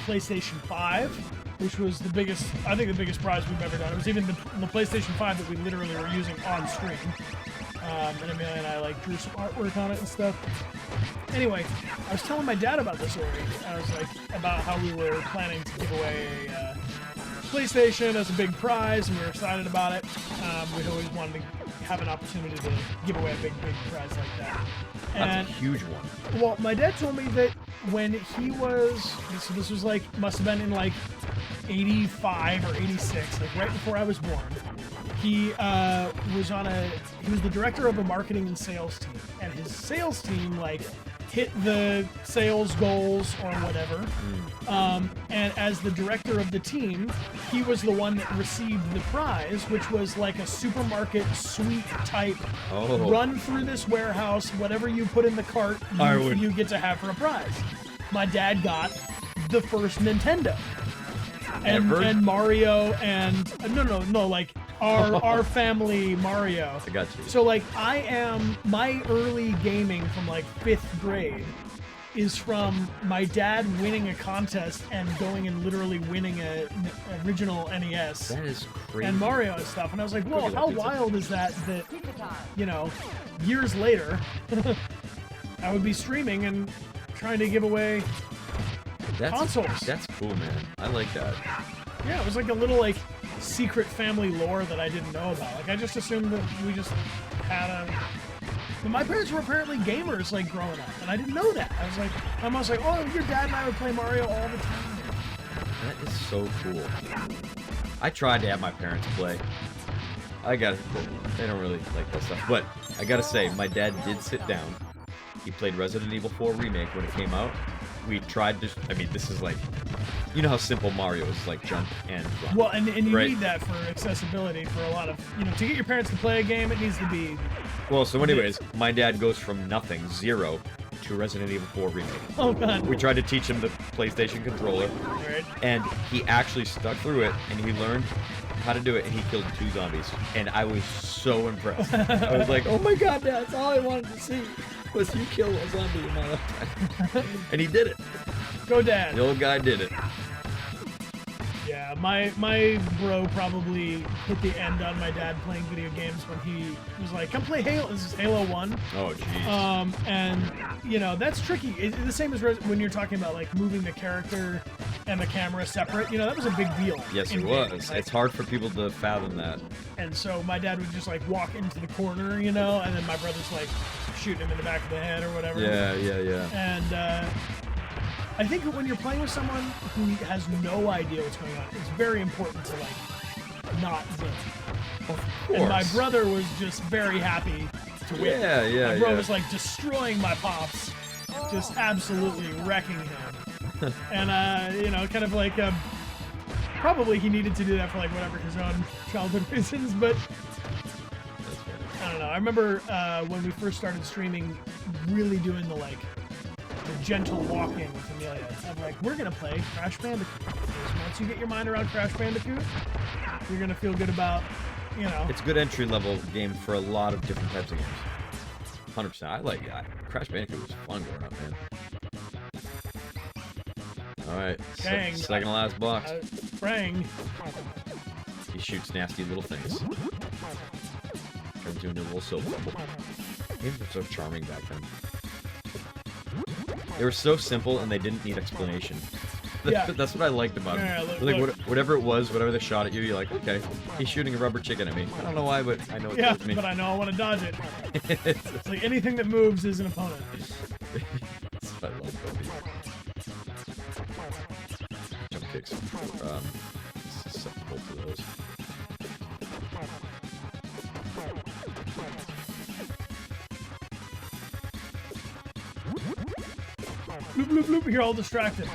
PlayStation 5, which was the biggest prize we've ever done. It was even the PlayStation 5 that we literally were using on stream. And Amelia and I like drew some artwork on it and stuff. Anyway, I was telling my dad about this already. I was like about how we were planning to give away a PlayStation as a big prize, and we were excited about it. We'd always wanted to have an opportunity to give away a big prize like that. That's a huge one. Well, my dad told me that when he was, so this was like, must have been in like 85 or 86, like right before I was born, he was the director of a marketing and sales team, and his sales team like hit the sales goals or whatever. And as the director of the team, he was the one that received the prize, which was like a supermarket suite type. Run through this warehouse, whatever you put in the cart, you get to have for a prize. My dad got the first Nintendo. And Mario and no, like our family Mario. I got you. So like my early gaming from like 5th grade is from my dad winning a contest and going and literally winning a original NES. That is crazy. And Mario and stuff. And I was like, whoa, how wild is that, you know, years later, I would be streaming and trying to give away consoles. That's cool, man. I like that. Yeah, it was like a little like secret family lore that I didn't know about. Like I just assumed that we just had but my parents were apparently gamers like growing up, and I didn't know that. I'm almost like, oh, your dad and I would play Mario all the time. That is so cool. I tried to have my parents play. They don't really like that stuff. But I gotta say, my dad did sit down. He played Resident Evil 4 Remake when it came out. We tried to, this is like, you know how simple Mario is, like jump and run. Well, and you need that for accessibility for a lot of, to get your parents to play a game, it needs to be... Well, so anyways, my dad goes from nothing, 0, to Resident Evil 4 Remake. Oh, God. We tried to teach him the PlayStation controller, and he actually stuck through it, and he learned how to do it, and he killed 2 zombies. And I was so impressed. I was like, oh my God, Dad, that's all I wanted to see. Was you kill a zombie in my lifetime. And he did it. Go Dad. The old guy did it. Yeah, my bro probably hit the end on my dad playing video games when he was like, come play Halo. This is Halo 1. Oh, jeez. And, that's tricky. It's the same as when you're talking about, like, moving the character and the camera separate. That was a big deal. Yes, it was. It's hard for people to fathom that. And so my dad would just, like, walk into the corner, and then my brother's, like, shooting him in the back of the head or whatever. Yeah. And, I think that when you're playing with someone who has no idea what's going on, it's very important to, like, not win. Of course. And my brother was just very happy to win. Yeah. My bro was, like, destroying my pops, just absolutely wrecking him. And, kind of like, probably he needed to do that for, like, whatever his own childhood reasons, but I don't know. I remember when we first started streaming, really doing the gentle walking with Amelia. I'm like, we're gonna play Crash Bandicoot. Because once you get your mind around Crash Bandicoot, you're gonna feel good about, It's a good entry level game for a lot of different types of games. 100%. I like that. Crash Bandicoot was fun growing up, man. All right, second to last box. Frang. He shoots nasty little things. Turns into a little soap bubble. Games were so charming back then. They were so simple and they didn't need explanation. That's what I liked about them. Whatever it was, whatever they shot at you, you're like, okay, he's shooting a rubber chicken at me. I don't know why, but I know it kills me. But I know I want to dodge it. It's like anything that moves is an opponent. That's what I love about these. Jump kicks. Susceptible to those. Bloop, bloop, bloop. You're all distracted.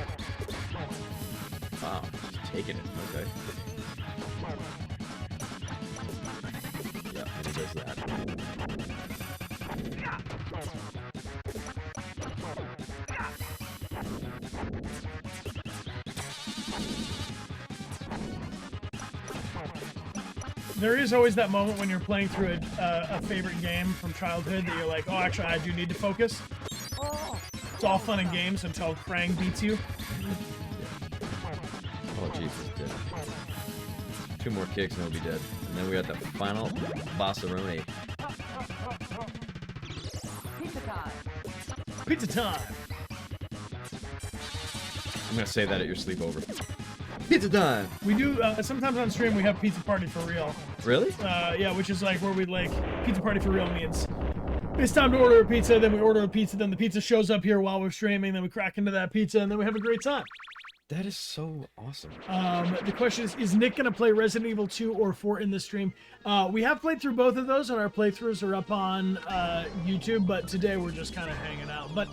Wow, just taking it. Okay. Yeah, and he does that. There is always that moment when you're playing through a favorite game from childhood that you're like, oh, actually, I do need to focus. It's all fun and games until Krang beats you. Oh, Jesus, dead. 2 more kicks and he'll be dead. And then we got the final bossaroni. Pizza time. Pizza time. I'm gonna say that at your sleepover. Pizza time! We do, sometimes on stream we have pizza party for real. Really? Yeah, which is like where we pizza party for real means it's time to order a pizza, then we order a pizza, then the pizza shows up here while we're streaming, then we crack into that pizza, and then we have a great time. That is so awesome. The question is Nick going to play Resident Evil 2 or 4 in the stream? We have played through both of those, and our playthroughs are up on YouTube, but today we're just kind of hanging out. But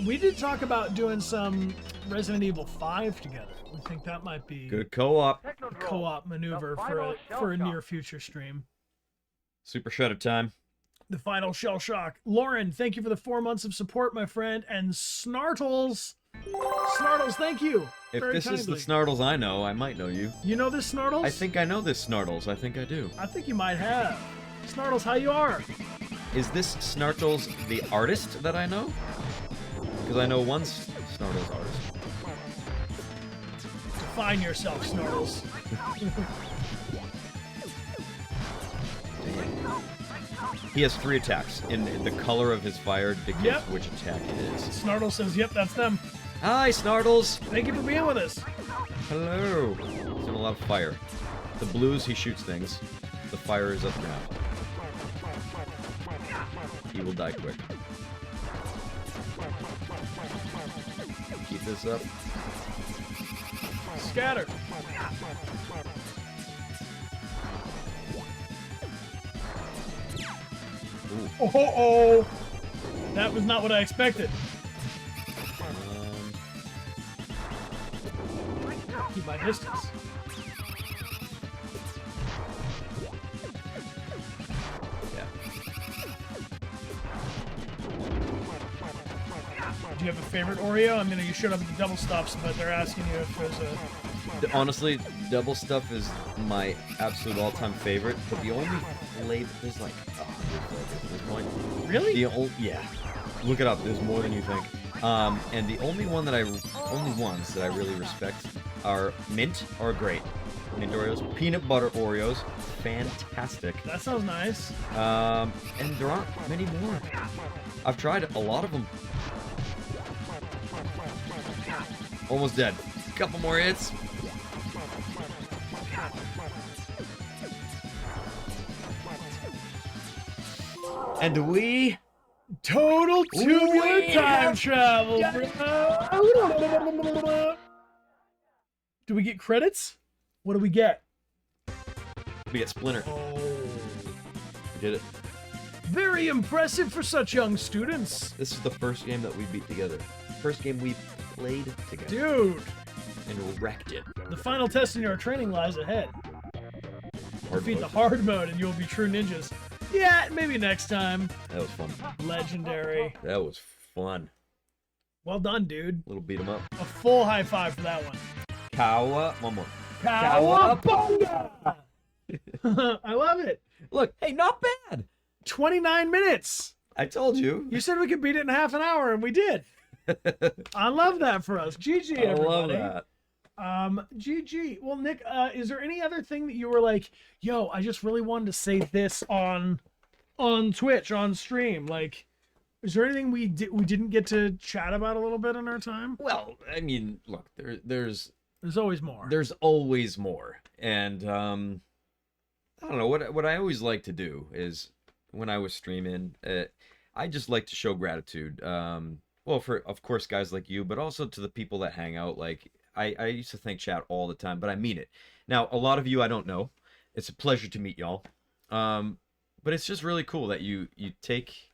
we did talk about doing some Resident Evil 5 together. We think that might be Good co-op. a co-op maneuver for a near future stream. Super shut of time. The final shell shock. Lauren, thank you for the 4 months of support, my friend. And Snartles, thank you. If very this is the kindly. Snartles I know, I might know you. You know this Snartles? I think I know this Snartles. I think I do. I think you might have. Snartles, how you are? Is this Snartles the artist that I know? Because I know one Snartles artist. Define yourself, Snartles. He has 3 attacks. In the color of his fire dictates Yep. which attack it is. Snartles says, yep, that's them. Hi, Snartles! Thank you for being with us. Hello! He's in a lot of fire. The blues, he shoots things. The fire is up now. He will die quick. Keep this up. Scatter. Ooh. Oh. That was not what I expected. Keep my distance. Yeah. Do you have a favorite Oreo? I mean, you showed up at the double stops, but they're asking you if there's a... Honestly, double stuff is my absolute all-time favorite, but the only flavor there's like 100 flavors at this point. Really? Yeah. Look it up. There's more than you think. And the only ones that I really respect are mint or great. Mint Oreos, peanut butter Oreos, fantastic. That sounds nice. And there aren't many more. I've tried a lot of them. Almost dead. Couple more hits. And we Total tubular time travel, bro. Do we get credits? What do we get? get Splinter. Oh. We did it. Very impressive for such young students. This is the first game that we beat together. First game we played together. Dude, And wrecked it. the final test in your training lies ahead. Hard Defeat mode. the hard mode and you'll be true ninjas. Yeah, maybe next time. That was fun. Legendary. That was fun. Well done, dude. Little beat 'em up. A full high five for that one. Kawa. One more. Cowabunga! I love it. Look, hey, not bad. 29 minutes. I told you. You said we could beat it in half an hour, and we did. I love that for us. GG, I everybody. love that. GG. Well, Nick, is there any other thing that you were like, yo, I just really wanted to say this on Twitch, on stream? Like, is there anything we didn't get to chat about a little bit in our time? Well, I mean, look, there's always more. There's always more. And I don't know, what I always like to do is when I was streaming, I just like to show gratitude. Well, for of course guys like you, but also to the people that hang out. Like I used to thank chat all the time, but I mean it. Now, a lot of you I don't know. It's a pleasure to meet y'all. But it's just really cool that you take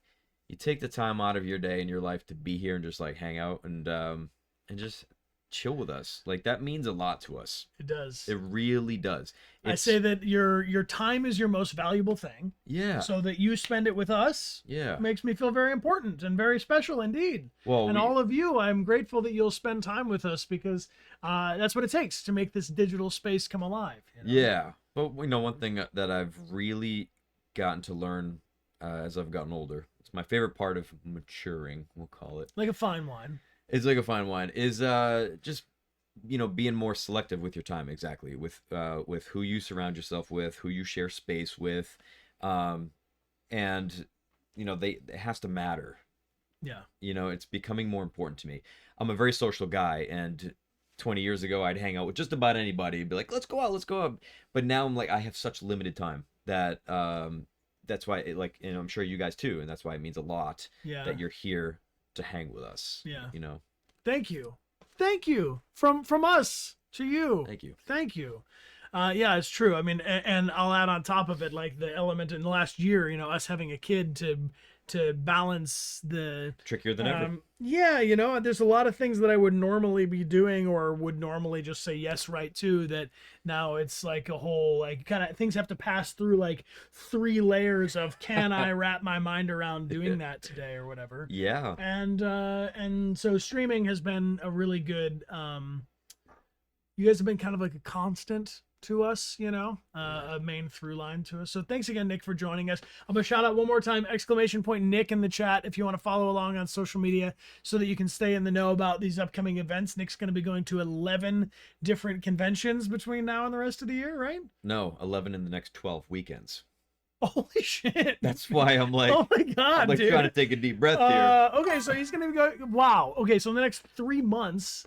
the time out of your day and your life to be here and just like hang out and just chill with us. Like that means a lot to us. It does. It really does. I say that your time is your most valuable thing. Yeah. So that you spend it with us Yeah. makes me feel very important and very special indeed. Well, And all of you, I'm grateful that you'll spend time with us because that's what it takes to make this digital space come alive. You know? yeah. But one thing that I've really gotten to learn as I've gotten older, it's my favorite part of maturing, we'll call it. Like a fine wine. It's like a fine wine. Is just being more selective with your time. Exactly, with who you surround yourself with, who you share space with, and it has to matter. Yeah. It's becoming more important to me. I'm a very social guy, and 20 years ago I'd hang out with just about anybody and be like, let's go out. But now I'm like, I have such limited time that that's why and I'm sure you guys too, and that's why it means a lot Yeah. that you're here to hang with us. Yeah. You know. Thank you. Thank you from us to you. Thank you. Thank you. Yeah, it's true. I mean, and I'll add on top of it, like the element in the last year, you know, us having a kid to balance the Trickier than ever. yeah, you know, there's a lot of things that I would normally be doing or would normally just say yes right to that now it's like a whole like kind of things have to pass through like 3 layers of can I wrap my mind around doing that today or whatever. Yeah. And so streaming has been a really good you guys have been kind of like a constant to us, you know, a main through line to us. So thanks again, Nick, for joining us. I'm gonna shout out one more time, ! Nick in the chat if you want to follow along on social media so that you can stay in the know about these upcoming events. Nick's going to be going to 11 different conventions between now and the rest of the year, right? No, 11 in the next 12 weekends. Holy shit. That's why I'm like, oh my God, I'm like dude. trying to take a deep breath here. Okay, so he's going to be going, wow. Okay, so in the next 3 months,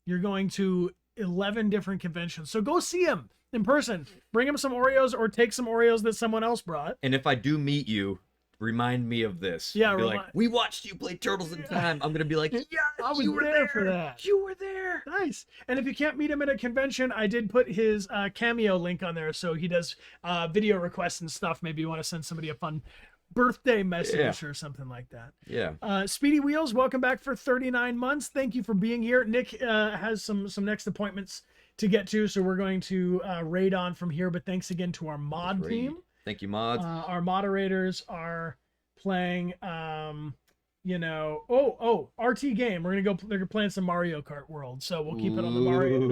you're going to 11 different conventions. So go see him in person. Bring him some Oreos or take some Oreos that someone else brought. And if I do meet you, remind me of this. Yeah, be like, we watched you play Turtles in Time. I'm gonna be like, yes, I was you were there for that. You were there. Nice. And if you can't meet him at a convention, I did put his Cameo link on there. So he does video requests and stuff. Maybe you want to send somebody a fun birthday message or something like that. Yeah. Speedy Wheels, welcome back for 39 months. Thank you for being here. Nick has some next appointments to get to, so we're going to raid on from here. But thanks again to our mod team. Thank you, mods. Our moderators are playing, you know, RT game. We're gonna go. They're playing some Mario Kart World, so we'll keep it on the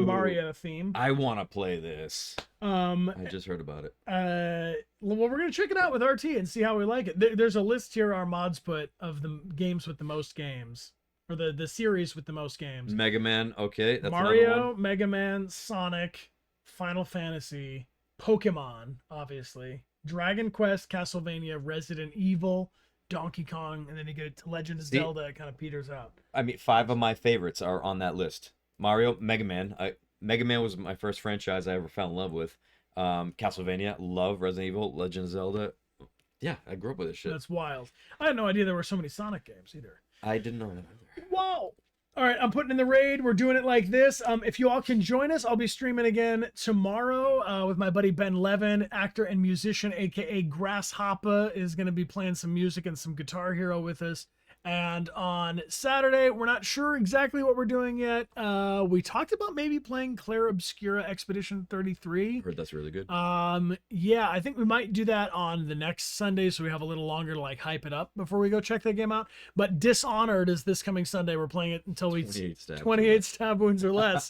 Mario theme. I want to play this. I just heard about it. Well, we're gonna check it out with RT and see how we like it. There's a list here our mods put of the games with the most games, or the series with the most games. Mega Man, okay, that's Mario, Mega Man, Sonic, Final Fantasy, Pokemon, obviously, Dragon Quest, Castlevania, Resident Evil, Donkey Kong, and then you get to Legend of Zelda. It kind of peters out. I mean, 5 of my favorites are on that list. Mario, Mega Man. Mega Man was my first franchise I ever fell in love with. Castlevania, love Resident Evil, Legend of Zelda. Yeah, I grew up with this shit. That's wild. I had no idea there were so many Sonic games either. I didn't know that either. Wow. All right, I'm putting in the raid. We're doing it like this. If you all can join us, I'll be streaming again tomorrow with my buddy Ben Levin, actor and musician, aka Grasshopper, is going to be playing some music and some Guitar Hero with us. And on Saturday, we're not sure exactly what we're doing yet. We talked about maybe playing Clair Obscura Expedition 33. Heard that's really good. Yeah, I think we might do that on the next Sunday, so we have a little longer to like hype it up before we go check that game out. But Dishonored is this coming Sunday. We're playing it until we 28 stab wounds or less.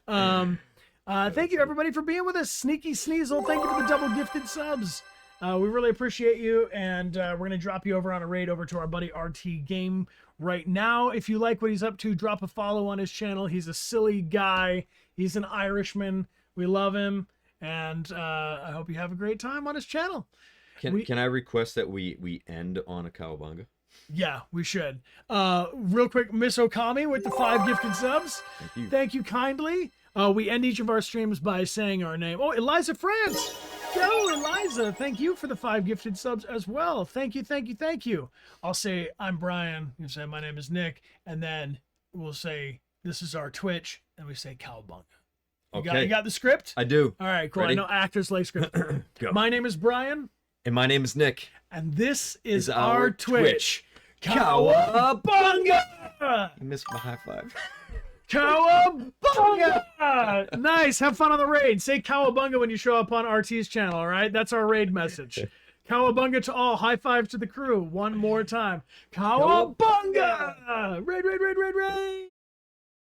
Thank you everybody for being with us. Sneaky Sneasel, thank you for the double gifted subs. We really appreciate you, and we're going to drop you over on a raid over to our buddy RT Game right now. If you like what he's up to, drop a follow on his channel. He's a silly guy. He's an Irishman. We love him, and I hope you have a great time on his channel. Can I request that we end on a cowabunga? Yeah, we should. Real quick, Miss Okami with the 5 gifted subs. Thank you. Thank you kindly. We end each of our streams by saying our name. Oh, Eliza France. Go, Eliza. Thank you for the 5 gifted subs as well. Thank you, thank you, thank you. I'll say, I'm Brian. You say, my name is Nick. And then we'll say, this is our Twitch. And we say, cowabunga. You got the script? I do. All right, cool. Ready? I know actors like script. Go. My name is Brian. And my name is Nick. And this is our Twitch. Cowabunga! Cowabunga! You missed my high five. Cowabunga! Nice. Have fun on the raid. Say cowabunga when you show up on RT's channel, all right? That's our raid message. Cowabunga to all. High five to the crew. One more time. Cowabunga! Raid, raid, raid, raid, raid!